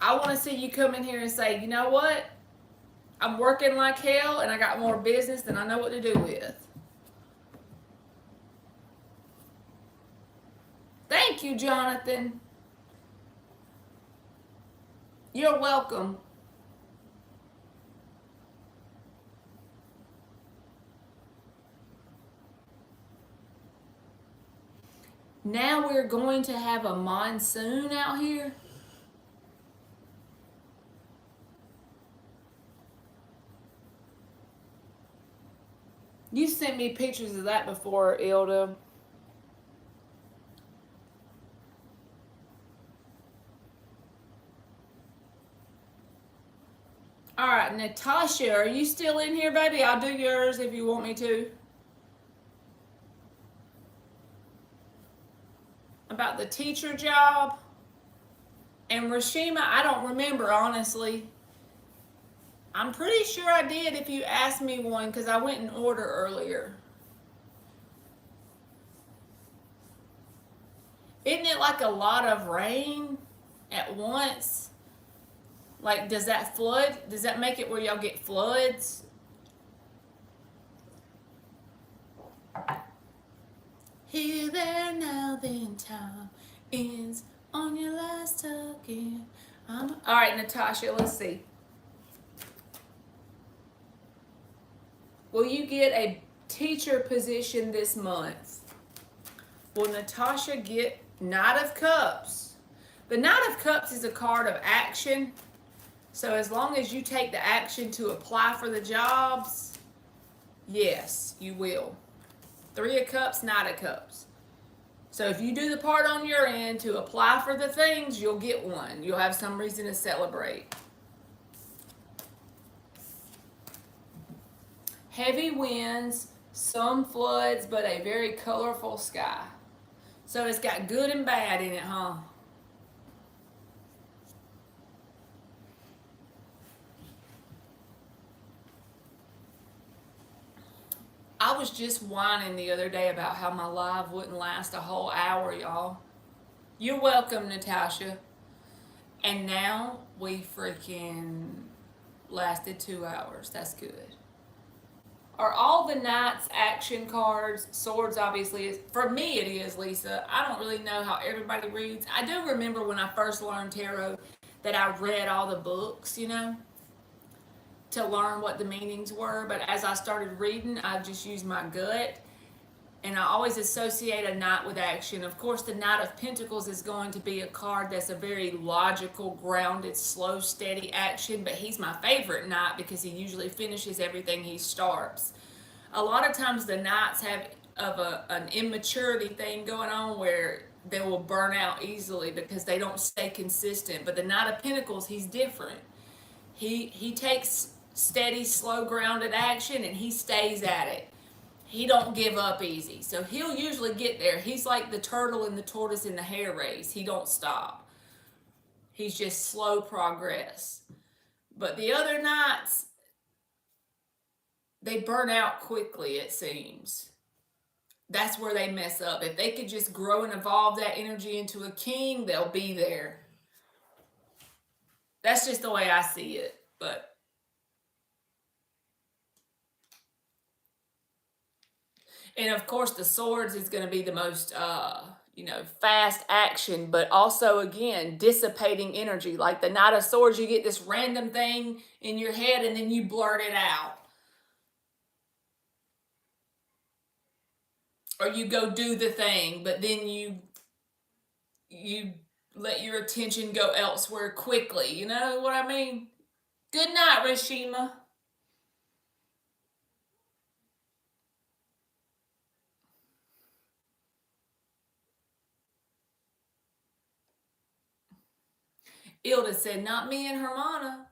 I want to see you come in here and say, you know what? I'm working like hell and I got more business than I know what to do with. Thank you, Jonathan. You're welcome. Now we're going to have a monsoon out here. You sent me pictures of that before, Ilda. All right, Natasha, are you still in here, baby? I'll do yours if you want me to. About the teacher job. And Rashima, I don't remember, honestly. I'm pretty sure I did if you asked me one because I went in order earlier. Isn't it like a lot of rain at once? Like, does that flood? Does that make it where y'all get floods? Here, there, now, then, time ends on your last token. All right, Natasha, let's see. Will you get a teacher position this month? Will Natasha get Knight of Cups? The Knight of Cups is a card of action. So as long as you take the action to apply for the jobs, yes, you will. 3 of Cups, Knight of Cups. So if you do the part on your end to apply for the things, you'll get one. You'll have some reason to celebrate. Heavy winds, some floods, but a very colorful sky. So it's got good and bad in it, huh? I was just whining the other day about how my live wouldn't last a whole hour, y'all. You're welcome, Natasha. And now we freaking lasted 2 hours. That's good. Are all the Knights action cards? Swords obviously is. For me it is, Lisa. I don't really know how everybody reads. I do remember when I first learned tarot that I read all the books, you know, to learn what the meanings were. But as I started reading, I just used my gut. And I always associate a knight with action. Of course, the Knight of Pentacles is going to be a card that's a very logical, grounded, slow, steady action. But he's my favorite knight because he usually finishes everything he starts. A lot of times the knights have an immaturity thing going on where they will burn out easily because they don't stay consistent. But the Knight of Pentacles, he's different. He takes steady, slow, grounded action and he stays at it. he don't give up easy. So he'll usually get there. He's like the turtle and the tortoise in the hare race. He don't stop. He's just slow progress. But the other knights, they burn out quickly, it seems. That's where they mess up. If they could just grow and evolve that energy into a king, they'll be there. That's just the way I see it. But and of course, the swords is going to be the most, fast action, but also, again, dissipating energy. Like the Knight of Swords, you get this random thing in your head and then you blurt it out. Or you go do the thing, but then you let your attention go elsewhere quickly. You know what I mean? Good night, Rashima. Ilda said, not me and Hermana.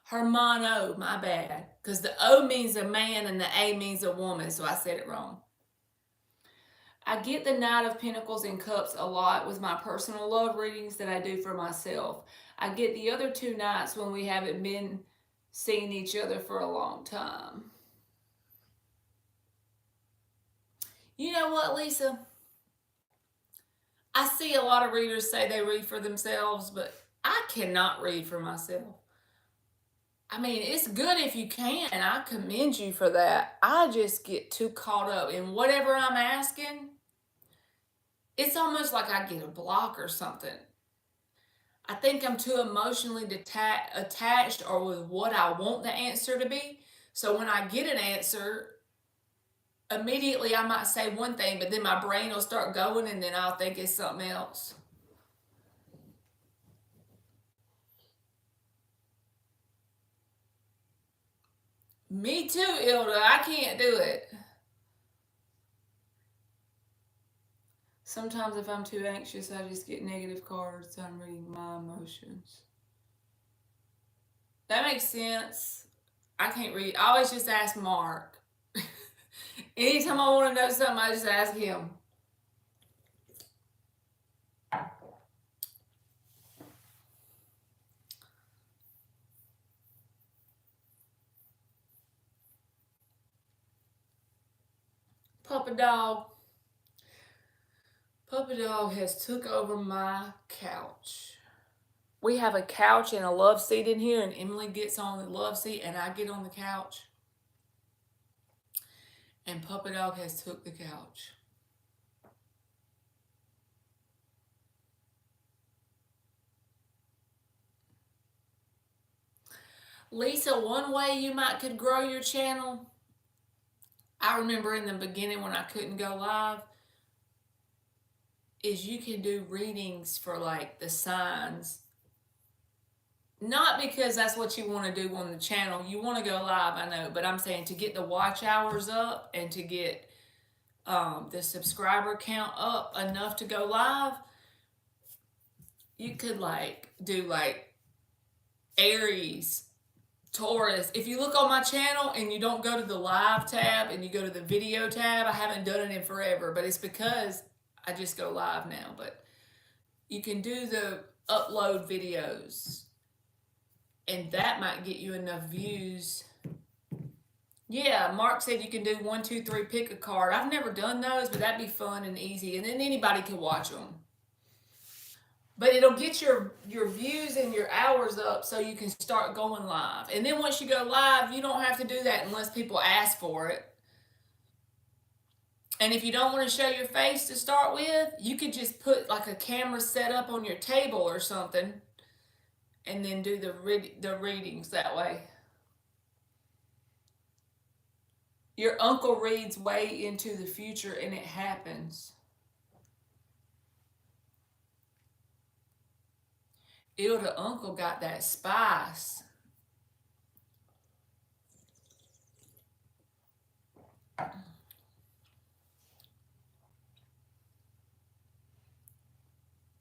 Hermano, my bad. Because the O means a man and the A means a woman, so I said it wrong. I get the Knight of Pentacles and Cups a lot with my personal love readings that I do for myself. I get the other two Knights when we haven't been seeing each other for a long time. You know what, Lisa? I see a lot of readers say they read for themselves, but I cannot read for myself. I mean, it's good if you can. I commend you for that. I just get too caught up in whatever I'm asking. It's almost like I get a block or something. I think I'm too emotionally attached or with what I want the answer to be. So when I get an answer, immediately I might say one thing, but then my brain will start going and then I'll think it's something else. Me too, Ilda. I can't do it. Sometimes if I'm too anxious, I just get negative cards. I'm reading my emotions. That makes sense. I can't read. I always just ask Mark. Anytime I want to know something, I just ask him. Puppy dog. Puppy dog has took over my couch. We have a couch and a love seat in here, and Emily gets on the love seat and I get on the couch. And Puppy dog has took the couch. Lisa, one way you could grow your channel, I remember in the beginning when I couldn't go live, is you can do readings for like the signs. Not because that's what you want to do on the channel. You want to go live, I know, but I'm saying to get the watch hours up and to get the subscriber count up enough to go live, you could like do like Aries, Taurus. If you look on my channel and you don't go to the live tab and you go to the video tab, I haven't done it in forever, but it's because I just go live now. But you can do the upload videos and that might get you enough views. Yeah, Mark said you can do 1, 2, 3, pick a card. I've never done those, but that'd be fun and easy, and then anybody can watch them. But it'll get your views and your hours up so you can start going live. And then once you go live, you don't have to do that unless people ask for it. And if you don't want to show your face to start with, you could just put like a camera set up on your table or something and then do the readings that way. Your uncle reads way into the future and it happens. Ilda uncle got that spice.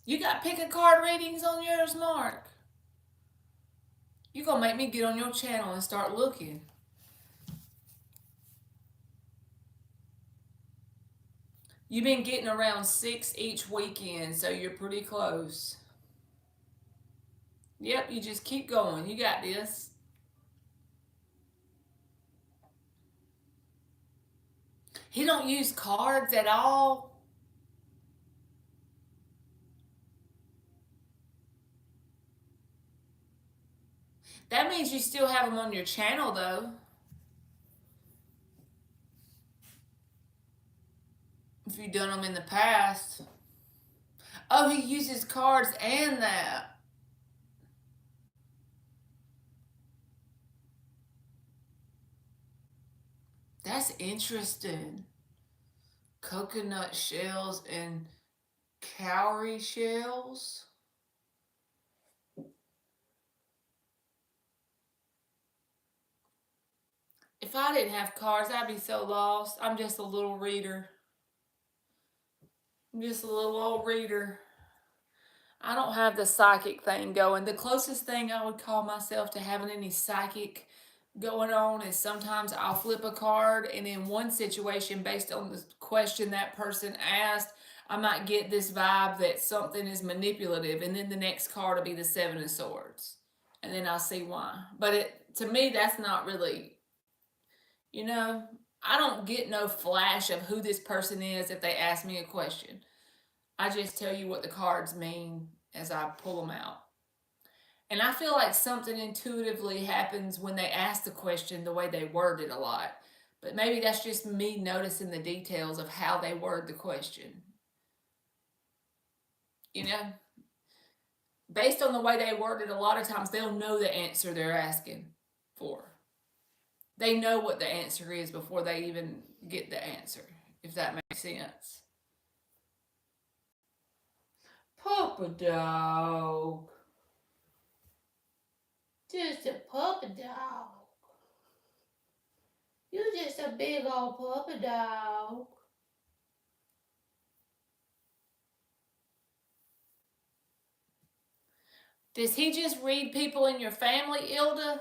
You got pick a card readings on yours, Mark? You gonna make me get on your channel and start looking. You've been getting around 6 each weekend, so you're pretty close. Yep, you just keep going. You got this. He don't use cards at all. That means you still have them on your channel, though. If you've done them in the past. Oh, he uses cards and that. That's interesting. Coconut shells and cowrie shells. If I didn't have cards, I'd be so lost. I'm just a little reader. I'm just a little old reader. I don't have the psychic thing going. The closest thing I would call myself to having any psychic going on is sometimes I'll flip a card, and in one situation, based on the question that person asked, I might get this vibe that something is manipulative, and then the next card will be the Seven of Swords. And then I'll see why. But to me, that's not really, I don't get no flash of who this person is if they ask me a question. I just tell you what the cards mean as I pull them out. And I feel like something intuitively happens when they ask the question the way they word it a lot. But maybe that's just me noticing the details of how they word the question. Based on the way they word it, a lot of times they'll know the answer they're asking for. They know what the answer is before they even get the answer, if that makes sense. Papa dog. Just a puppy dog. You just a big old puppy dog. Does he just read people in your family, Ilda?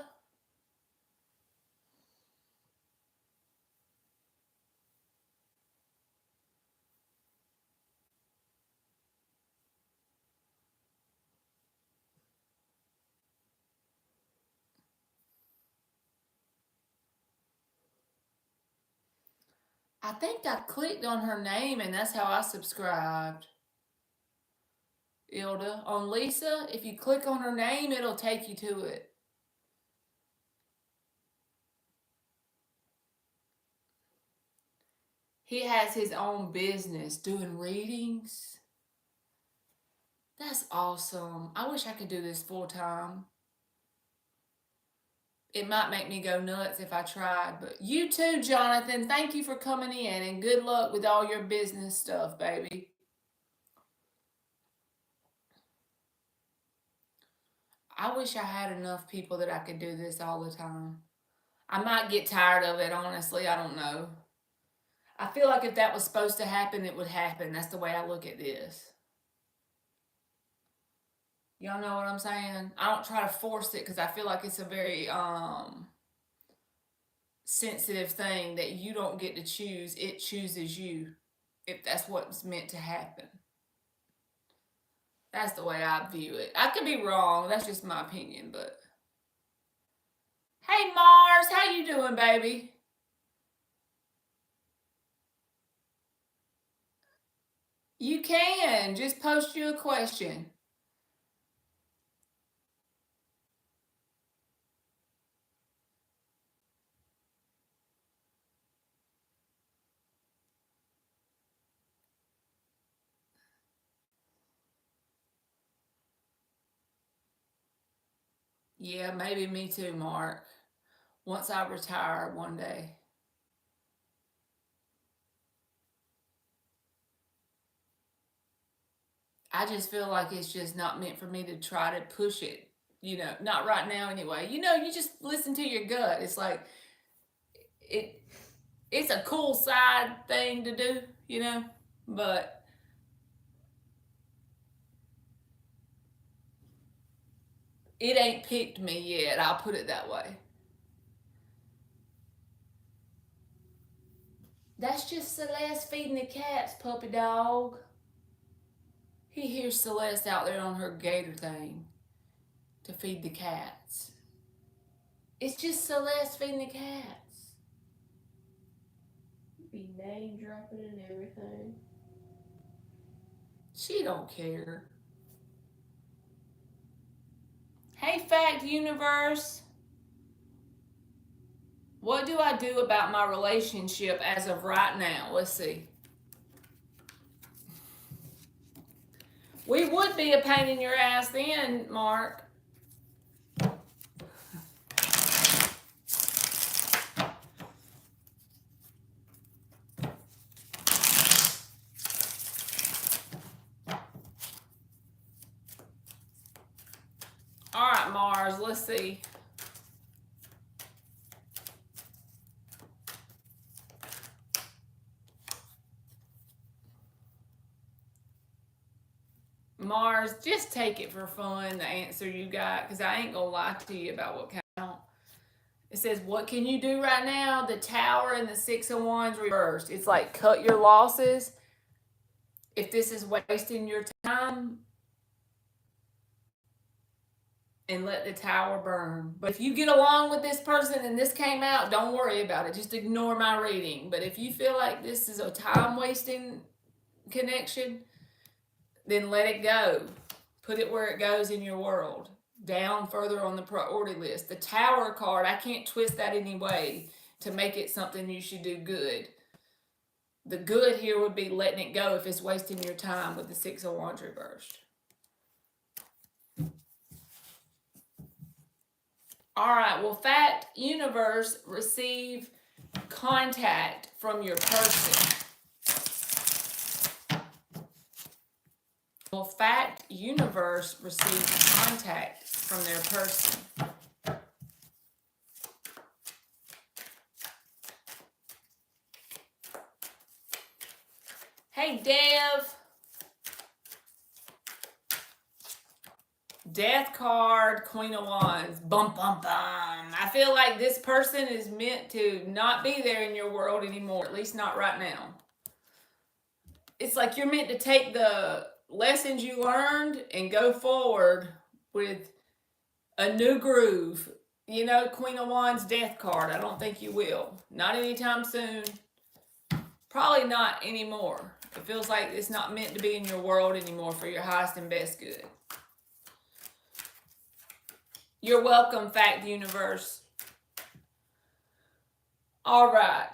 I think I clicked on her name and that's how I subscribed. Ilda. On Lisa, if you click on her name, it'll take you to it. He has his own business doing readings. That's awesome. I wish I could do this full time. It might make me go nuts if I tried, but you too, Jonathan. Thank you for coming in and good luck with all your business stuff, baby. I wish I had enough people that I could do this all the time. I might get tired of it, honestly. I don't know. I feel like if that was supposed to happen, it would happen. That's the way I look at this. Y'all know what I'm saying? I don't try to force it because I feel like it's a very sensitive thing that you don't get to choose. It chooses you if that's what's meant to happen. That's the way I view it. I could be wrong. That's just my opinion, but hey Mars, how you doing, baby? You can just post you a question. Yeah, maybe me too, Mark. Once I retire one day. I just feel like it's just not meant for me to try to push it. Not right now anyway. You just listen to your gut. It's like it's a cool side thing to do, but it ain't picked me yet. I'll put it that way. That's just Celeste feeding the cats, puppy dog. He hears Celeste out there on her gator thing to feed the cats. It's just Celeste feeding the cats. Be name dropping and everything. She don't care. Hey, Fact Universe. What do I do about my relationship as of right now? Let's see. We would be a pain in your ass then, Mark. All right, Mars, let's see. Mars, just take it for fun, the answer you got, because I ain't going to lie to you about what count. It says, what can you do right now? The Tower and the Six of Wands reversed. It's like, cut your losses. If this is wasting your time, and let the Tower burn. But if you get along with this person and this came out, don't worry about it. Just ignore my reading. But if you feel like this is a time-wasting connection, then let it go. Put it where it goes in your world. Down further on the priority list. The Tower card, I can't twist that any way to make it something you should do good. The good here would be letting it go if it's wasting your time with the Six of Wands reversed. All right, well, Fact Universe, receive contact from your person. Well, Fact Universe, receive contact from their person. Hey, Dev. Death card, Queen of Wands. Bum, bum, bum. I feel like this person is meant to not be there in your world anymore, at least not right now. It's like you're meant to take the lessons you learned and go forward with a new groove. You know, Queen of Wands, Death card. I don't think you will. Not anytime soon. Probably not anymore. It feels like it's not meant to be in your world anymore for your highest and best good. You're welcome, Fact Universe. All right.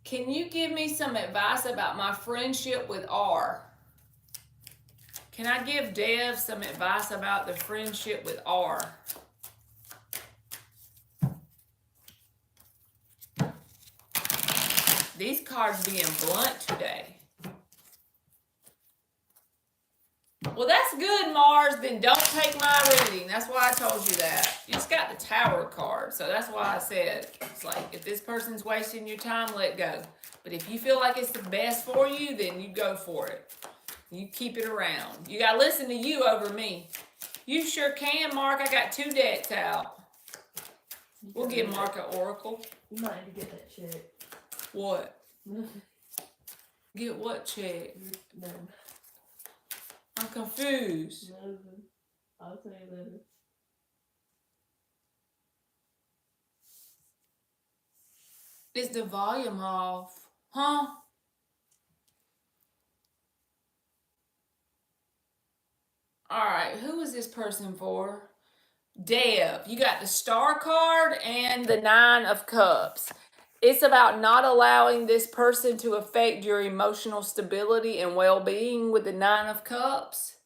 Can you give me some advice about my friendship with R? Can I give Dev some advice about the friendship with R? These cards being blunt today. Well, that's good, Mars. Then don't take my reading. That's why I told you that. You just got the Tower card. So that's why I said, it's like, if this person's wasting your time, let go. But if you feel like it's the best for you, then you go for it. You keep it around. You got to listen to you over me. You sure can, Mark. I got 2 decks out. We'll give Mark an oracle. You might need to get that checked. What? Get what checked? No. I'm confused. Nothing. I'll tell you later. Is the volume off? Huh? Alright, who is this person for? Dev. You got the Star card and the 9 of Cups. It's about not allowing this person to affect your emotional stability and well-being with the 9 of Cups.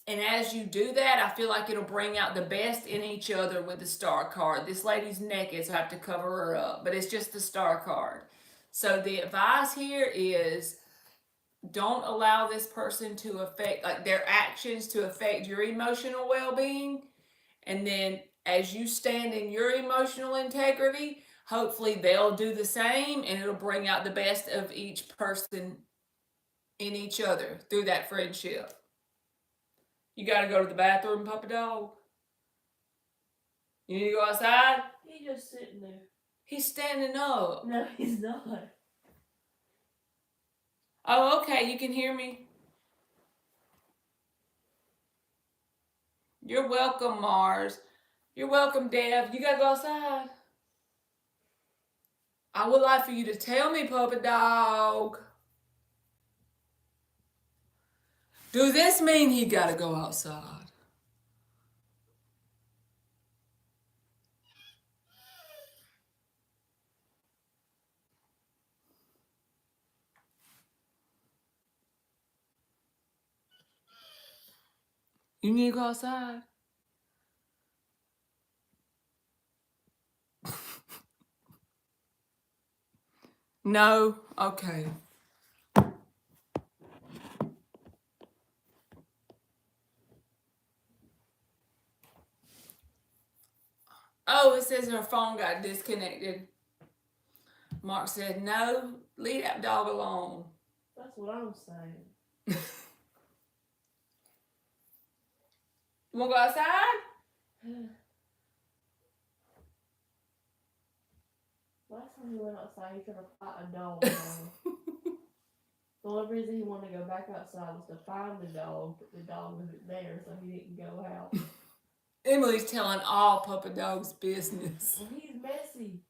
And as you do that, I feel like it'll bring out the best in each other with the Star card. This lady's naked, so I have to cover her up. But it's just the Star card. So the advice here is don't allow this person to affect, like their actions to affect your emotional well-being. And then as you stand in your emotional integrity, hopefully they'll do the same and it'll bring out the best of each person in each other through that friendship. You got to go to the bathroom, puppy dog? You need to go outside? He's just sitting there. He's standing up. No, he's not. Oh, okay. You can hear me? You're welcome, Mars. You're welcome, Dev. You gotta go outside. I would like for you to tell me, puppy dog. Does this mean he gotta go outside? You need to go outside? No? Okay. Oh, it says her phone got disconnected. Mark said, no, leave that dog alone. That's what I'm saying. You wanna go outside? Last time he went outside, he tried to fight a dog. The only reason he wanted to go back outside was to find the dog, but the dog wasn't there, so he didn't go out. Emily's telling all puppy dogs business. Well, he's messy.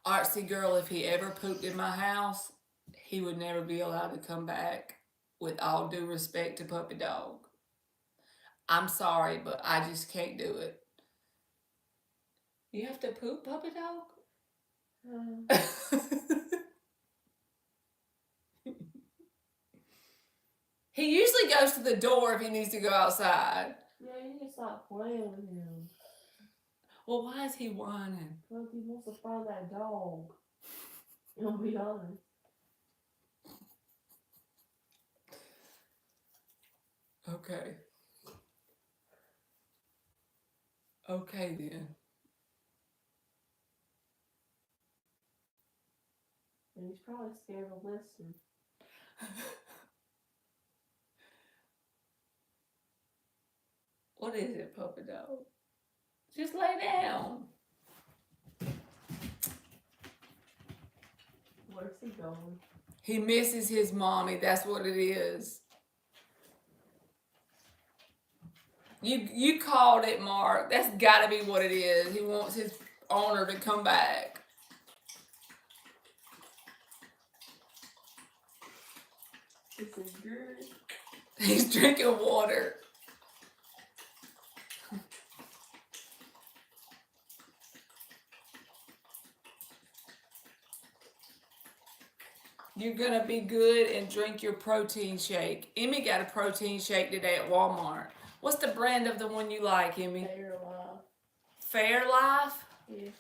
Artsy girl, if he ever pooped in my house, he would never be allowed to come back, with all due respect to puppy dog. I'm sorry, but I just can't do it. You have to poop, puppy dog? He usually goes to the door if he needs to go outside. Yeah, you need to stop playing with him. Well, why is he whining? Because he wants to find that dog. I'll be honest. Okay. Okay, then. And he's probably scared to listen. What is it, puppy dog? Just lay down. Where's he going? He misses his mommy. That's what it is. You called it, Mark. That's got to be what it is. He wants his owner to come back. It's a good. He's drinking water. You're going to be good and drink your protein shake. Emmy got a protein shake today at Walmart. What's the brand of the one you like, Emmy? Fair Life. Fairlife? Yeah.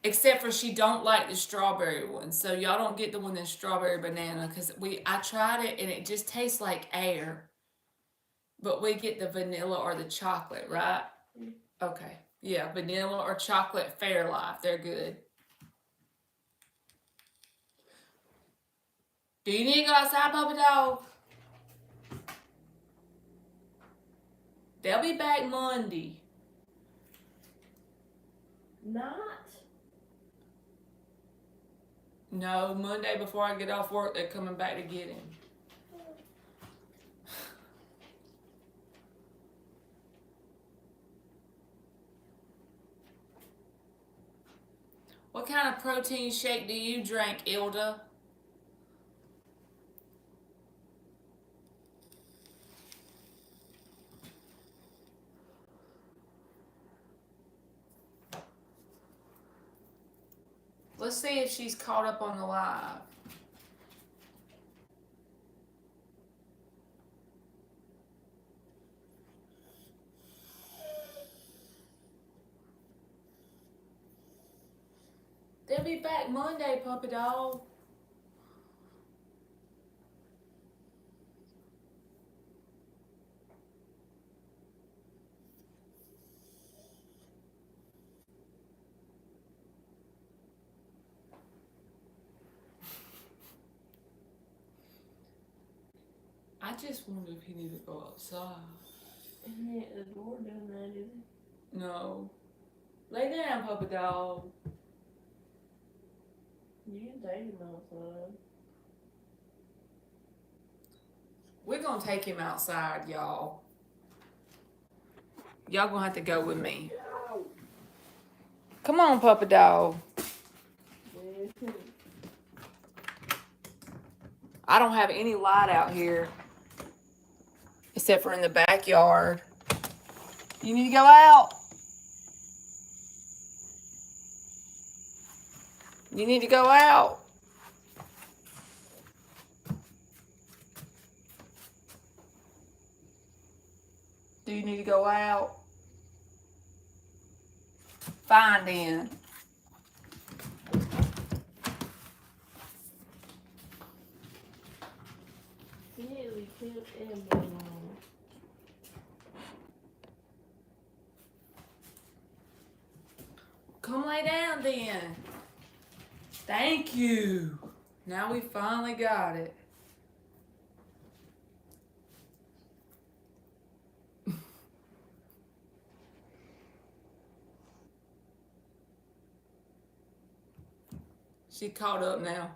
Except for she don't like the strawberry one. So y'all don't get the one that's strawberry banana because I tried it and it just tastes like air. But we get the vanilla or the chocolate, right? Yeah. Okay. Yeah, vanilla or chocolate Fairlife. They're good. Do you need to go outside, puppy dog? They'll be back Monday. Not? No, Monday before I get off work, they're coming back to get him. What kind of protein shake do you drink, Ilda? Let's see if she's caught up on the live. They'll be back Monday, puppy dog. just wonder if he need to go outside. He ain't the door doing that, is he? No. Lay down, puppy dog. You can take him outside. We're gonna take him outside, y'all. Y'all gonna have to go with me. Come on, puppy dog. Yeah. I don't have any light out here except for in the backyard. You need to go out. You need to go out. Do you need to go out? Fine then. Immediately killed and blown on. Come lay down then. Thank you. Now we finally got it. She caught up now.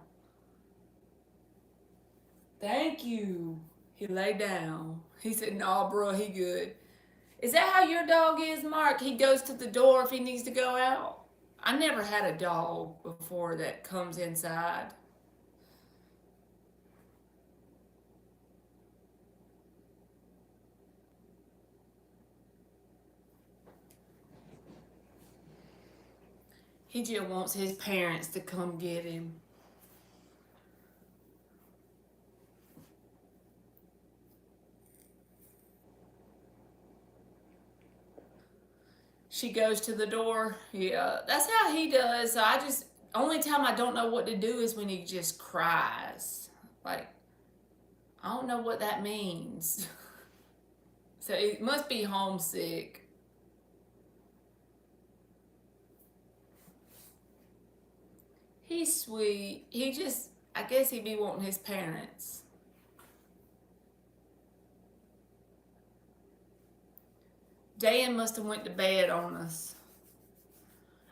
Thank you. He lay down. He said, "Nah, bro, he good." Is that how your dog is, Mark? He goes to the door if he needs to go out? I never had a dog before that comes inside. He just wants his parents to come get him. She goes to the door. Yeah, that's how he does. So only time I don't know what to do is when he just cries. Like, I don't know what that means. So it must be homesick. He's sweet. I guess he be wanting his parents. Dan must have went to bed on us.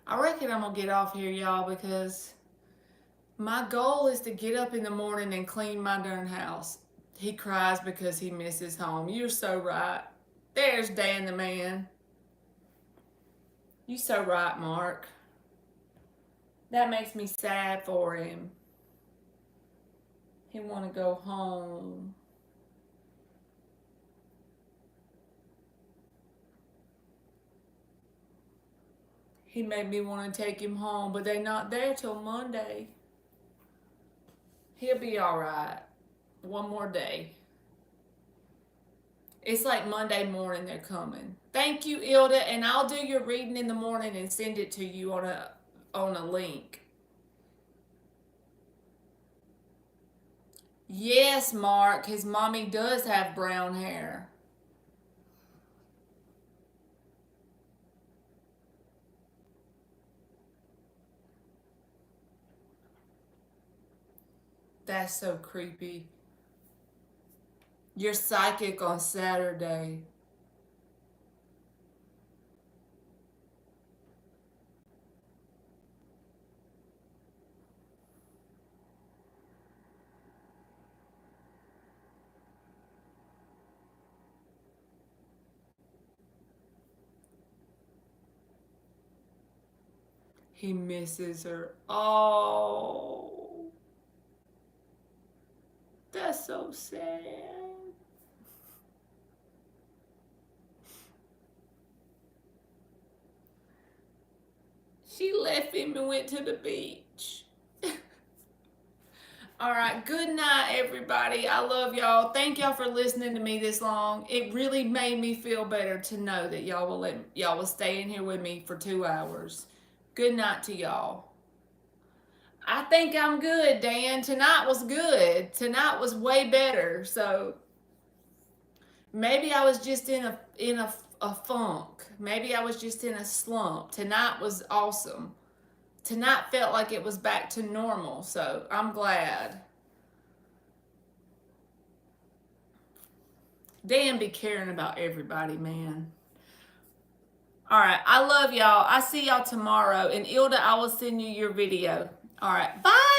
I reckon I'm gonna get off here, y'all, because my goal is to get up in the morning and clean my darn house. He cries because he misses home. You're so right. There's Dan the man. You so right, Mark. That makes me sad for him. He want to go home. He made me want to take him home, but they're not there till Monday. He'll be all right. One more day. It's like Monday morning they're coming. Thank you, Ilda, and I'll do your reading in the morning and send it to you on a link. Yes, Mark, his mommy does have brown hair. That's so creepy. You're psychic on Saturday. He misses her. Oh, that's so sad. She left him and went to the beach. All right, good night, everybody. I love y'all. Thank y'all for listening to me this long. It really made me feel better to know that y'all will stay in here with me for 2 hours. Good night to y'all. I think I'm good, Dan. Tonight was good. Tonight was way better. So maybe I was just in a funk. Maybe I was just in a slump. Tonight was awesome. Tonight felt like it was back to normal. So I'm glad. Dan be caring about everybody, man. All right, I love y'all. I see y'all tomorrow. And Ilda, I will send you your video. All right, bye.